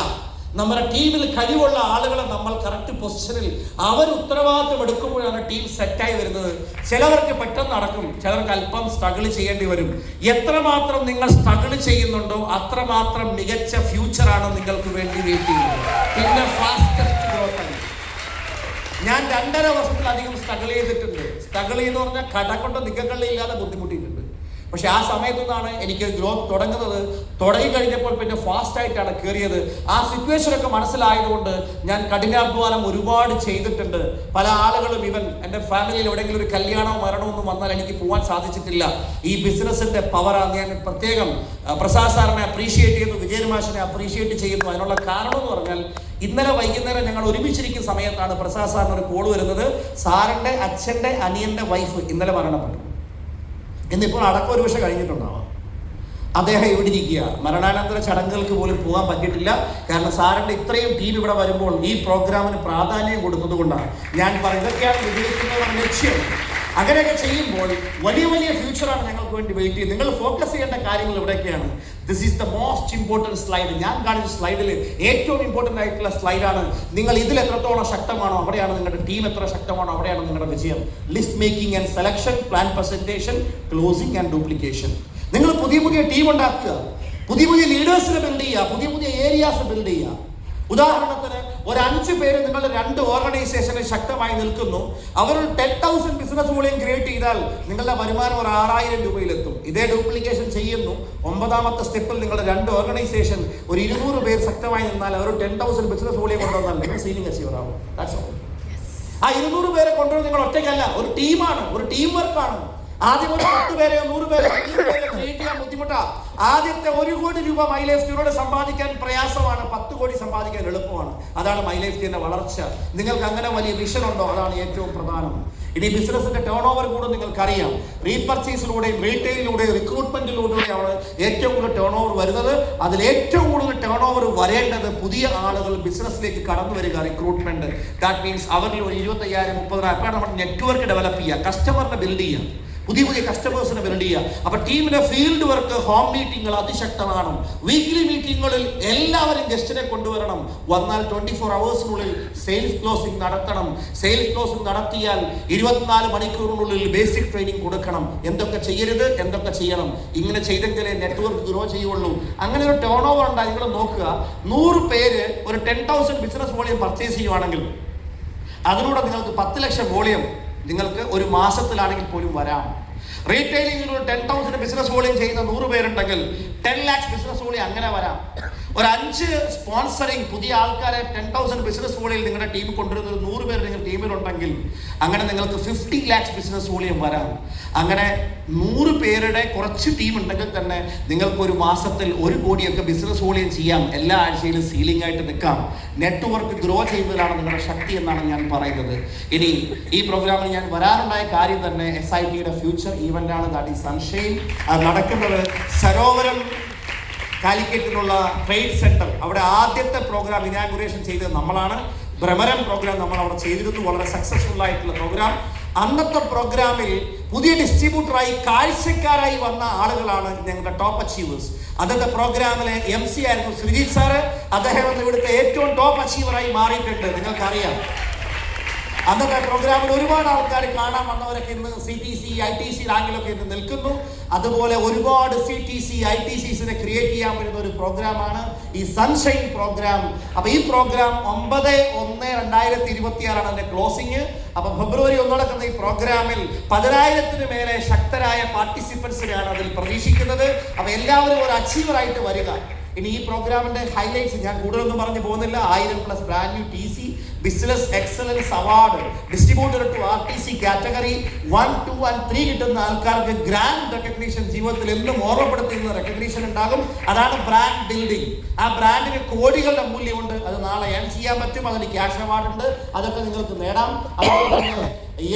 നമ്മുടെ ടീമിൽ കഴിവുള്ള ആളുകളെ നമ്മൾ കറക്റ്റ് പൊസിഷനിൽ അവർ ഉത്തരവാദിത്വം എടുക്കുമ്പോഴാണ് ടീം സെറ്റായി വരുന്നത്. ചിലവർക്ക് പെട്ടെന്ന് നടക്കും, ചിലർക്ക് അല്പം സ്ട്രഗിൾ ചെയ്യേണ്ടി വരും. എത്രമാത്രം നിങ്ങൾ സ്ട്രഗിൾ ചെയ്യുന്നുണ്ടോ അത്രമാത്രം മികച്ച ഫ്യൂച്ചറാണ് നിങ്ങൾക്ക് വേണ്ടി വെയിറ്റ് ചെയ്യുന്നത്. പിന്നെ ഫാസ്റ്റസ്റ്റ് ഗ്രോത്ത് ആണ്. ഞാൻ 2.5 വർഷത്തിലധികം സ്ട്രഗിൾ ചെയ്തിട്ടുണ്ട്. സ്ട്രഗിൾ എന്ന് പറഞ്ഞാൽ കട കൊണ്ട് നിക്കക്കള്ളിയില്ലാതെ ബുദ്ധിമുട്ടിയിട്ടുണ്ട്. പക്ഷെ ആ സമയത്തു നിന്നാണ് എനിക്ക് ഗ്രോത്ത് തുടങ്ങുന്നത്. തുടങ്ങി കഴിഞ്ഞപ്പോൾ പിന്നെ ഫാസ്റ്റായിട്ടാണ് കയറിയത്. ആ സിറ്റുവേഷനൊക്കെ മനസ്സിലായതുകൊണ്ട് ഞാൻ കഠിനാധ്വാനം ഒരുപാട് ചെയ്തിട്ടുണ്ട്. പല ആളുകളും ഈവൻ എൻ്റെ ഫാമിലിയിൽ എവിടെയെങ്കിലും ഒരു കല്യാണമോ മരണമൊന്നും വന്നാൽ എനിക്ക് പോകാൻ സാധിച്ചിട്ടില്ല. ഈ ബിസിനസ്സിൻ്റെ പവറാണ്. ഞാൻ പ്രത്യേകം പ്രസാദ് സാറിനെ അപ്രീഷിയേറ്റ് ചെയ്യുന്നു, വിജയൻ മാഷിനെ അപ്രീഷിയേറ്റ് ചെയ്യുന്നു. അതിനുള്ള കാരണം എന്ന് പറഞ്ഞാൽ ഇന്നലെ വൈകുന്നേരം ഞങ്ങൾ ഒരുമിച്ചിരിക്കുന്ന സമയത്താണ് പ്രസാദ് സാറിന് ഒരു കോൾ വരുന്നത്. സാറിൻ്റെ അച്ഛൻ്റെ അനിയൻ്റെ വൈഫ് ഇന്നലെ മരണപ്പെട്ടു. ഇന്നിപ്പോൾ അടക്കം ഒരു പക്ഷേ കഴിഞ്ഞിട്ടുണ്ടാവാം. അദ്ദേഹം ഇവിടെ ഇരിക്കുക. മരണാനന്തര ചടങ്ങുകൾക്ക് പോലും പോകാൻ പറ്റിയിട്ടില്ല. കാരണം സാറിൻ്റെ ഇത്രയും ടീം ഇവിടെ വരുമ്പോൾ ഈ പ്രോഗ്രാമിന് പ്രാധാന്യം കൊടുത്തത് കൊണ്ടാണ് ഞാൻ പറയുന്നത്. ഇതൊക്കെയാണ് വിജയിക്കുന്നതാണ് ലക്ഷ്യം. അങ്ങനെയൊക്കെ ചെയ്യുമ്പോൾ വലിയ വലിയ ഫ്യൂച്ചറാണ് ഞങ്ങൾക്ക് വേണ്ടി വെയിറ്റ് ചെയ്യുന്നത്. നിങ്ങൾ ഫോക്കസ് ചെയ്യേണ്ട കാര്യങ്ങൾ ഇവിടെയൊക്കെയാണ്. This is the most important slide. ഞാൻ കാണിച്ച സ്ലൈഡിൽ ഏറ്റവും ഇമ്പോർട്ടൻ്റ് ആയിട്ടുള്ള സ്ലൈഡാണ്. നിങ്ങൾ ഇതിൽ എത്രത്തോളം ശക്തമാണോ അവിടെയാണ് നിങ്ങളുടെ ടീം എത്ര ശക്തമാണോ അവിടെയാണ് നിങ്ങളുടെ വിജയം. List making and selection, plan presentation, closing and duplication. നിങ്ങൾ പുതിയ പുതിയ ടീം ഉണ്ടാക്കുക, പുതിയ പുതിയ ലീഡേഴ്സിനെ ബിൽഡ് ചെയ്യുക, പുതിയ പുതിയ ഏരിയാസ് ബിൽഡ് ചെയ്യുക. ഉദാഹരണത്തിന് ഒരു 5 പേര് നിങ്ങളുടെ 2 ഓർഗനൈസേഷനിൽ ശക്തമായി നിൽക്കുന്നു. അവർ 10,000 ബിസിനസ് വോളിയം ക്രിയേറ്റ് ചെയ്താൽ നിങ്ങളുടെ വരുമാനം ഒരു 6,000 രൂപയിലെത്തും. ഇതേ ഡ്യൂപ്ലിക്കേഷൻ ചെയ്യുന്നു. 9ാമത്തെ സ്റ്റെപ്പിൽ നിങ്ങളുടെ 2 ഓർഗനൈസേഷൻ ഒരു 200 പേർ ശക്തമായി നിന്നാൽ അവർ 10,000 ബിസിനസ് വോളിയം കൊണ്ടുവന്നാൽ നിങ്ങൾ സീലിംഗ് അച്ചീവർ ആവും. ആ 200 പേരെ കൊണ്ടുവരുന്നത് നിങ്ങൾ ഒറ്റയ്ക്കല്ല, ഒരു ടീമാണ്, ഒരു ടീം വർക്കാണ്. ആദ്യം ഒരു 10 പേരെയോ 100 പേരെയോ ക്രിയേറ്റ് ചെയ്യാൻ ബുദ്ധിമുട്ടാണ്. ആദ്യത്തെ 1 കോടി രൂപ മൈ ലൈഫ് സ്റ്റൈലിലൂടെ സമ്പാദിക്കാൻ പ്രയാസമാണ്, 10 കോടി സമ്പാദിക്കാൻ എളുപ്പമാണ്. അതാണ് മൈ ലൈഫ് സ്റ്റൈലിന്റെ വളർച്ച. നിങ്ങൾക്ക് അങ്ങനെ വലിയ വിഷൻ ഉണ്ടോ? അതാണ് ഏറ്റവും പ്രധാനം. ഇനി ബിസിനസിന്റെ ടേൺ ഓവർ കൂടെ നിങ്ങൾക്കറിയാം. റീപർച്ചേസിലൂടെയും റീറ്റെയിലൂടെയും റിക്രൂട്ട്മെന്റിലൂടെയാണ് ഏറ്റവും കൂടുതൽ ടേൺ ഓവർ വരുന്നത്. അതിൽ ഏറ്റവും കൂടുതൽ ടേൺ ഓവർ വരേണ്ടത് പുതിയ ആളുകൾ ബിസിനസ്സിലേക്ക് കടന്നു വരിക, റിക്രൂട്ട്മെന്റ്. ദാറ്റ് മീൻസ് അവരിൽ ഒരു 25,000 30,000 അപ്പോഴാണ് നമ്മൾ നെറ്റ്വർക്ക് ഡെവലപ്പ് ചെയ്യുക, കസ്റ്റമറിനെ ബിൽഡ് ചെയ്യുക, പുതിയ പുതിയ കസ്റ്റമേഴ്സിനെ ബിൽഡ് ചെയ്യുക. അപ്പൊ ടീമിന്റെ ഫീൽഡ് വർക്ക്, ഹോം മീറ്റിംഗുകൾ അതിശക്തമാണ്. വീക്ക്ലി മീറ്റിങ്ങുകളിൽ എല്ലാവരും ഗസ്റ്റിനെ കൊണ്ടുവരണം. വന്നാൽ 24 hours സെയിൽസ് ക്ലോസിംഗ് നടത്തണം. സെയിൽസ് ക്ലോസിംഗ് നടത്തിയാൽ 24 മണിക്കൂറിനുള്ളിൽ ബേസിക് ട്രെയിനിങ് കൊടുക്കണം. എന്തൊക്കെ ചെയ്യരുത്, എന്തൊക്കെ ചെയ്യണം. ഇങ്ങനെ ചെയ്തെങ്കിലേ നെറ്റ്വർക്ക് ഗ്രോ ചെയ്യുള്ളൂ. അങ്ങനെ ഒരു ടേൺ ഓവർ ഉണ്ടായി. നിങ്ങൾ നോക്കുക, 100 പേര് ഒരു 10,000 ബിസിനസ് വോളിയം പർച്ചേസ് ചെയ്യുവാണെങ്കിൽ അതിലൂടെ നിങ്ങൾക്ക് 10 ലക്ഷം വോളിയം നിങ്ങൾക്ക് ഒരു മാസത്തിലാണെങ്കിൽ പോലും വരാം. റീറ്റെയിലിംഗിൽ ഒരു 10,000 ബിസിനസ് വോളിയം ചെയ്യുന്ന 100 പേരുണ്ടെങ്കിൽ 10 lakhs ബിസിനസ് വോളിയം അങ്ങനെ വരാം. ഒരു 5 സ്പോൺസറിങ് പുതിയ ആൾക്കാരെ 10,000 ബിസിനസ് വോളിയം നിങ്ങളുടെ ടീം കൊണ്ടുവരുന്നത് 100 പേര് നിങ്ങളുടെ ടീമിലുണ്ടെങ്കിൽ അങ്ങനെ നിങ്ങൾക്ക് 50 lakhs ബിസിനസ് വോളിയം വരാം. അങ്ങനെ 100 പേരുടെ കുറച്ച് ടീം ഉണ്ടെങ്കിൽ തന്നെ നിങ്ങൾക്ക് ഒരു മാസത്തിൽ 1 കോടിയൊക്കെ ബിസിനസ് വോളിയം ചെയ്യാം. എല്ലാ ആഴ്ചയിലും സീലിംഗ് ആയിട്ട് നിൽക്കാം. നെറ്റ്വർക്ക് ഗ്രോ ചെയ്യുന്നതിലാണ് നിങ്ങളുടെ ശക്തി എന്നാണ് ഞാൻ പറയുന്നത്. ഇനി ഈ പ്രോഗ്രാമിൽ ഞാൻ വരാനുണ്ടായ കാര്യം തന്നെ SITയുടെ ഫ്യൂച്ചർ ഈവന്റ് ആണ്. That is sunshine. അത് നടക്കുന്നത് സരോവരം കാലിക്കറ്റിലുള്ള ട്രേഡ് സെന്റർ. അവിടെ ആദ്യത്തെ പ്രോഗ്രാം ഇനാഗുറേഷൻ ചെയ്തത് നമ്മളാണ്. ഭ്രമരം പ്രോഗ്രാം നമ്മൾ അവിടെ ചെയ്തിരുന്നു, വളരെ സക്സസ്ഫുൾ ആയിട്ടുള്ള പ്രോഗ്രാം. അന്നത്തെ പ്രോഗ്രാമിൽ പുതിയ ഡിസ്ട്രിബ്യൂട്ടറായി കാഴ്ചക്കാരായി വന്ന ആളുകളാണ് ഞങ്ങളുടെ ടോപ്പ് അച്ചീവേഴ്സ്. അന്നത്തെ പ്രോഗ്രാമിലെ MC ആയിരുന്നു ശ്രീജിത്ത് സാറ്. അദ്ദേഹം ഇവിടുത്തെ ഏറ്റവും ടോപ്പ് അച്ചീവറായി മാറിയിട്ടുണ്ട്, നിങ്ങൾക്കറിയാം. അന്നത്തെ പ്രോഗ്രാമിൽ ഒരുപാട് ആൾക്കാർ കാണാൻ വന്നവരൊക്കെ ഇന്ന് CTC ITC റാങ്കിലൊക്കെ ഇന്ന് നിൽക്കുന്നു. അതുപോലെ ഒരുപാട് CTC ITCസിനെ ക്രിയേറ്റ് ചെയ്യാൻ വരുന്ന ഒരു പ്രോഗ്രാമാണ് ഈ സൺഷൈൻ പ്രോഗ്രാം. അപ്പൊ ഈ പ്രോഗ്രാം 9/1/2026 അതിന്റെ ക്ലോസിംഗ്. അപ്പൊ February 1 നടക്കുന്ന ഈ പ്രോഗ്രാമിൽ 10,000-ന് മേലെ ശക്തരായ പാർട്ടിസിപ്പൻസിനെയാണ് അതിൽ പ്രതീക്ഷിക്കുന്നത്. അപ്പൊ എല്ലാവരും ഒരു അച്ചീവർ ആയിട്ട് വരിക. ഇനി ഈ പ്രോഗ്രാമിന്റെ ഹൈലൈറ്റ്സ് ഞാൻ കൂടുതലൊന്നും പറഞ്ഞു പോകുന്നില്ല. 1000+ brand new TC business excellence award distributor to RTC category 1, 2 and 3 കിട്ടുന്ന ആൾക്കാർക്ക് ഗ്രാൻഡ് റെക്കഗ്നീഷൻ, ജീവിതത്തിൽ എന്നും ഓർമ്മപ്പെടുത്തുന്ന റെക്കഗ്നീഷൻ ഉണ്ടാകും. അതാണ് ബ്രാൻഡ് ബിൽഡിംഗ്. ആ ബ്രാൻഡിന് കോടികളുടെ മൂല്യമുണ്ട്. അത് നാളെ ഏൺ ചെയ്യാൻ പറ്റും. അതിന് ക്യാഷ് അവാർഡ് ഉണ്ട്. അതൊക്കെ നിങ്ങൾക്ക് നേടാം. അതുപോലെ തന്നെ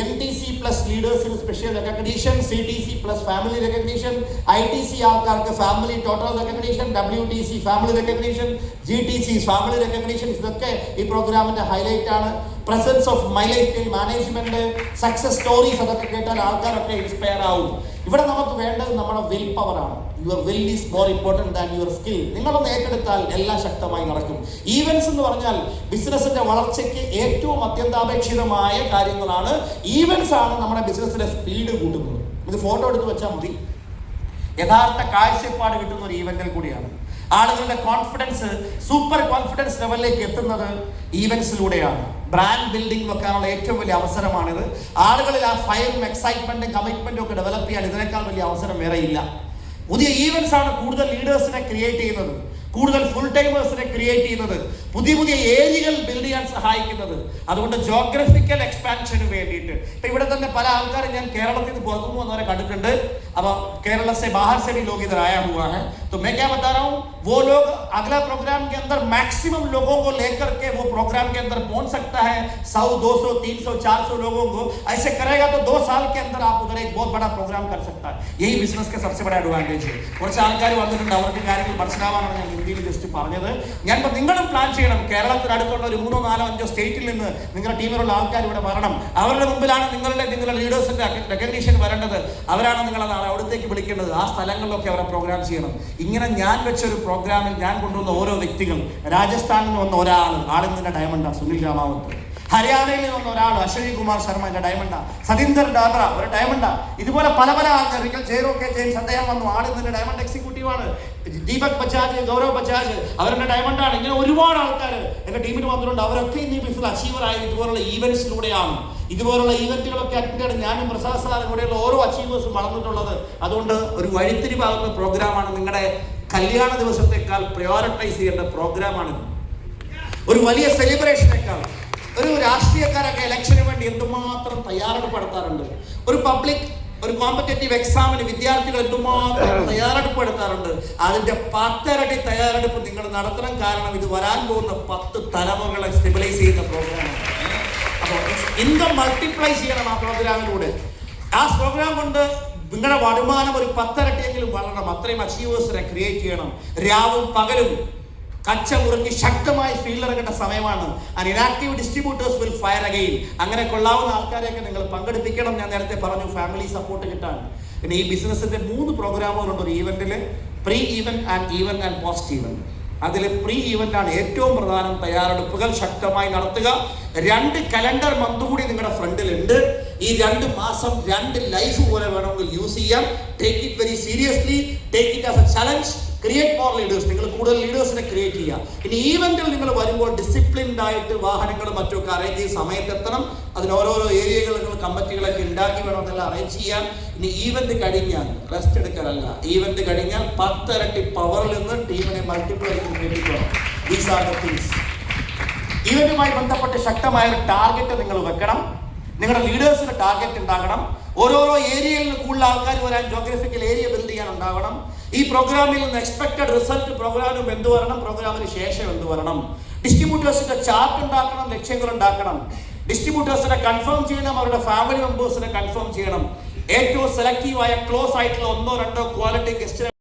MTC പ്ലസ് ലീഡേഴ്സിന് special recognition, CTC plus family recognition, ITC ആൾക്കാർക്ക് family total recognition, WTC family recognition, GTC family recognition. ഇതൊക്കെ ഈ പ്രോഗ്രാമിന്റെ ഹൈലൈറ്റ് ആണ്. Presence of my lifestyle management, success stories, അതൊക്കെ കേട്ടാൽ ആൾക്കാരൊക്കെ ഇൻസ്പയർ ആവും. ഇവിടെ നമുക്ക് വേണ്ടത് നമ്മുടെ വിൽ പവർ ആണ്. Your will is more important than your skill. നിങ്ങളൊന്ന് ഏറ്റെടുത്താൽ എല്ലാം ശക്തമായി നടക്കും. ഈവൻസ് എന്ന് പറഞ്ഞാൽ ബിസിനസിന്റെ വളർച്ചയ്ക്ക് ഏറ്റവും അത്യന്താപേക്ഷിതമായ കാര്യങ്ങളാണ്. ഈവൻസ് ആണ് നമ്മുടെ ബിസിനസിന്റെ സ്പീഡ് കൂട്ടുന്നത്. ഇത് ഫോട്ടോ എടുത്ത് വെച്ചാൽ മതി. യഥാർത്ഥ കാഴ്ചപ്പാട് കിട്ടുന്ന ഒരു ഈവന്റിൽ കൂടിയാണ്. ആളുകളുടെ കോൺഫിഡൻസ്, സൂപ്പർ കോൺഫിഡൻസ് ലെവലിലേക്ക് എത്തുന്നത് ഈവൻസിലൂടെയാണ്. ബ്രാൻഡ് ബിൽഡിംഗ് വെക്കാനുള്ള ഏറ്റവും വലിയ അവസരമാണിത്. ആളുകളിൽ ആ ഫയറും എക്സൈറ്റ്മെന്റും കമ്മിറ്റ്മെന്റും ഒക്കെ ഡെവലപ്പ് ചെയ്യാൻ ഇതിനേക്കാൾ വലിയ അവസരം വേറെ ഇല്ല. പുതിയ ഈവൻസ് ആണ് കൂടുതൽ ലീഡേഴ്സിനെ ക്രിയേറ്റ് ചെയ്യുന്നത്. കൂടുതൽ ഫുൾ ടൈമേഴ്സിനെ ക്രിയേറ്റ് ചെയ്യുന്നത്, പുതിയ പുതിയ ഏരിയകൾ ബിൽഡ് ചെയ്യാൻ സഹായിക്കുന്നത്. അതുകൊണ്ട് ജോഗ്രഫിക്കൽ എക്സ്പാൻഷന് വേണ്ടിയിട്ട് ഇപ്പൊ ഇവിടെ തന്നെ പല ആൾക്കാരും ഞാൻ കേരളത്തിൽ നിന്ന് പുറത്തുനിന്ന് വന്നവരെ കണ്ടിട്ടുണ്ട്. अब केरला से बाहर से भी लोग इधर आया हुआ है, तो मैं क्या बता रहा हूँ, वो लोग अगला प्रोग्राम के अंदर मैक्सिमम लोगों को लेकर के वो प्रोग्राम के अंदर पहुंच सकता है. 100, 200, 300, 400 लोगों को ऐसे करेगा तो 2 साल के अंदर आप उधर एक बहुत बड़ा प्रोग्राम कर सकता है. यही बिजनेस का सबसे बड़ा एडवांटेज है. കുറച്ച് ആൾക്കാർ വന്നിട്ടുണ്ട്, അവർക്ക് കാര്യങ്ങൾ മനസ്സിലാവാനാണ് ഞാൻ ഹിന്ദിയിൽ ജസ്റ്റ് പറഞ്ഞത്. ഞാൻ നിങ്ങളും പ്ലാൻ ചെയ്യണം. കേരളത്തിൽ അടുത്തുള്ള ഒരു 3, 4, 5 സ്റ്റേറ്റിൽ നിന്ന് നിങ്ങളുടെ ടീമിലുള്ള ആൾക്കാർ ഇവിടെ വരണം. അവരുടെ മുമ്പിലാണ് നിങ്ങളുടെ ലീഡേഴ്സിന്റെ റെക്കഗ്നീഷൻ വരേണ്ടത്. അവരാണ് നിങ്ങളെ അവിടത്തേക്ക് വിളിക്കേണ്ടത്. ആ സ്ഥലങ്ങളിലൊക്കെ അവരെ പ്രോഗ്രാം ചെയ്യണം. ഇങ്ങനെ ഞാൻ വെച്ചൊരു പ്രോഗ്രാമിൽ ഞാൻ കൊണ്ടുവന്ന ഓരോ വ്യക്തികൾ, രാജസ്ഥാനിൽ നിന്ന് വന്ന ആളിന്റെ ഡയമണ്ടാ സുനിൽ രാമാവത്ത്, ഹരിയാനയിൽ നിന്ന് വന്ന ഒരാൾ അശ്വനി കുമാർ ശർമ്മ എന്റെ ഡയമണ്ടാ, സതീന്ദർ ഡാബ്ര ഒരു ഡയമണ്ടാ, ഇതുപോലെ പല പല ആൾക്കാർ, ജെയിംസ് അദ്ദേഹം വന്നു, ആളിന്റെ ഡയമണ്ട് എക്സിക്യൂട്ടീവ് ആണ്, ദീപക് ബജാജ്, ഗൗരവ് ബജാജ് അവരുടെ ഡയമണ്ടാണ്. ഇങ്ങനെ ഒരുപാട് ആൾക്കാർ എന്റെ ടീമിൽ വന്നിട്ടുണ്ട്. അവരൊക്കെ ഇന്ന് ബിസിനസ് അച്ചീവർ ആയത് ഇതുപോലുള്ള ഈവന്റ്സിലൂടെയാണ്. ഇതുപോലുള്ള ഈവന്റുകളൊക്കെ അറ്റൻഡ് ചെയ്ത് ഞാനും പ്രസാദ് സാറും കൂടെയുള്ള ഓരോ അച്ചീവേഴ്സും വളർന്നിട്ടുള്ളത്. അതുകൊണ്ട് ഒരു വഴിത്തിരിവാകുന്ന പ്രോഗ്രാമാണ്. നിങ്ങളുടെ കല്യാണ ദിവസത്തെക്കാൾ പ്രയോറിറ്റൈസ് ചെയ്യേണ്ട പ്രോഗ്രാമാണ്. ഒരു വലിയ സെലിബ്രേഷനേക്കാൾ ഒരു രാഷ്ട്രീയക്കാരൊക്കെ ഇലക്ഷന് വേണ്ടി എന്തുമാത്രം തയ്യാറെടുപ്പ് നടത്താറുണ്ട്. ഒരു കോമ്പറ്റേറ്റീവ് എക്സാമിന് വിദ്യാർത്ഥികൾ എന്തുമാത്രം തയ്യാറെടുപ്പ് എടുത്താറുണ്ട്. അതിന്റെ 10 ഇരട്ടി തയ്യാറെടുപ്പ് നിങ്ങൾ നടത്തണം. കാരണം ഇത് വരാൻ പോകുന്ന 10 തലമുറകളെ സ്റ്റെബിലൈസ് ചെയ്യുന്ന പ്രോഗ്രാമാണ്. അപ്പോൾ ഇൻകം മൾട്ടിപ്ലൈ ചെയ്യണം ആ പ്രോഗ്രാമിലൂടെ. ആ പ്രോഗ്രാം കൊണ്ട് നിങ്ങളുടെ വരുമാനം ഒരു 10 ഇരട്ടിയെങ്കിലും വളരണം. അത്രയും അച്ചീവേഴ്സിനെ ക്രിയേറ്റ് ചെയ്യണം. രാവും പകലും കച്ച മുറുക്കി ശക്തമായി ഫീൽഡ് ഇറങ്ങേണ്ട സമയമാണ്. And inactive distributors will fire again. അങ്ങനെ കൊള്ളാവുന്ന ആൾക്കാരെയൊക്കെ നിങ്ങൾ പങ്കെടുപ്പിക്കണം. ഞാൻ നേരത്തെ പറഞ്ഞു ഫാമിലി സപ്പോർട്ട് കിട്ടാൻ. പിന്നെ ഈ ബിസിനസിന്റെ 3 പ്രോഗ്രാമുകളുണ്ട് ഒരു ഈവന്റില്: pre event and post event. അതിൽ പ്രീ ഈവന്റ് ആണ് ഏറ്റവും പ്രധാനം. തയ്യാറെടുപ്പുകൾ ശക്തമായി നടത്തുക. 2 കലണ്ടർ മന്ത് കൂടി നിങ്ങളുടെ ഫ്രണ്ടിലുണ്ട്. ഈ 2 മാസം 2 ലൈഫ് പോലെ വേണമെങ്കിൽ യൂസ് ചെയ്യാം. Take it very seriously, take it as A challenge. Create more leaders. നിങ്ങൾ കൂടുതൽ ലീഡേഴ്സിനെ ക്രിയേറ്റ് ചെയ്യുക. ഇനി ഈവന്റിൽ നിങ്ങൾ വരുമ്പോൾ ഡിസിപ്ലിൻഡ് ആയിട്ട് വാഹനങ്ങളും മറ്റൊക്കെ അറേഞ്ച് ചെയ്ത് സമയത്തെത്തണം. അതിന് ഓരോരോ ഏരിയകൾ നിങ്ങൾ കമ്മിറ്റികളൊക്കെ ഉണ്ടാക്കി വേണം എന്നെല്ലാം അറേഞ്ച് ചെയ്യാൻ. ഇനി ഈവന്റ് കഴിഞ്ഞാൽ റെസ്റ്റ് എടുക്കാനല്ല, ഈവന്റ് കഴിഞ്ഞാൽ 10 ഇരട്ടി പവറിൽ നിന്ന് ടീമിനെ മൾട്ടിപ്ലൈ ചെയ്യണം. These are the things. ഈവന്റുമായി ബന്ധപ്പെട്ട് ശക്തമായ ഒരു ടാർഗറ്റ് നിങ്ങൾ വെക്കണം. നിങ്ങളുടെ ലീഡേഴ്സിന് ടാർഗറ്റ് ഉണ്ടാകണം. ഓരോരോ ഏരിയയിൽ നിന്ന് കൂടുതൽ ആൾക്കാർ വരാൻ ജോഗ്രഫിക്കൽ ഏരിയ ബിൽഡ് ചെയ്യാൻ ഉണ്ടാകണം. ഈ പ്രോഗ്രാമിൽ നിന്ന് എക്സ്പെക്റ്റഡ് റിസൾട്ട് പ്രോഗ്രാമിന് എന്ത് വരണം, പ്രോഗ്രാമിന് ശേഷം എന്ത് വരണം. ഡിസ്ട്രിബ്യൂട്ടേഴ്സിന്റെ ചാർട്ട് ഉണ്ടാക്കണം, ലക്ഷ്യങ്ങൾ ഉണ്ടാക്കണം. ഡിസ്ട്രിബ്യൂട്ടേഴ്സിനെ കൺഫേം ചെയ്യണം, അവരുടെ ഫാമിലി മെമ്പേഴ്സിനെ കൺഫേം ചെയ്യണം. ഏറ്റവും സെലക്റ്റീവായ ക്ലോസ് ആയിട്ടുള്ള 1, 2 ക്വാളിറ്റി ഗസ്റ്റ്